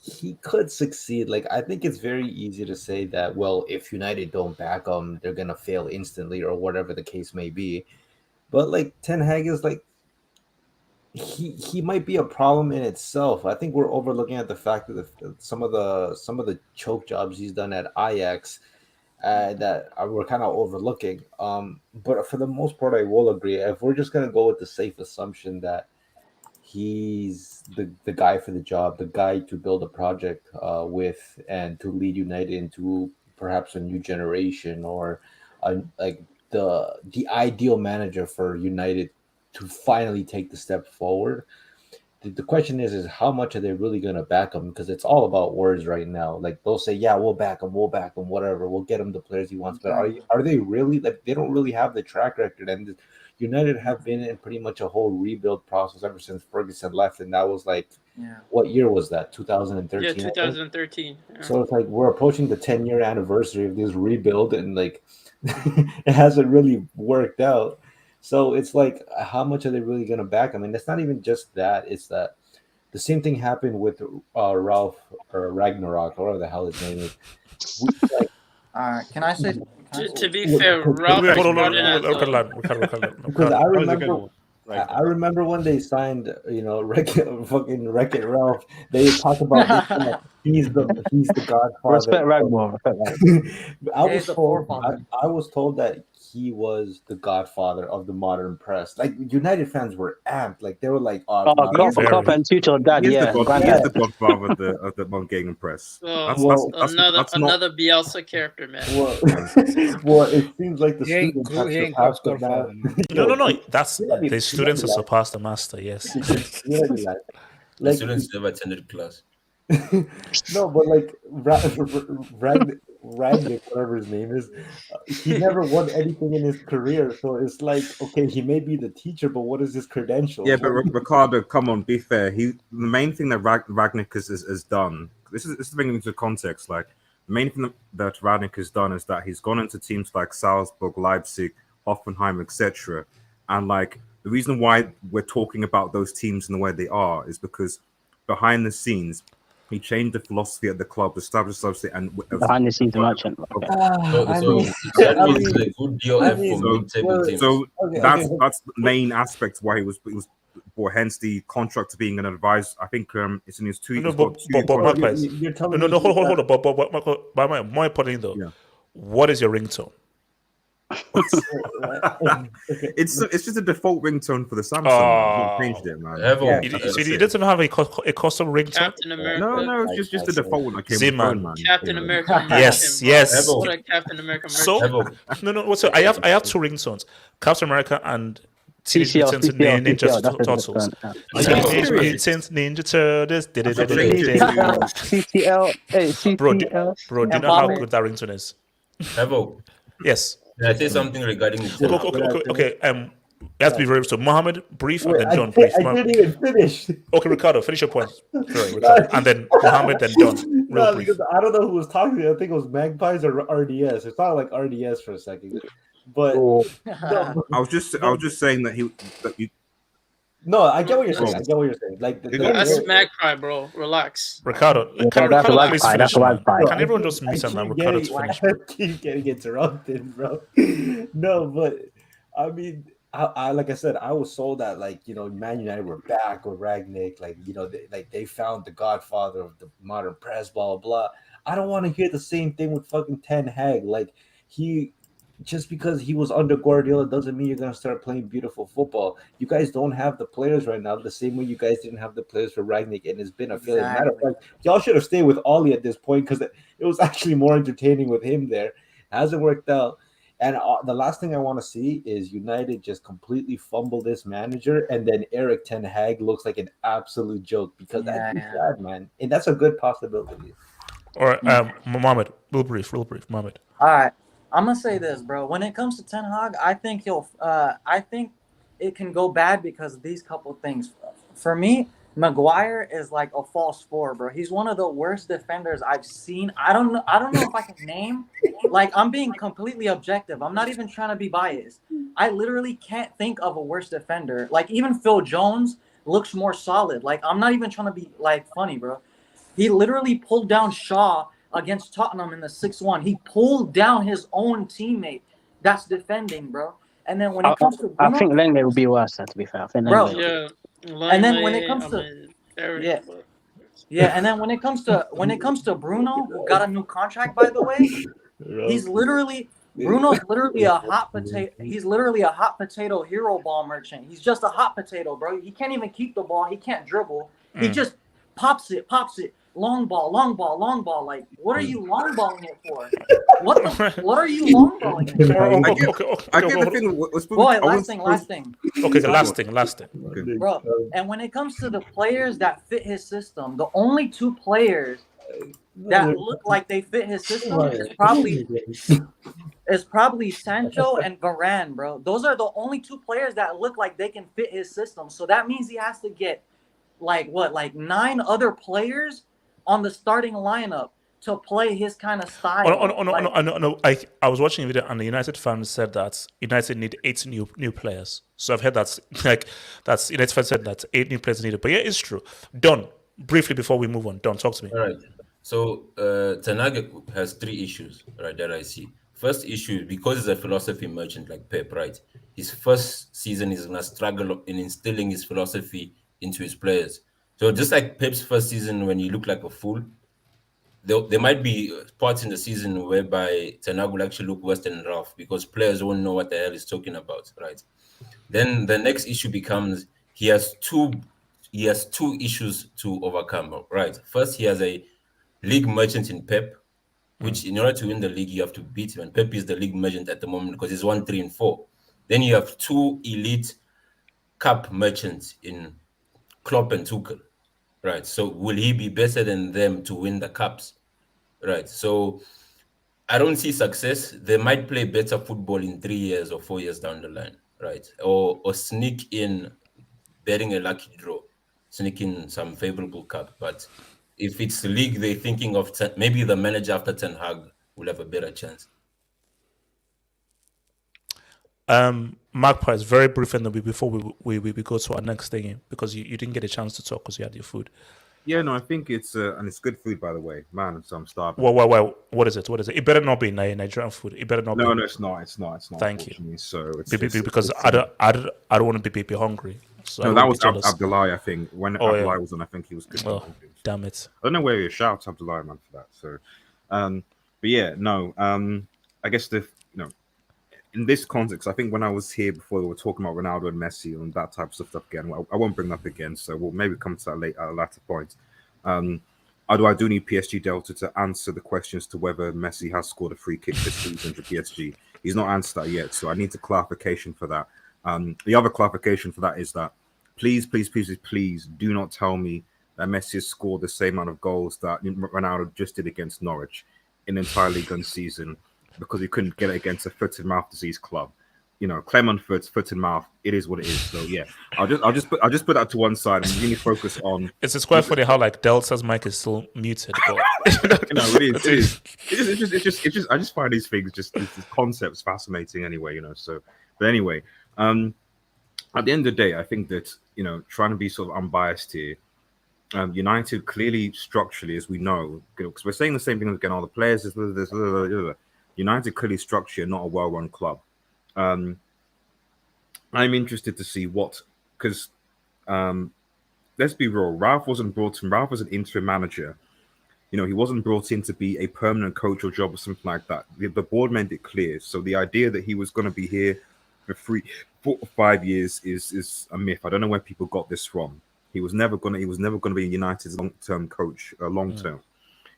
he could succeed. I think it's very easy to say that, well, if United don't back him, they're gonna fail instantly or whatever the case may be. But Ten Hag is he might be a problem in itself. I think we're overlooking at the fact that some of the choke jobs he's done at Ajax that we're kind of overlooking. But for the most part, I will agree. If we're just gonna go with the safe assumption that he's the guy for the job, the guy to build a project with and to lead United into perhaps a new generation or the ideal manager for United to finally take the step forward. The question is how much are they really going to back him? Because it's all about words right now. They'll say, yeah, we'll back him, whatever. We'll get him the players he wants. But are they really? They don't really have the track record. And United have been in pretty much a whole rebuild process ever since Ferguson left. And that was what year was that? 2013? Yeah, 2013. Yeah. So it's we're approaching the 10-year anniversary of this rebuild and it hasn't really worked out. So it's how much are they really going to back? I mean, it's not even just that. It's that the same thing happened with Ralph or Ragnarok, or whatever the hell his name is. Can I say? To be fair, Ralph. Because I remember when they signed, Wreck-It Ralph. They talked about He's the godfather. Respect Ragmore. I was told that he was the godfather of the modern press. Like United fans were amped. Like they were like, Klopp and Tuchel dad, He is yeah. the godfather of the Bulgarian press. Oh, another Bielsa character, man. Well, it seems like the He ain't students have Klopp's surpassed the godfather, man. No. That's the students have surpassed the master. Yes. The students never attended class. No, but like Ragnick, whatever his name is, he never won anything in his career. So it's like, okay, he may be the teacher, but what is his credentials? Yeah, but Ricardo, come on, be fair. The main thing that Ragnick has done. This is bringing into context. Like the main thing that Ragnick has done is that he's gone into teams like Salzburg, Leipzig, Hoffenheim, etc. And like the reason why we're talking about those teams in the way they are is because behind the scenes, he changed the philosophy at the club, established obviously, and behind the scenes merchant. So that's the main aspect why he was or hence the contract to being an advisor. I think it's in his 2 years. Hold on. But more importantly though, what is your ringtone? It's just a default ringtone for the Samsung. You changed it, man. You didn't have a custom ringtone? Captain America. No, it's just a default one. Z-Man. Captain America. Yes. What a Captain America. So no. So I have two ringtones: Captain America and Teenage Mutant Ninja Turtles. Teenage Mutant Ninja Turtles. CTL. Bro, do you know how good that ringtone is? Evo. Yes. Can I say something regarding the Okay. It has to be very so. Mohammed, brief, and then John, I brief. didn't even finish. Okay, Ricardo, finish your point. Sorry, Ricardo. And then Mohammed, then John. Real brief. Because I don't know who was talking to me. I think it was Magpies or RDS. It sounded like RDS for a second. But I was just saying that he No, I get what you're saying. Like that's Magpie, bro. Relax. Ricardo, that's Magpie. Can everyone just mute and Ricardo to finish? I keep getting interrupted, bro. No, but I mean, I like I said, I was sold that Man United were back with Ragnick, they found the godfather of the modern press, blah blah blah. I don't want to hear the same thing with fucking Ten Hag. Like just because he was under Guardiola doesn't mean you're gonna start playing beautiful football. You guys don't have the players right now, the same way you guys didn't have the players for Ragnick, and it's been a failure. Matter of fact, y'all should have stayed with Ollie at this point because it was actually more entertaining with him there. It hasn't worked out. And the last thing I want to see is United just completely fumble this manager, and then Eric Ten Hag looks like an absolute joke because that'd be sad, man. And that's a good possibility. All right, Mohammed, real brief, Mohammed. All right, I'm gonna say this, bro. When it comes to Ten Hag, I think I think it can go bad because of these couple things. For me, Maguire is like a false four, bro. He's one of the worst defenders I've seen. I don't know if I can name. Like, I'm being completely objective. I'm not even trying to be biased. I literally can't think of a worse defender. Like, even Phil Jones looks more solid. Like, I'm not even trying to be like funny, bro. He literally pulled down Shaw against Tottenham in the 6-1. He pulled down his own teammate that's defending, bro. And then when it comes to Bruno, I think Langley will be worse, to be fair. I think bro, yeah. And then when it comes to and then when it comes to Bruno, who got a new contract, by the way, Bruno's literally a hot potato. He's literally a hot potato hero ball merchant. He's just a hot potato, bro. He can't even keep the ball. He can't dribble. He just pops it. Long ball. Like, what are you long balling it for? What are you long balling it for? I get the thing. Last thing. Okay, last thing. Okay. Bro, and when it comes to the players that fit his system, the only two players that look like they fit his system is probably Sancho and Varane, bro. Those are the only two players that look like they can fit his system. So that means he has to get like 9 other players on the starting lineup to play his kind of style. No. I was watching a video and the United fans said that United need 8 new players. So I've heard that's United fans said that 8 new players needed. But yeah, it's true. Don, briefly before we move on. Don, talk to me. All right. So Ten Hag has 3 issues, right, that I see. First issue, because he's a philosophy merchant like Pep, right? His first season is gonna struggle in instilling his philosophy into his players. So just like Pep's first season when he looked like a fool, there might be parts in the season whereby Ten Hag will actually look worse than Ralph because players won't know what the hell he's talking about, right? Then the next issue becomes he has two issues to overcome, right? First, he has a league merchant in Pep, which in order to win the league, you have to beat him. And Pep is the league merchant at the moment because he's 1, 3, and 4. Then you have two elite cup merchants in Klopp and Tuchel, right? So will he be better than them to win the cups, right? So I don't see success. They might play better football in 3 years or 4 years down the line, right? Or sneak in betting a lucky draw, sneak in some favorable cup. But if it's the league they're thinking of, maybe the manager after Ten Hag will have a better chance. Magpies, very brief, and before we go to our next thing, because you didn't get a chance to talk because you had your food. Yeah, no, I think it's and it's good food, by the way, man. So I'm starving. Well, what is it? What is it? It better not be Nigerian food. It better not be. No, it's not. It's not. Thank you. So because I don't want to be hungry. So no, that was Abdullahi. I think when Abdullahi was on, I think he was good. Oh, damn it! I don't know where you shout Abdullahi, man, for that. So, but yeah, no. I guess in this context, I think when I was here before, we were talking about Ronaldo and Messi and that type of stuff again. Well, I won't bring that up again, so we'll maybe come to that at a later point. I do need PSG Delta to answer the questions to whether Messi has scored a free kick this season for PSG. He's not answered that yet, so I need a clarification for that. The other clarification for that is that please do not tell me that Messi has scored the same amount of goals that Ronaldo just did against Norwich in the entire league on season, because he couldn't get it against a foot and mouth disease club. You know, Clement foot and mouth. It is what it is. So yeah, I'll just put that to one side and really focus on. It's quite funny how like Delta's mic is still muted. But... it is. It's just. I just find these things, these concepts, fascinating. Anyway, So, but anyway, at the end of the day, I think that trying to be sort of unbiased here. United clearly structurally, as we know, because we're saying the same thing again. All the players, United clearly structure, not a well-run club. I'm interested to see because let's be real, Ralph wasn't brought in. Ralph was an interim manager. He wasn't brought in to be a permanent coach or job or something like that. The board made it clear. So the idea that he was going to be here for 4 or 5 years is a myth. I don't know where people got this from. He was never going to be United's long-term coach. Long-term.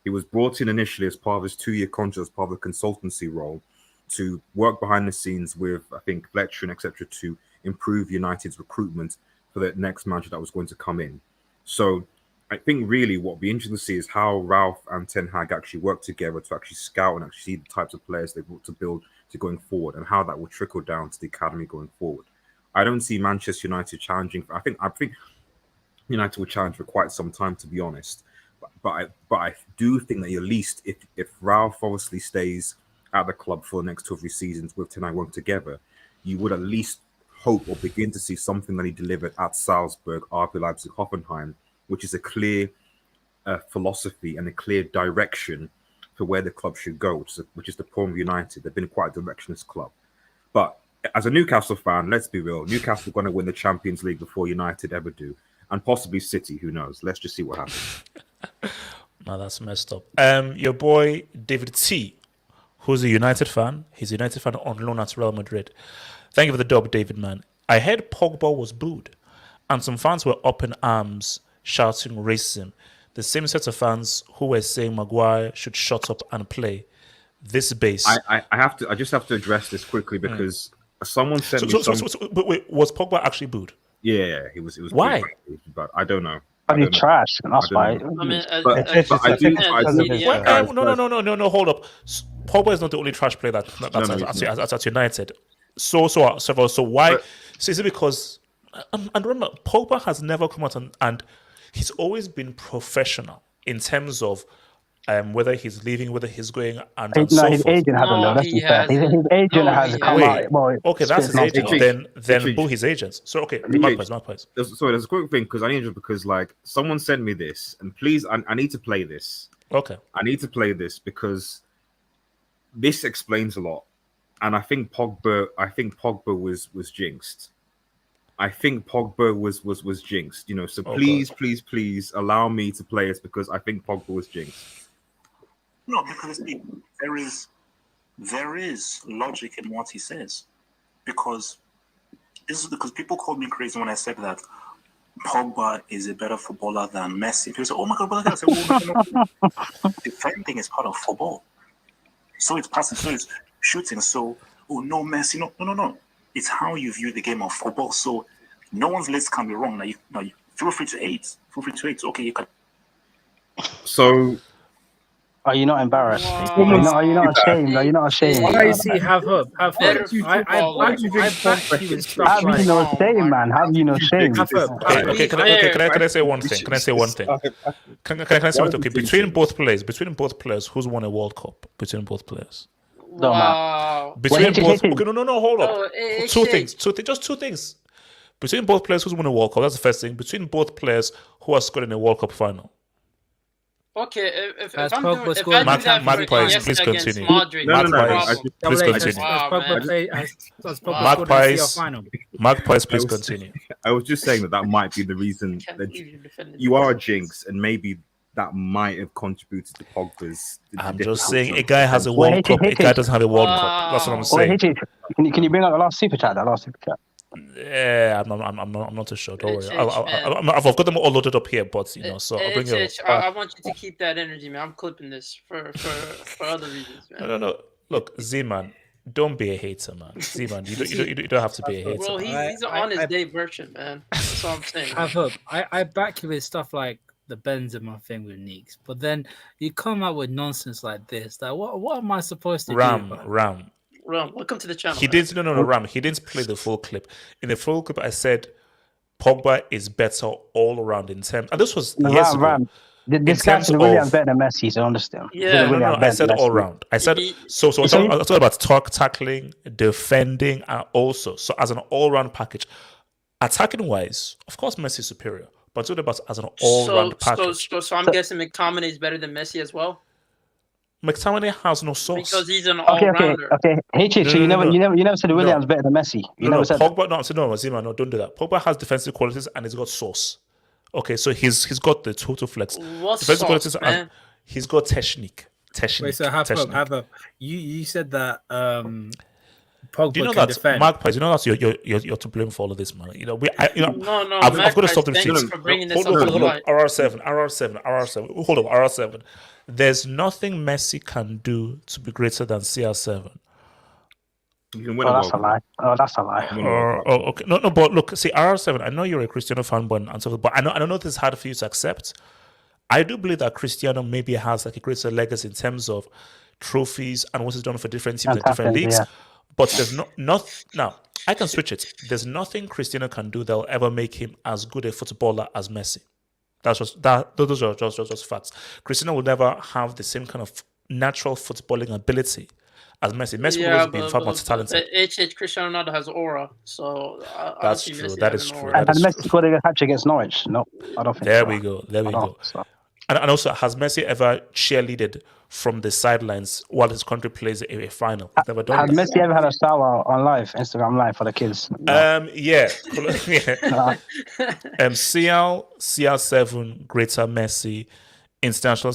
He was brought in initially as part of his 2-year contract, as part of the consultancy role, to work behind the scenes with, I think, Fletcher and etc. to improve United's recruitment for the next manager that was going to come in. So I think really what would be interesting to see is how Ralph and Ten Hag actually work together to actually scout and actually see the types of players they want to build to going forward and how that will trickle down to the academy going forward. I don't see Manchester United challenging. I think United will challenge for quite some time, to be honest. But I do think that at least if Ralph obviously stays at the club for the next 2 or 3 seasons with Ten Hag working together, you would at least hope or begin to see something that he delivered at Salzburg, RB Leipzig, Hoffenheim, which is a clear philosophy and a clear direction for where the club should go, which is the problem of United. They've been quite a directionless club. But as a Newcastle fan, let's be real, Newcastle are going to win the Champions League before United ever do. And possibly City, who knows? Let's just see what happens. No, that's messed up. Your boy David T, who's a United fan. He's a United fan on loan at Real Madrid. Thank you for the dub, David, man. I heard Pogba was booed, and some fans were up in arms shouting racism. The same set of fans who were saying Maguire should shut up and play. This base. I just have to address this quickly because someone sent me. But wait, was Pogba actually booed? Yeah, he was. Why? But I don't know. Probably trash, and that's why. No, hold up. Pogba is not the only trash player that's at United. So why? So is it because? And remember, Pogba has never come out and he's always been professional in terms of whether he's leaving, whether he's going, and his so agent forth. hasn't though. Let's be fair. His agent has come out. Well, okay, that's his agent. Then boo his agents. So okay, my place. Sorry, there's a quick thing because I need to because like someone sent me this, and please, I need to play this. Okay, I need to play this because this explains a lot, and I think Pogba was jinxed. I think Pogba was jinxed. So please allow me to play this because I think Pogba was jinxed. No, because there is logic in what he says. Because people called me crazy when I said that Pogba is a better footballer than Messi. People say, "Oh my God, brother!" I say, "Oh, no. Defending is part of football. So it's passing, so it's shooting. So, oh no, Messi, no. It's how you view the game of football. So, no one's list can be wrong. Now you feel free to hate. Okay, you can. So, are you not embarrassed? Wow. Are you not ashamed? Are you not ashamed? Why is he have hope? Have hope. I back you in stuff Have like. you no shame, man? Have you no shame? Have hope. Okay, can I say one thing? Can I say one thing? Can I say one thing? Okay, between both players, who's won a World Cup? Between both players. Wow. Between both. Okay, no, hold up. Oh, Two things. Just two things. Between both players, who's won a World Cup? That's the first thing. Between both players, who has scored in a World Cup final? Okay, if I'm Pogba doing, scored if I do that Magpies, yes please against continue. Madrid, Magpies, please continue. Magpies, please continue. I was just saying that might be the reason that you are a jinx, and maybe that might have contributed to Pogba's. I'm just saying, a guy has a World Cup, a guy doesn't have a World Cup. That's what I'm saying. Can you bring out the last super chat? Yeah, I'm not too sure. Don't worry. I've got them all loaded up here, but so I'll bring it up. I want you to keep that energy, man. I'm clipping this for other reasons, man. No. Look, Z-Man, don't be a hater, man. Z-Man, you don't have to be a hater. Well, he's an honest Dave merchant, man. That's all I'm saying. Have hope. I back you with stuff like the Benzema thing with Neeks, but then you come out with nonsense like this. Like, what am I supposed to do? Ram. Welcome to the channel. He didn't. No, Ram. He didn't play the full clip. In the full clip, I said Pogba is better all around in terms. And this was years ago. Ram. This guy's William's better than Messi, so understand. Yeah, no. I said all round. I said so. I talked about tackling, defending, and also so as an all-round package. Attacking wise, of course, Messi is superior, but I'm talking about as an all-round package. So I'm guessing McTominay is better than Messi as well. McTominay has no source because he's an all-rounder. Okay. Hey, Chief, you never said William's better than Messi. No, Zima, don't do that. Pogba has defensive qualities and he's got source. Okay, so he's got the total flex. What defensive sauce, qualities, man? He's got technique. Wait, so have up. You said that Pogba do you know can that defend. Magpies? You know that you're to blame for all of this, man. No, I've got to stop them. Thanks for bringing this Hold up. up. RR7. Hold up, RR7. There's nothing Messi can do to be greater than CR7. You can win that's a lie. That's a lie. Okay. No, but look, see, RR7, I know you're a Cristiano fanboy and so forth, but I know this is hard for you to accept. I do believe that Cristiano maybe has like a greater legacy in terms of trophies and what he's done for different teams and different leagues. Yeah. But there's not now. I can switch it. There's nothing Cristiano can do that will ever make him as good a footballer as Messi. That's just that. Those are just facts. Cristiano will never have the same kind of natural footballing ability as Messi. Messi will always be far more talented. Cristiano Ronaldo has aura, so that's true. That is true. And Messi scored a hat-trick against Norwich. No, I don't think. There we go. So. And also, has Messi ever cheerleaded from the sidelines while his country plays a final? Never done. Has Messi ever had a shower on Instagram live for the kids? No. Yeah. CR7 greater Messi international.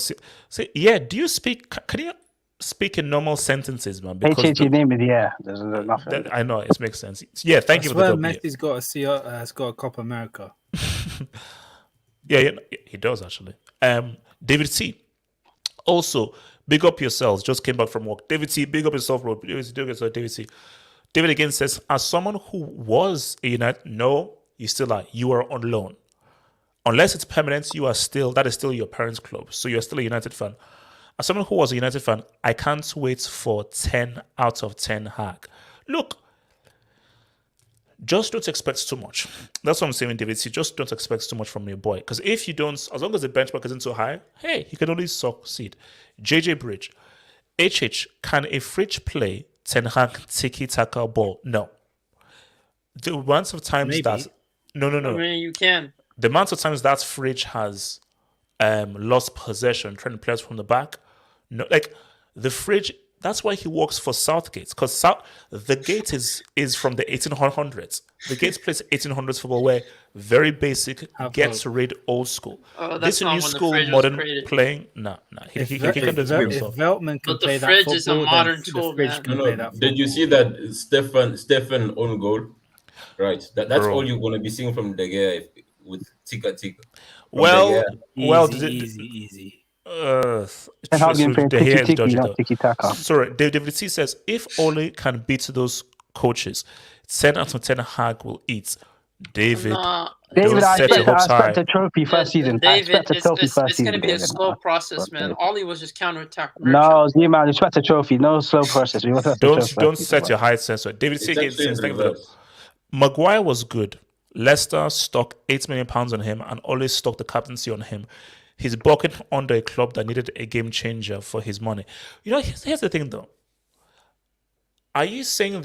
Yeah. Do you speak? Can you speak in normal sentences, man? Because name is There's nothing. I know it makes sense. Yeah. Thank you for the W. Messi's got a Copa America. Yeah, he does actually. David C. Also, big up yourselves. Just came back from work. David C. Big up yourself, bro. David C. David again says, as someone who was a United, no, you still are. You are on loan. Unless it's permanent, that is still your parents' club. So you're still a United fan. As someone who was a United fan, I can't wait for 10 out of 10 Hag. Look, just don't expect too much. That's what I'm saying, David. Just don't expect too much from your boy. Because if you don't, as long as the benchmark isn't so high, hey, he can only succeed. JJ Bridge. HH, can a fridge play Ten Hag tiki-taka ball? No. The amount of times Maybe. that... No. I mean, you can. The amount of times that fridge has lost possession, trying to play us from the back. No, like, the fridge That's why he works for Southgate, because the Gate is from the 1800s. The Gates plays 1800s football, where very basic, gets rid, old school. Oh, This that's not new when the school, fridge was modern created. playing. Nah. He can do it himself. If Veltman can But the play that fridge is a football, modern then tool, the fridge man. can play that Did you see that Stefan own goal? Right. That's Bro. all you're gonna be seeing from De Gea with tika. Well, easy. Ten Hag been playing the hair is tiki-tiki, dodgy not though. tiki-taka. Sorry, David C says if Ole can beat those coaches, 10 out of 10 Hag will eat. David, David, I set your hopes expect high. a trophy first season. I David, expect a trophy first it's going to season. be a David. slow process, man. Ollie was just counterattack. No, Z-Man, expect a trophy. No slow process. We want a trophy Don't first set season, your height sensor. David C It's again actually in says thank you for reverse. that. Maguire was good. Leicester stuck £8 million on him and always stuck the captaincy on him. He's bucking under a club that needed a game changer for his money. You know, here's the thing though. Are you saying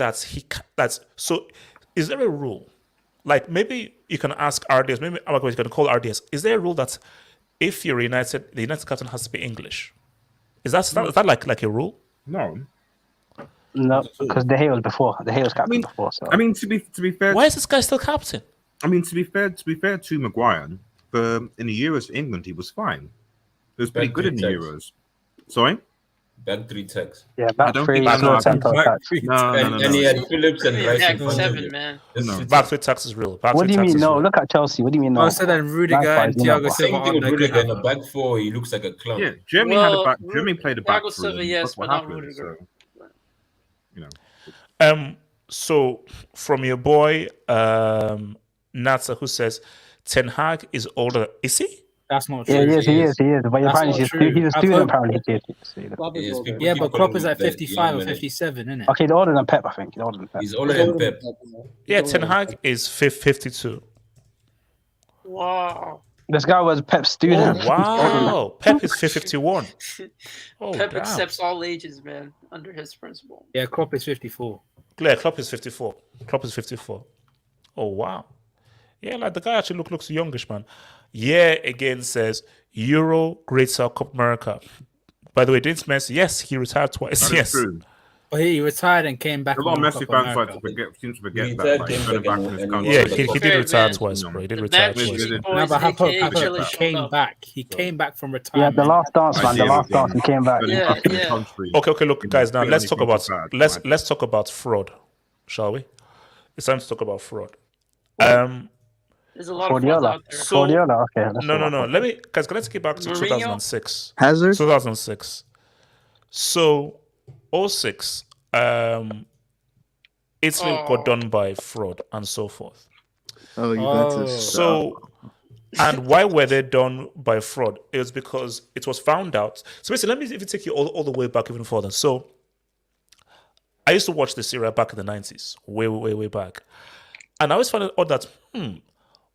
so? Is there a rule? Like maybe you can ask RDS. Maybe you can call RDS. Is there a rule that if you're United, the United captain has to be English? Is that like a rule? No. No, because De Gea was before. De Gea was captain before. So I mean, to be fair, why is this guy still captain? I mean, to be fair to Maguire, in the Euros for England, he was fine. He was pretty good in the Euros. Sorry. Back 3 techs. Yeah, back three. No, And he had Phillips and Rice in Back front of 7, him. man. No. Back 3 tax is real. What do you mean? No, look at Chelsea. What do you mean? No. Oh, so then Rudiger and Thiago Silva Same thing with aren't Rudiger in the good. back 4. He looks like a clump. Yeah, Germany had a back. Germany played a back Thiago three. Silva, and yes, that's what but not happened. Rudiger. So, you know. So from your boy Natsa, who says Ten Hag is older. Is he? That's not true. Yeah, he is. But apparently he's a student. Apparently Yeah, but Klopp is at 55 or 57, isn't it? Okay, he's older than Pep. I think he's older than Pep. He's older than Pep. Yeah, Ten Hag is 52. Wow. This guy was Pep's student. Oh, wow. Pep is 51. Oh, Pep damn. accepts all ages, man, under his principle. Yeah, Klopp is 54. Yeah, Klopp is 54. Klopp is 54. Oh, wow. Yeah, like the guy actually looks youngish, man. Yeah, again says Euro, Great South Cup America. By the way, didn't Messi? Yes, he retired twice. That is Yes. true. But he retired and came back. A lot of and won Messi Copa fans America. seem to forget He that. came Like, back back in his and country. Yeah, he did Okay, retire man. twice, bro. He did The retire Manchester twice. Boys, No, but aka Hapoel Chile showed came up. back. He came back from Yeah, retirement. the last dance, man. The last dance. He came back. Yeah, yeah. Okay, look, guys. Now Bring let's on talk the about front side, let's talk about fraud, shall we? It's time to talk about fraud. There's a lot of frauds out there. So Guardiola, okay. let's no. talk about Let me, guys. Let's get back to Mourinho? 2006. Hazard? 2006. So 06. Italy got done by fraud and so forth. Oh, Juventus. So, and why were they done by fraud? It was because it was found out. So basically, let me even take you all the way back even further. So, I used to watch the Serie A back in the 90s, way back. And I always found out that,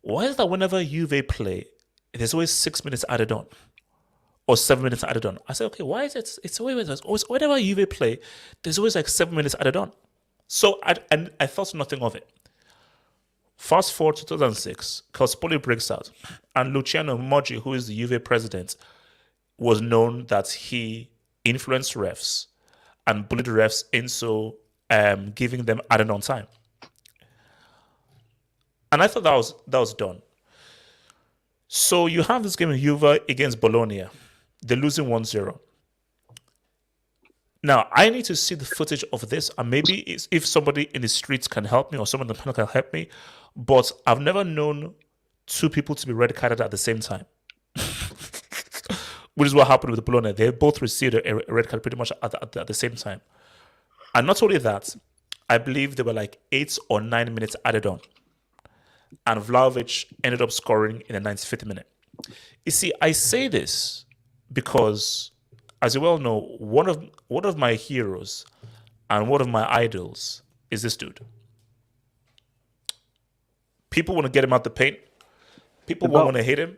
why is that whenever Juve play, there's always 6 minutes added on? Or 7 minutes added on? I said, okay, why is it? It's always whenever Juve play, there's always like 7 minutes added on. So I thought nothing of it. Fast forward to 2006, Calspoli breaks out, and Luciano Moggi, who is the Juve president, was known that he influenced refs and bullied refs into giving them added on time. And I thought that was done. So you have this game in Juve against Bologna. They're losing 1-0. Now, I need to see the footage of this, and maybe if somebody in the streets can help me or someone in the panel can help me, but I've never known two people to be red carded at the same time. Which is what happened with Bologna. They both received a red card pretty much at the same time. And not only that, I believe there were like 8 or 9 minutes added on. And Vlahovic ended up scoring in the 95th minute. You see, I say this because, as you well know, one of my heroes and one of my idols is this dude. People want to get him out the paint. People want to hate him,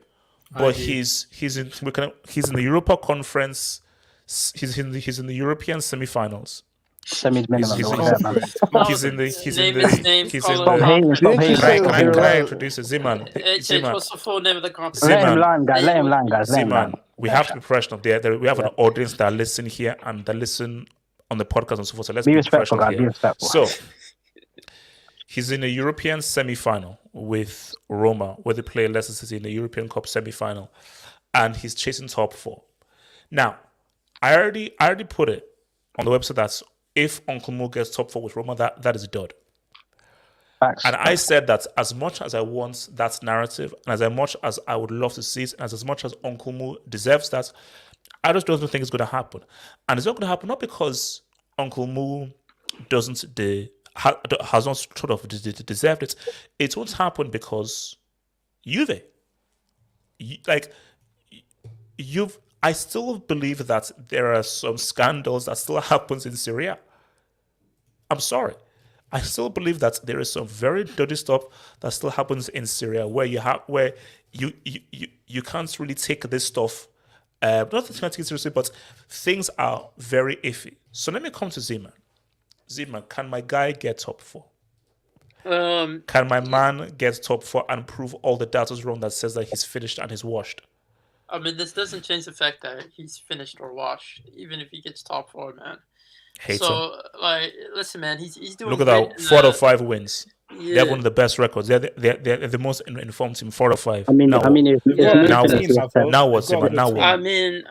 but he's in the Europa Conference. He's in the European semi-finals. Semis minimum. He's in the. Can I introduce it? Ziman. What's the full name of the competition? Let him land, guys. Let him land, guys. Let him land. We have to be professional. We have an audience that listen here and that listen on the podcast and so forth. So let's Be be respectful, professional guys. Be here. respectful. So he's in a European semi-final with Roma, where they play Leicester City in the European Cup semi-final, and he's chasing top 4. Now, I already put it on the website that if Uncle Mou gets top 4 with Roma, that is done. And I said that as much as I want that narrative, and as much as I would love to see it, and as much as Uncle Mou deserves that, I just don't think it's going to happen. And it's not going to happen not because Uncle Mou has not sort of deserved it. It won't happen because Juve. I still believe that there are some scandals that still happens in Serie A. I'm sorry. I still believe that there is some very dirty stuff that still happens in Serie A where you can't really take this stuff. Not that you can't take it seriously, but things are very iffy. So let me come to Zeman. Zeman, can my guy get top 4? Can my man get top 4 and prove all the data's wrong that says that he's finished and he's washed? I mean, this doesn't change the fact that he's finished or washed, even if he gets top 4, man. Listen, man, he's doing. Look at that, 4 out of 5 wins. Yeah. They have one of the best records. They're the most informed team. 4 out of 5. I mean, now what? Simon? Now what? I mean,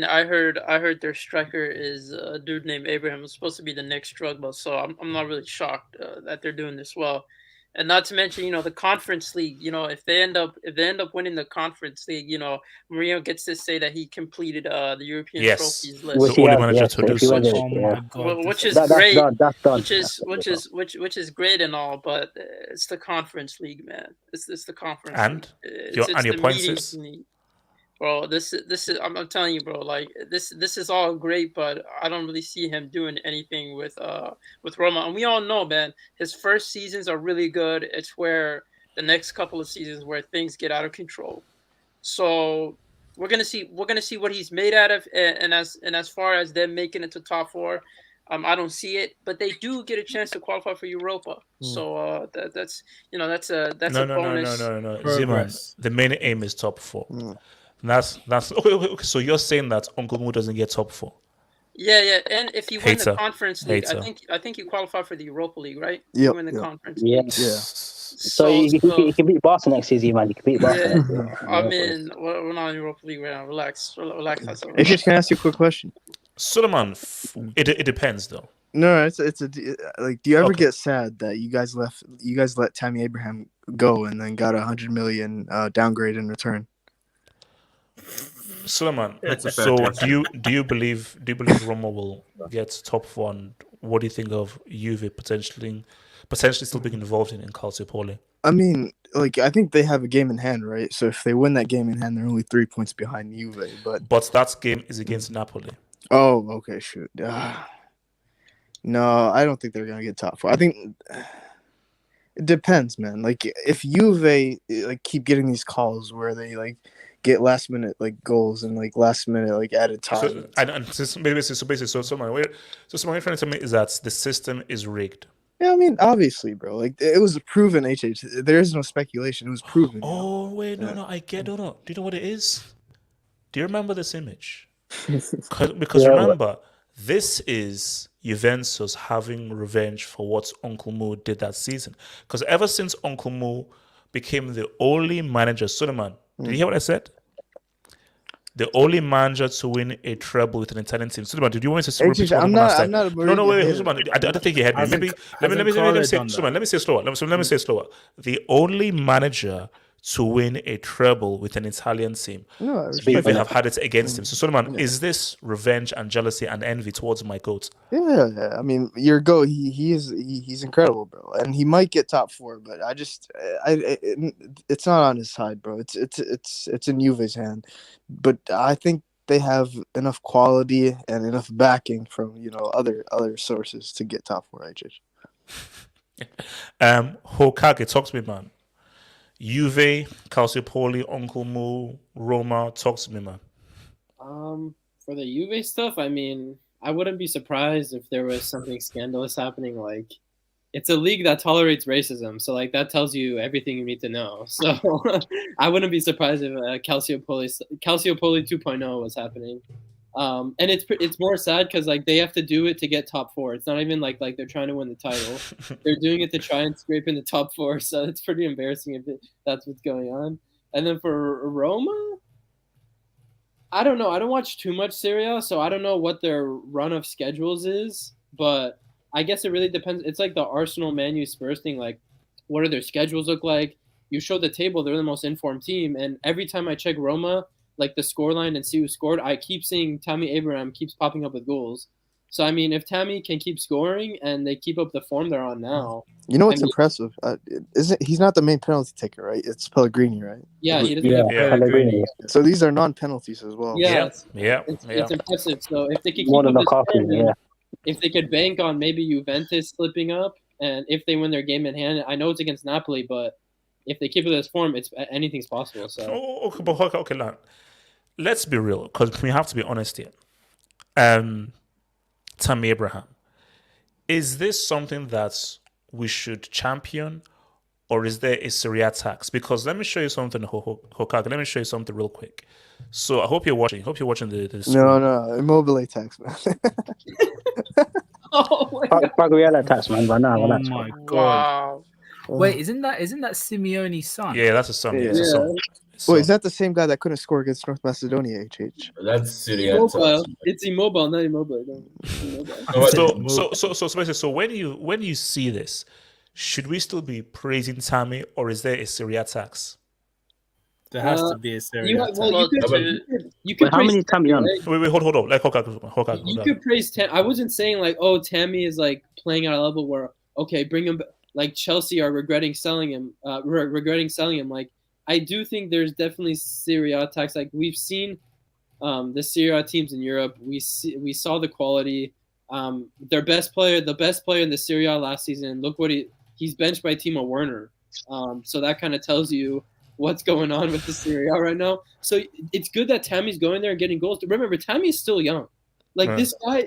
I heard their striker is a dude named Abraham. Who's supposed to be the next Drogba. So I'm not really shocked that they're doing this well. And not to mention, the Conference League. If they end up winning the Conference League, Mourinho gets to say that he completed the European trophies list. The only manager to do so. Which is great. Which is great and all, but it's the Conference League, man. It's the Conference. And League. your points is. Bro, this is I'm telling you, bro. Like this is all great, but I don't really see him doing anything with Roma. And we all know, man, his first seasons are really good. It's where the next couple of seasons where things get out of control. So we're gonna see what he's made out of. And as far as them making it to top 4, I don't see it. But they do get a chance to qualify for Europa. So that's a bonus. No. Zeman, the main aim is top 4. That's okay. So you're saying that Uncle Mou doesn't get top 4? Yeah. And if you win the Conference League, I think you qualify for the Europa League, right? Yeah. You win the Conference League. Yeah. So he can beat Barca next season, man. He can beat Barca. I mean, we're not in Europa League right now. Relax. Just can I ask you a quick question? Suleiman, it depends though. No, it's like, do you ever get sad that you guys let Tammy Abraham go and then got $100 million downgrade in return? Suleiman, so do you believe Roma will get top 4? And what do you think of Juve potentially still being involved in Calciopoli? I mean, I think they have a game in hand, right? So if they win that game in hand, they're only 3 points behind Juve. But that game is against Napoli. Oh, okay, shoot. No, I don't think they're gonna get top 4. I think it depends, man. If Juve keep getting these calls where they get last minute goals and last minute added time. So what you're trying to tell me is that the system is rigged. Yeah, I mean, obviously, bro. It was proven. There is no speculation. It was proven. Oh wait, no, I get. No. Do you know what it is? Do you remember this image? Because remember, this is Juventus having revenge for what Uncle Mou did that season. Because ever since Uncle Mou became the only manager, Suleiman, did you hear what I said? The only manager to win a treble with an Italian team. Suleiman, did you want me to repeat what I'm not. No, wait, Suleiman. I don't think you had me. Let me say slower. The only manager to win a treble with an Italian team. No, Juve have had it against him. So, Suleiman, is this revenge and jealousy and envy towards my goat? Yeah. I mean, your goat, he's incredible, bro, and he might get top 4, but it's not on his side, bro. It's in Juve's hand, but I think they have enough quality and enough backing from other sources to get top 4. Hokage, talk to me, man. Juve, Calciopoli, Uncle Mou, Roma, talk to me, man. For the Juve stuff, I mean, I wouldn't be surprised if there was something scandalous happening. It's a league that tolerates racism, so that tells you everything you need to know. So I wouldn't be surprised if Calciopoli 2.0 was happening. And it's more sad because like they have to do it to get top 4. It's not even like they're trying to win the title. They're doing it to try and scrape in the top 4. So it's pretty embarrassing if that's what's going on. And then for Roma, I don't know. I don't watch too much Serie A, so I don't know what their run of schedules is. But I guess it really depends. It's like the Arsenal, Man U, Spurs thing. Like, what do their schedules look like? You show the table; they're the most informed team. And every time I check Roma, like the scoreline and see who scored, I keep seeing Tammy Abraham keeps popping up with goals. So I mean, if Tammy can keep scoring and they keep up the form they're on now, you know what's impressive? Isn't he's not the main penalty taker, right? It's Pellegrini, right? Yeah, he doesn't get Pellegrini. So these are non-penalties as well. Yeah, it's impressive. So if they could keep More up than this Lukaku, form, yeah. if they could bank on maybe Juventus slipping up, and if they win their game in hand, I know it's against Napoli, but if they keep up this form, it's anything's possible. So Okay, now, let's be real, because we have to be honest here. Tammy Abraham, is this something that we should champion, or is there a Serie A tax? Because let me show you something, Hokage. Let me show you something real quick. So I hope you're watching. The stream. No, Immobile tax, man. Baguiela tax, man. But no, Oh my god! Wait, isn't that Simeone's son? Yeah, that's a son. Yeah, it's a son. Wait, is that the same guy that couldn't score against North Macedonia? HH. That's Serie A. It's Immobile, not Immobile. So when you see this, should we still be praising Tammy, or is there a Serie A tax? There has to be a Serie A tax. You could how praise many Tammy on? Wait, hold on. Like Hokage. You could praise Tammy. I wasn't saying like, oh, Tammy is like playing at a level where bring him. Like Chelsea are regretting selling him. Like, I do think there's definitely Serie A tax. Like we've seen the Serie A teams in Europe. We saw the quality. The best player in the Serie A last season. Look what he's benched by Timo Werner. So that kind of tells you what's going on with the Serie A right now. So it's good that Tammy's going there and getting goals. Remember, Tammy's still young. Like this guy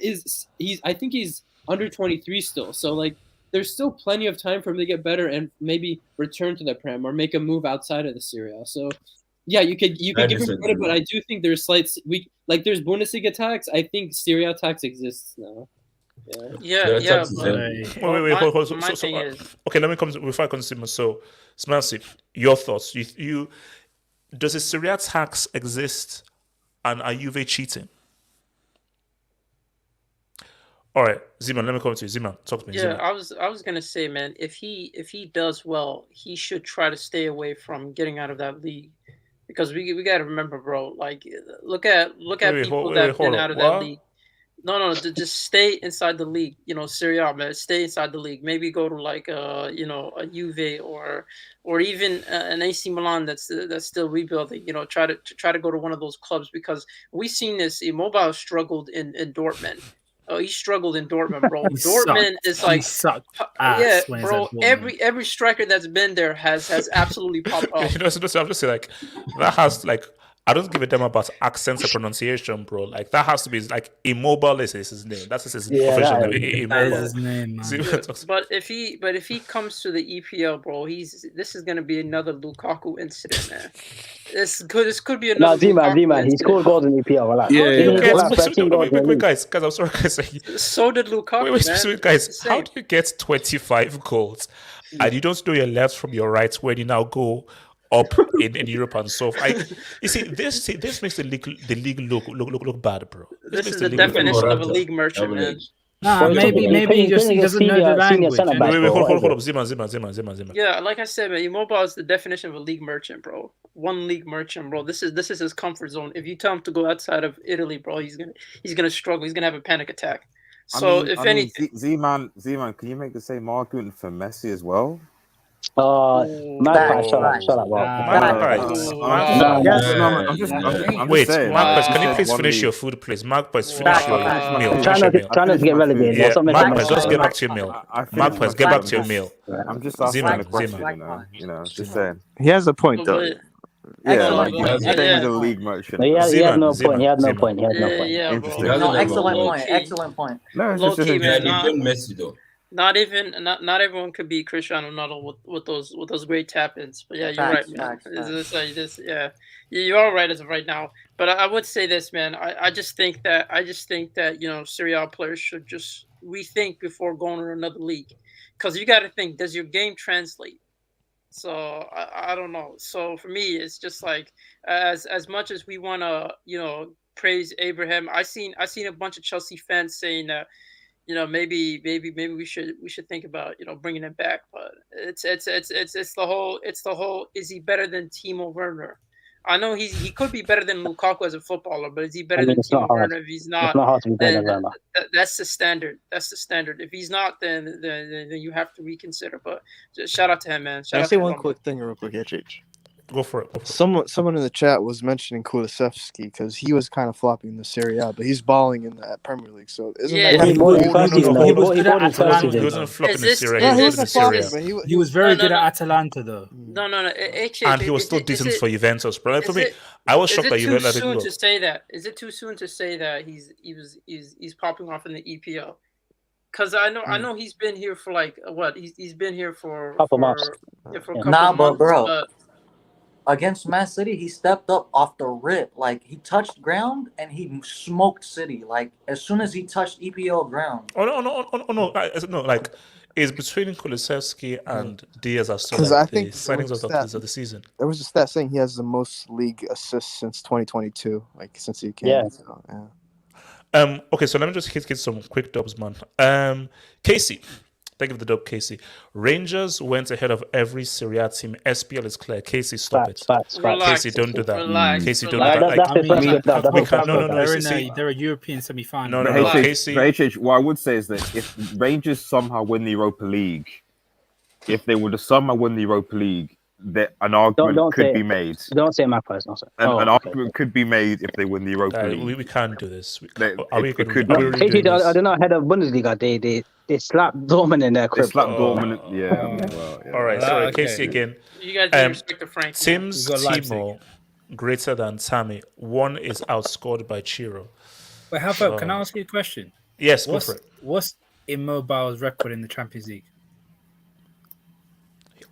I think he's under 23 still. So like there's still plenty of time for him to get better and maybe return to the Prem or make a move outside of the Serie A. So yeah, you could give him credit, but I do think there's there's Bundesliga tax. I think Serie A tax exists now. Yeah. Wait. Hold. Okay, let me come before I consume. So, Smancy, your thoughts. You does a Serie A tax exist, and are Juve cheating? All right, Zeman, let me come to you. Zeman, talk to me. Yeah, Zeman. I was gonna say, man, if he does well, he should try to stay away from getting out of that league, because we got to remember, bro. Like, look at people that have been out of that league. No, just stay inside the league. You know, Serie A, man, stay inside the league. Maybe go to like a Juve or even an AC Milan that's still rebuilding. You know, try to go to one of those clubs, because we've seen this. Immobile struggled in Dortmund. Oh, he struggled in Dortmund, bro. Dortmund is like, yeah, bro. Every striker that's been there has absolutely popped off. I'm just saying, like, that has like, I don't give a damn about accents or pronunciation, bro. Like that has to be like Immobile is his name. That's his official name. That is his name, man. But if he comes to the EPL, bro, this is gonna be another Lukaku incident, man. This could be another. Z-man. He scored goals in EPL. Like, wait, guys, I'm sorry, guys. So did Lukaku. Wait, guys. How do you get 25 goals and you don't know your left from your right when you now go up in Europe and so you see this makes the league look bad, bro. This is the definition of a league merchant, man. Nah, maybe he just doesn't know the language. Wait, hold up, Zima. Yeah, like I said, man, Immobile is the definition of a league merchant, bro. One league merchant, bro. This is his comfort zone. If you tell him to go outside of Italy, bro, he's gonna struggle. He's gonna have a panic attack. So Z-Man, can you make the same argument for Messi as well? Magpie, shut up, bro. Wait, Magpie, can you please finish your food, please? Magpie, finish your meal. Trying to get relegated. Yeah, Magpie, just get back to your meal. Magpie, get back to your meal. I'm just asking a question, just saying. He has a point, though. Yeah, like he's a league merchant. He had no point. Yeah, Interesting. No, excellent point. No, it's Messi though. Not everyone could be Cristiano Ronaldo with those great tap-ins. But yeah, you're right, Facts, man. facts, facts. Yeah, you are right as of right now. But I would say this, man. I just think that Serie A players should just rethink before going to another league, because you got to think: does your game translate? So I don't know. So for me, it's just like, as much as we want to praise Abraham, I seen a bunch of Chelsea fans saying that maybe we should think about bringing him back. But it's the whole is he better than Timo Werner? I know he could be better than Lukaku as a footballer, but is he better I mean, than it's not Timo hard. Werner? If he's It's not, not hard to be better then than Werner. that's the standard. That's the standard. If he's not, then you have to reconsider. But just shout out to him, man. Can Shout I out say to one Roma. quick thing real quick, HH? Go for it. Someone in the chat was mentioning Kulusevski because he was kind of flopping in the Serie A, but he's balling in the Premier League. So isn't Yeah, that He kind of bought his cool? first season. He He was good at bought his first Atalanta. season. He wasn't flopping Is in the this Serie A. No, He he was wasn't in the Serie flopping, A. but He was no very no good no at Atalanta, though. no. And he was still decent for Juventus. But like, for me, I was is shocked it that too Juventus let him soon go. to say that? Is it too soon to say that he's popping off in the EPL? Because I know he's been here for like what? He's been here for Couple months. a couple Nah, but months. bro, But against Man City, he stepped up off the rip. Like, he touched ground and he smoked City. Like, as soon as he touched EPL ground. Oh no! No, like it's between Kulusevski and Diaz are still Because like I the think there signings was a of the season. There was a stat saying he has the most league assists since 2022, like since he came. Yeah. So, yeah. Okay, so let me just hit some quick dubs, man. Casey, thank you for the dub, Casey. Rangers went ahead of every Serie A team. SPL is clear. Casey, stop it. Casey, don't do that. Casey, don't do that. Like, we can't. No. They're a European semi-final. No, But Casey. HH, what I would say is that if Rangers somehow win the Europa League, if they were to somehow win the Europa League, that an argument could be made. Don't say my personal. An argument could be made if they win the Europa League. We can't do this. It could HH, I don't know. Ahead of Bundesliga, they slapped Dortmund in their crib. They slapped Dortmund. Yeah. Well, yeah. All right, sorry, Okay. Casey again. you guys didn't respect the Frank. Tim's We've got Leipzig. Timo greater than Tammy. One is outscored by Chiro. Wait, how about? Can I ask you a question? Yes, go for it. What's Immobile's record in the Champions League?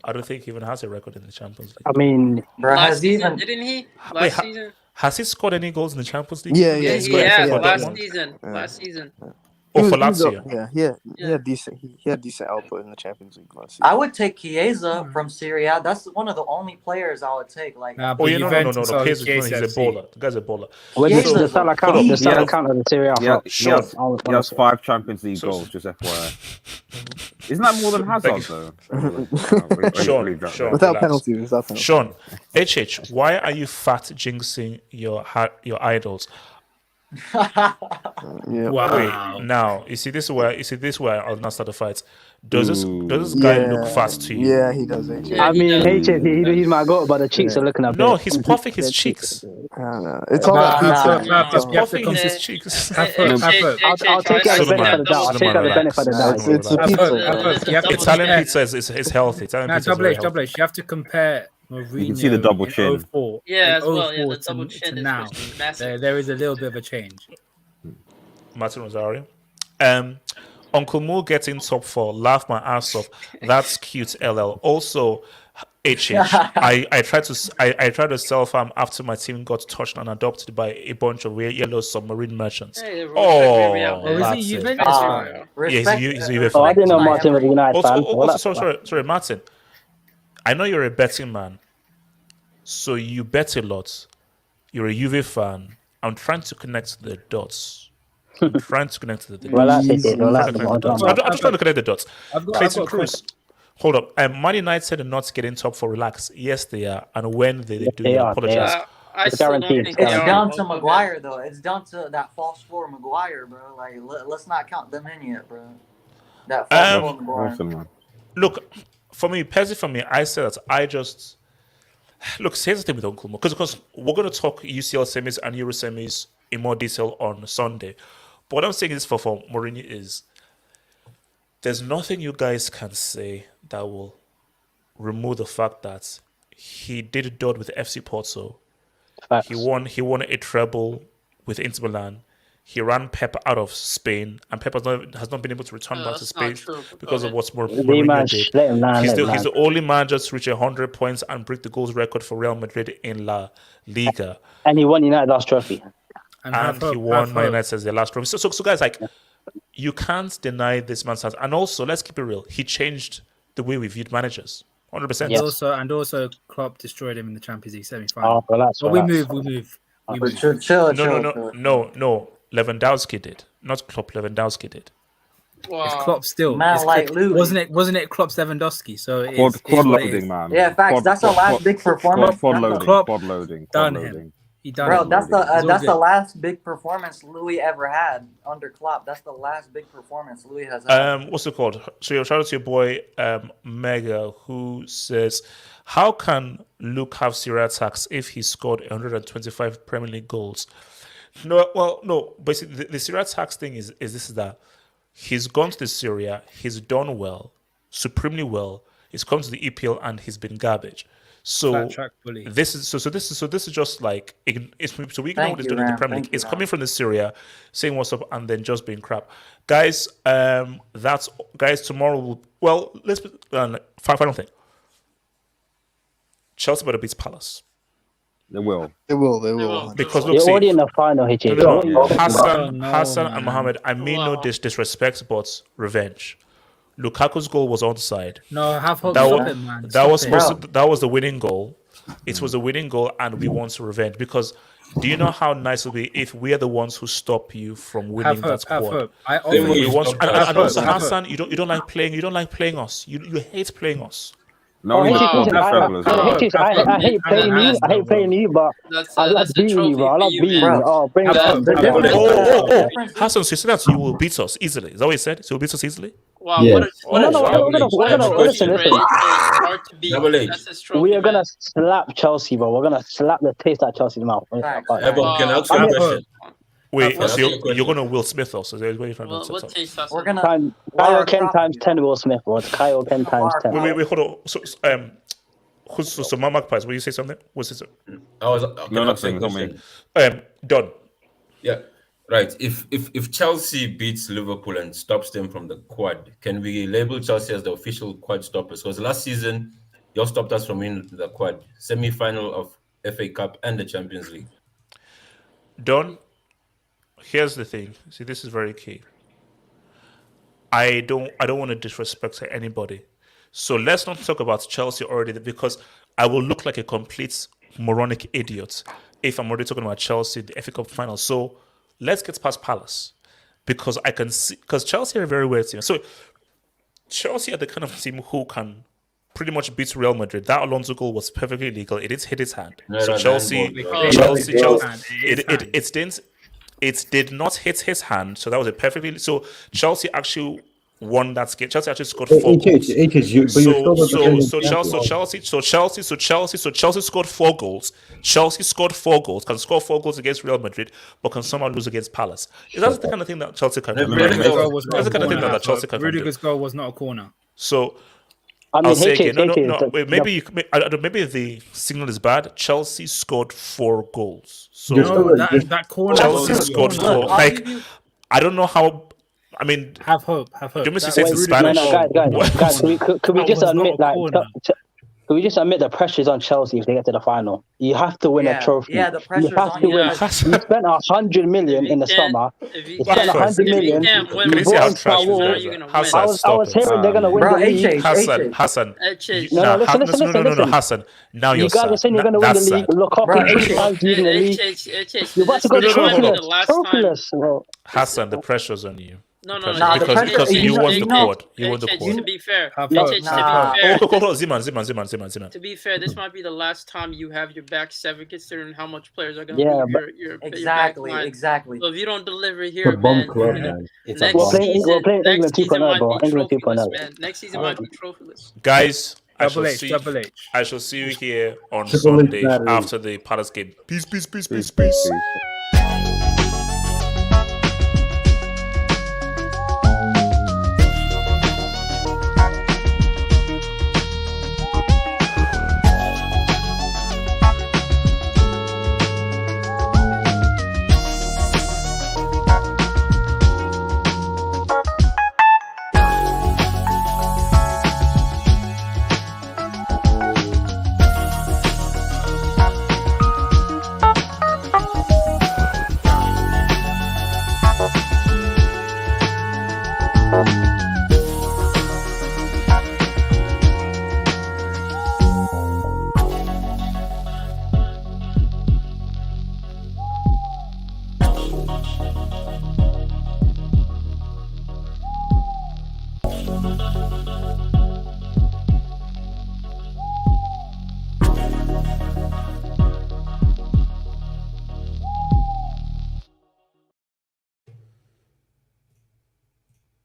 I don't think he even has a record in the Champions League. I mean, Last season, didn't he? Wait, Season. Has he scored any goals in the Champions League? Yeah, Yeah, He's he scored has. for Last Dortmund? season. Last season. Oh, for Lazio. He had decent. He had decent output in the Champions League last season. I would take Chiesa from Serie A. That's one of the only players I would take. Like, Oh, yeah, no. He's a baller. The guy's a baller. Well, the Salah count. The Salah count of the Serie A. He has 5 Champions League goals, just FYI. Isn't that more than Hazard, though? Sean, without penalties. Sean, HH, why are you fat jinxing your idols? Wow. Wait, now you see this is where I'll not start a fight. Does this guy look fat to you? Yeah, he does. I mean, he's my goat, but the cheeks are looking up. No, he's puffing his cheeks. I don't know. It's all about He's puffing his cheeks. I'll take it as a benefit of the doubt. I'll take it as a benefit of the doubt. Italian pizza is healthy. Italian pizza is very healthy. Double H. You have to compare Mourinho. You can see the double chin. 04, Yeah, in as well. Yeah, 04 the double to chin is now. massive. There is a little bit of a change. Martin Rosario. Uncle Mou getting top 4. Laugh my ass off. That's cute. LL. Also, HH. I tried to sell farm after my team got touched and adopted by a bunch of yellow submarine merchants. Hey, Is he Juventus fan? Yeah, he's a Juve Oh, I fan. didn't know Martin was a United fan. Also, sorry, Martin. I know you're a betting man, so you bet a lot. You're a Juve fan. I'm trying to connect the dots. I'm trying to connect the dots. I'm just trying to connect the dots. Clayton Cruz. Hold up. Man United are not getting top 4. Relax. Yes, they are. And when they do, they are, apologize. I still don't think it's down to Maguire, though. It's down to that false 4 Maguire, bro. Like, let's not count them in yet, bro. That false 4 Maguire. Look, for me, I say that I just look. Here's the thing with Uncle Mou, because we're going to talk UCL semis and Euro semis in more detail on Sunday. But what I'm saying is for Mourinho is there's nothing you guys can say that will remove the fact that he did a dud with FC Porto. He won a treble with Inter Milan. he ran Pep out of Spain, and Pep has not been able to return back to Spain because of what Mourinho did. Let him land, He's let him the land. only manager to reach 100 points and break the goals record for Real Madrid in La Liga. And he won United last trophy. And he won Man United as their last trophy. So guys, like, you can't deny this man's talent. And also, let's keep it real. He changed the way we viewed managers. 100%. And also, Klopp destroyed him in the Champions League semi-final. Oh, relax. We move. No. Lewandowski did, not Klopp. Lewandowski did. Wow. It's Klopp still. Man, like wasn't it Klopp's Lewandowski? So it's quad loading, man. Yeah, facts. That's the last big performance. Quad loading. Done him. He done Bro, him. that's the last big performance Louis ever had under Klopp. That's the last big performance Louis has had. What's it called? So shout out to your boy Mega, who says, how can Luke have Serie A tax if he scored 125 Premier League goals? No. Basically, the Serie A tax thing is that he's gone to the Serie A, he's done well, supremely well. He's come to the EPL and he's been garbage. So this is just like we ignore what he's doing in the Premier League. It's coming from the Serie A, saying what's up, and then just being crap. Guys, tomorrow. Let's final thing. Chelsea better beat Palace. They will. Because you're already in the final, Hassan and Mohamed, I mean no disrespect, but revenge. Lukaku's goal was onside. No, have hope. That was the winning goal. It was a winning goal, and we want revenge. Because do you know how nice it would be if we are the ones who stop you from winning that squad? And also, Hassan, you don't like playing. You don't like playing us. You hate playing us. No, I hate playing you. I hate playing you, but I love beating you, bro. I love beating you. Oh, bring it on. Hassan, so you said that you will beat us easily. Is that what you said? So you'll beat us easily? Wow, listen. We are gonna slap Chelsea, bro. We're gonna slap the taste out of Chelsea's mouth. Can I ask you a question? Wait, so you're gonna Will Smith also? We're gonna Kyle Ken times 10 Will Smith, bro. It's Kyle Ken times 10. Wait, hold on. So my Magpies, will you say something? What's it? Nothing. Done. Yeah. Right. If Chelsea beats Liverpool and stops them from the quad, can we label Chelsea as the official quad stoppers? Because last season, you all stopped us from winning the quad semi-final of FA Cup and the Champions League. Done. Here's the thing. See, this is very key. I don't want to disrespect anybody. So let's not talk about Chelsea already, because I will look like a complete moronic idiot if I'm already talking about Chelsea, the FA Cup final. So let's get past Palace, because I can see, because Chelsea are a very weird team. So Chelsea are the kind of team who can pretty much beat Real Madrid. That Alonso goal was perfectly legal. It did hit his hand. It did not hit his hand. So that was a perfectly. So Chelsea actually won that game. Chelsea actually scored 4 goals. So Chelsea scored 4 goals. Chelsea scored 4 goals. Can score 4 goals against Real Madrid, but can somehow lose against Palace. Is that the kind of thing that Chelsea can do? That's the kind of thing that Chelsea can do. Rudiger's goal was not a corner. So I'll say again. No. Wait, maybe the signal is bad. Chelsea scored 4 goals. So that corner. Chelsea scored 4. Like, I don't know how. I mean, have hope. Do you say it's in Spanish? Guys, could we just admit, could we just admit the pressure is on Chelsea if they get to the final? You have to win a trophy. Yeah, the pressure you have to win. You spent 100 million in the summer. You spent 100 million. You bought in Star Wars. I was hearing they're gonna win the league. Hassan. Listen. Hassan. Now you guys are saying you're gonna win the league. Lukaku 3 times leading the league. You're about to go trophyless, bro. Hassan, the pressure's on you. No, because you won the quad. You won the quad. To be fair, Ziman. To be fair, this might be the last time you have your back 7, considering how much players are going to leave your back line. Exactly. So if you don't deliver here, we're playing England 2.0, bro. England 2.0. Next season might be trophyless. Guys, I shall see you here on Sunday after the Palace game. Peace.